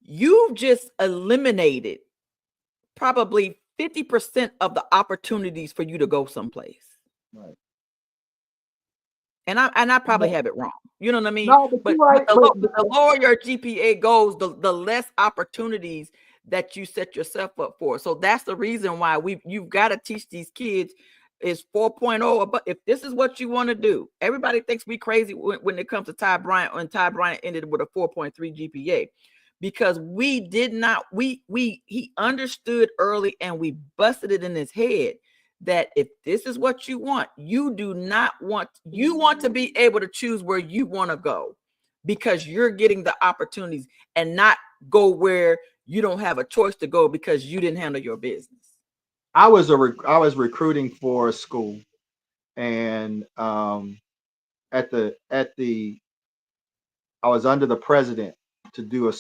you've just eliminated probably 50% of the opportunities for you to go someplace. Right. And I probably have it wrong. You know what I mean? No, but you're right. The lower your GPA goes, the less opportunities that you set yourself up for. So that's the reason why you've got to teach these kids is 4.0. But if this is what you want to do, everybody thinks we crazy when it comes to Ty Bryant, when Ty Bryant ended with a 4.3 GPA. Because he understood early, and we busted it in his head that if this is what you want, you want to be able to choose where you want to go, because you're getting the opportunities, and not go where you don't have a choice to go because you didn't handle your business. I was recruiting for a school, and at the I was under the president to do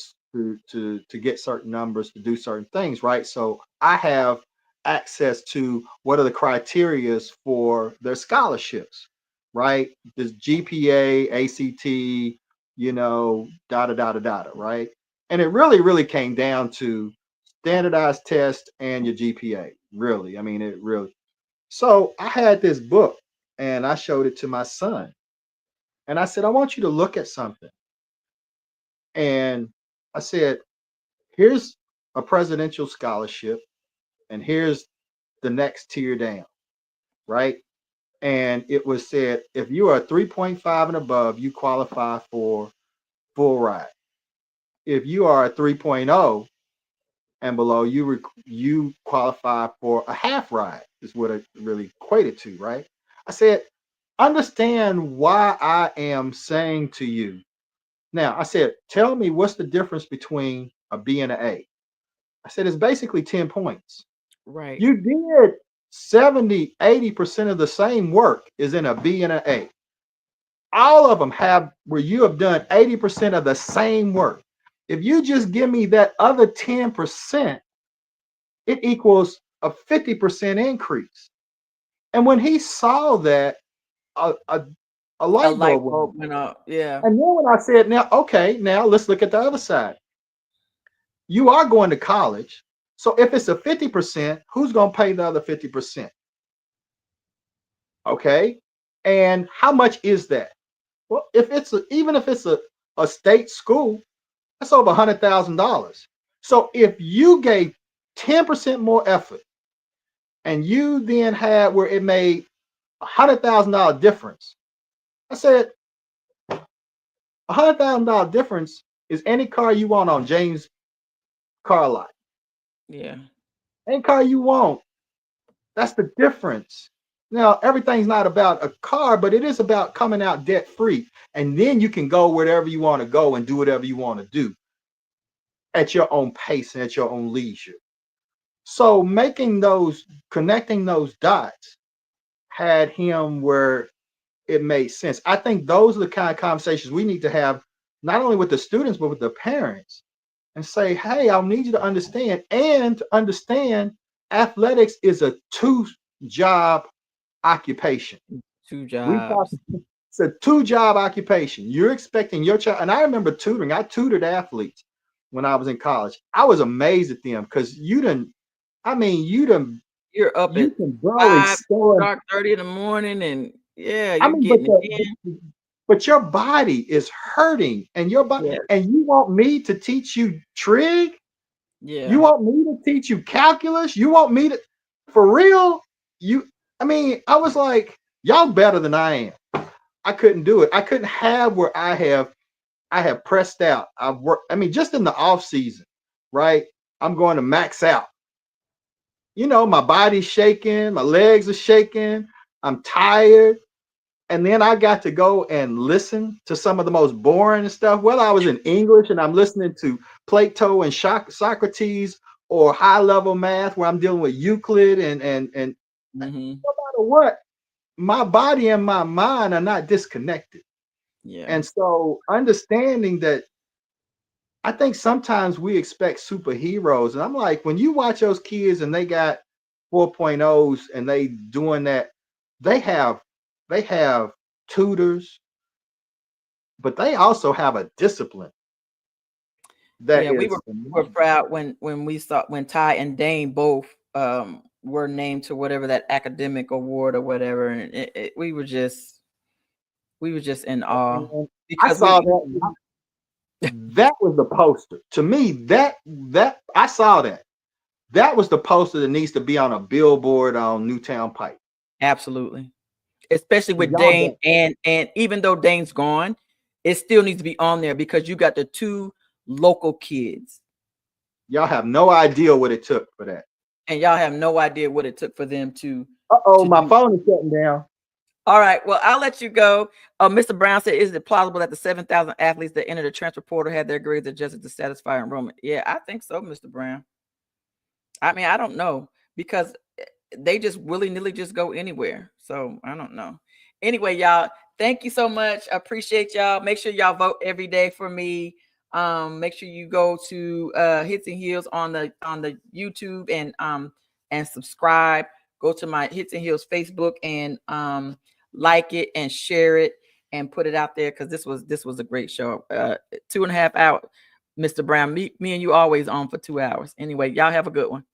to get certain numbers, to do certain things, right? So I have access to what are the criterias for their scholarships, right? This GPA, ACT, da da da da da, right? And it really came down to standardized test and your GPA. Really, I mean, it really. So I had this book, and I showed it to my son, and I said, I want you to look at something. And I said, here's a presidential scholarship, and here's the next tier down, right? And it was said, if you are 3.5 and above, you qualify for full ride. If you are a 3.0 and below, you qualify for a half ride, is what it really equated to, right? I said, understand why I am saying to you. Now, I said, tell me what's the difference between a B and an A. I said, it's basically 10 points. Right. You did 70, 80% of the same work is in a B and an A. All of them have where you have done 80% of the same work. If you just give me that other 10%, it equals a 50% increase. And when he saw that, a light bulb went up. Yeah. And then when I said, now let's look at the other side. You are going to college. So if it's a 50%, who's going to pay the other 50%? Okay. And how much is that? Well, even if it's a state school, that's over $100,000. So if you gave 10% more effort, and you then had where it made $100,000 difference, I said $100,000 difference is any car you want on James car lot. Yeah. Any car you want. That's the difference. Now, everything's not about a car, but it is about coming out debt free. And then you can go wherever you want to go and do whatever you want to do at your own pace and at your own leisure. So connecting those dots had him where it made sense. I think those are the kind of conversations we need to have, not only with the students, but with the parents, and say, hey, I'll need you to understand, and to understand athletics is a two-job occupation. Two We talk, jobs. it's a two-job occupation. You're expecting your child, and I remember tutoring. I tutored athletes when I was in college. I was amazed at them because you can You're up at barely 5, stand. dark 30 in the morning, and yeah, I you're mean, getting it in. but your body is hurting, and your body, Yeah. and you want me to teach you trig? Yeah. You want me to teach you calculus? You want me to, for real? I was like, y'all better than I am. I couldn't do it. I couldn't have where I have pressed out. I've worked, just in the off season, right? I'm going to max out. My body's shaking, my legs are shaking, I'm tired. And then I got to go and listen to some of the most boring stuff. Whether I was in English and I'm listening to Plato and Socrates, or high level math where I'm dealing with Euclid and no matter what, my body and my mind are not disconnected. Yeah. And so understanding that, I think sometimes we expect superheroes. And I'm like, when you watch those kids and they got 4.0s and they doing that, they have tutors, but they also have a discipline that Yeah, we is were proud when Ty and Dane both were named to whatever that academic award or whatever, and we were just in awe I because saw that. That was the poster. To me, that I saw that. That was the poster that needs to be on a billboard on Newtown Pike. absolutely, especially with Y'all Dane, and even though Dane's gone, it still needs to be on there because you got the two local kids, Y'all have no idea what it took for that. and y'all have no idea what it took for them to. My phone is shutting down. All right. Well, I'll let you go. Mr. Brown said, is it plausible that the 7,000 athletes that entered the transfer portal had their grades adjusted to satisfy enrollment? Yeah, I think so, Mr. Brown. I don't know, because they just willy-nilly just go anywhere. So I don't know. Anyway, y'all, thank you so much. I appreciate y'all. Make sure y'all vote every day for me. Make sure you go to Hits and Heels on the YouTube and subscribe. Go to my Hits and Heels Facebook and like it and share it and put it out there, because this was a great show. 2.5 hours, Mr. Brown. Me and you always on for 2 hours. Anyway, y'all have a good one.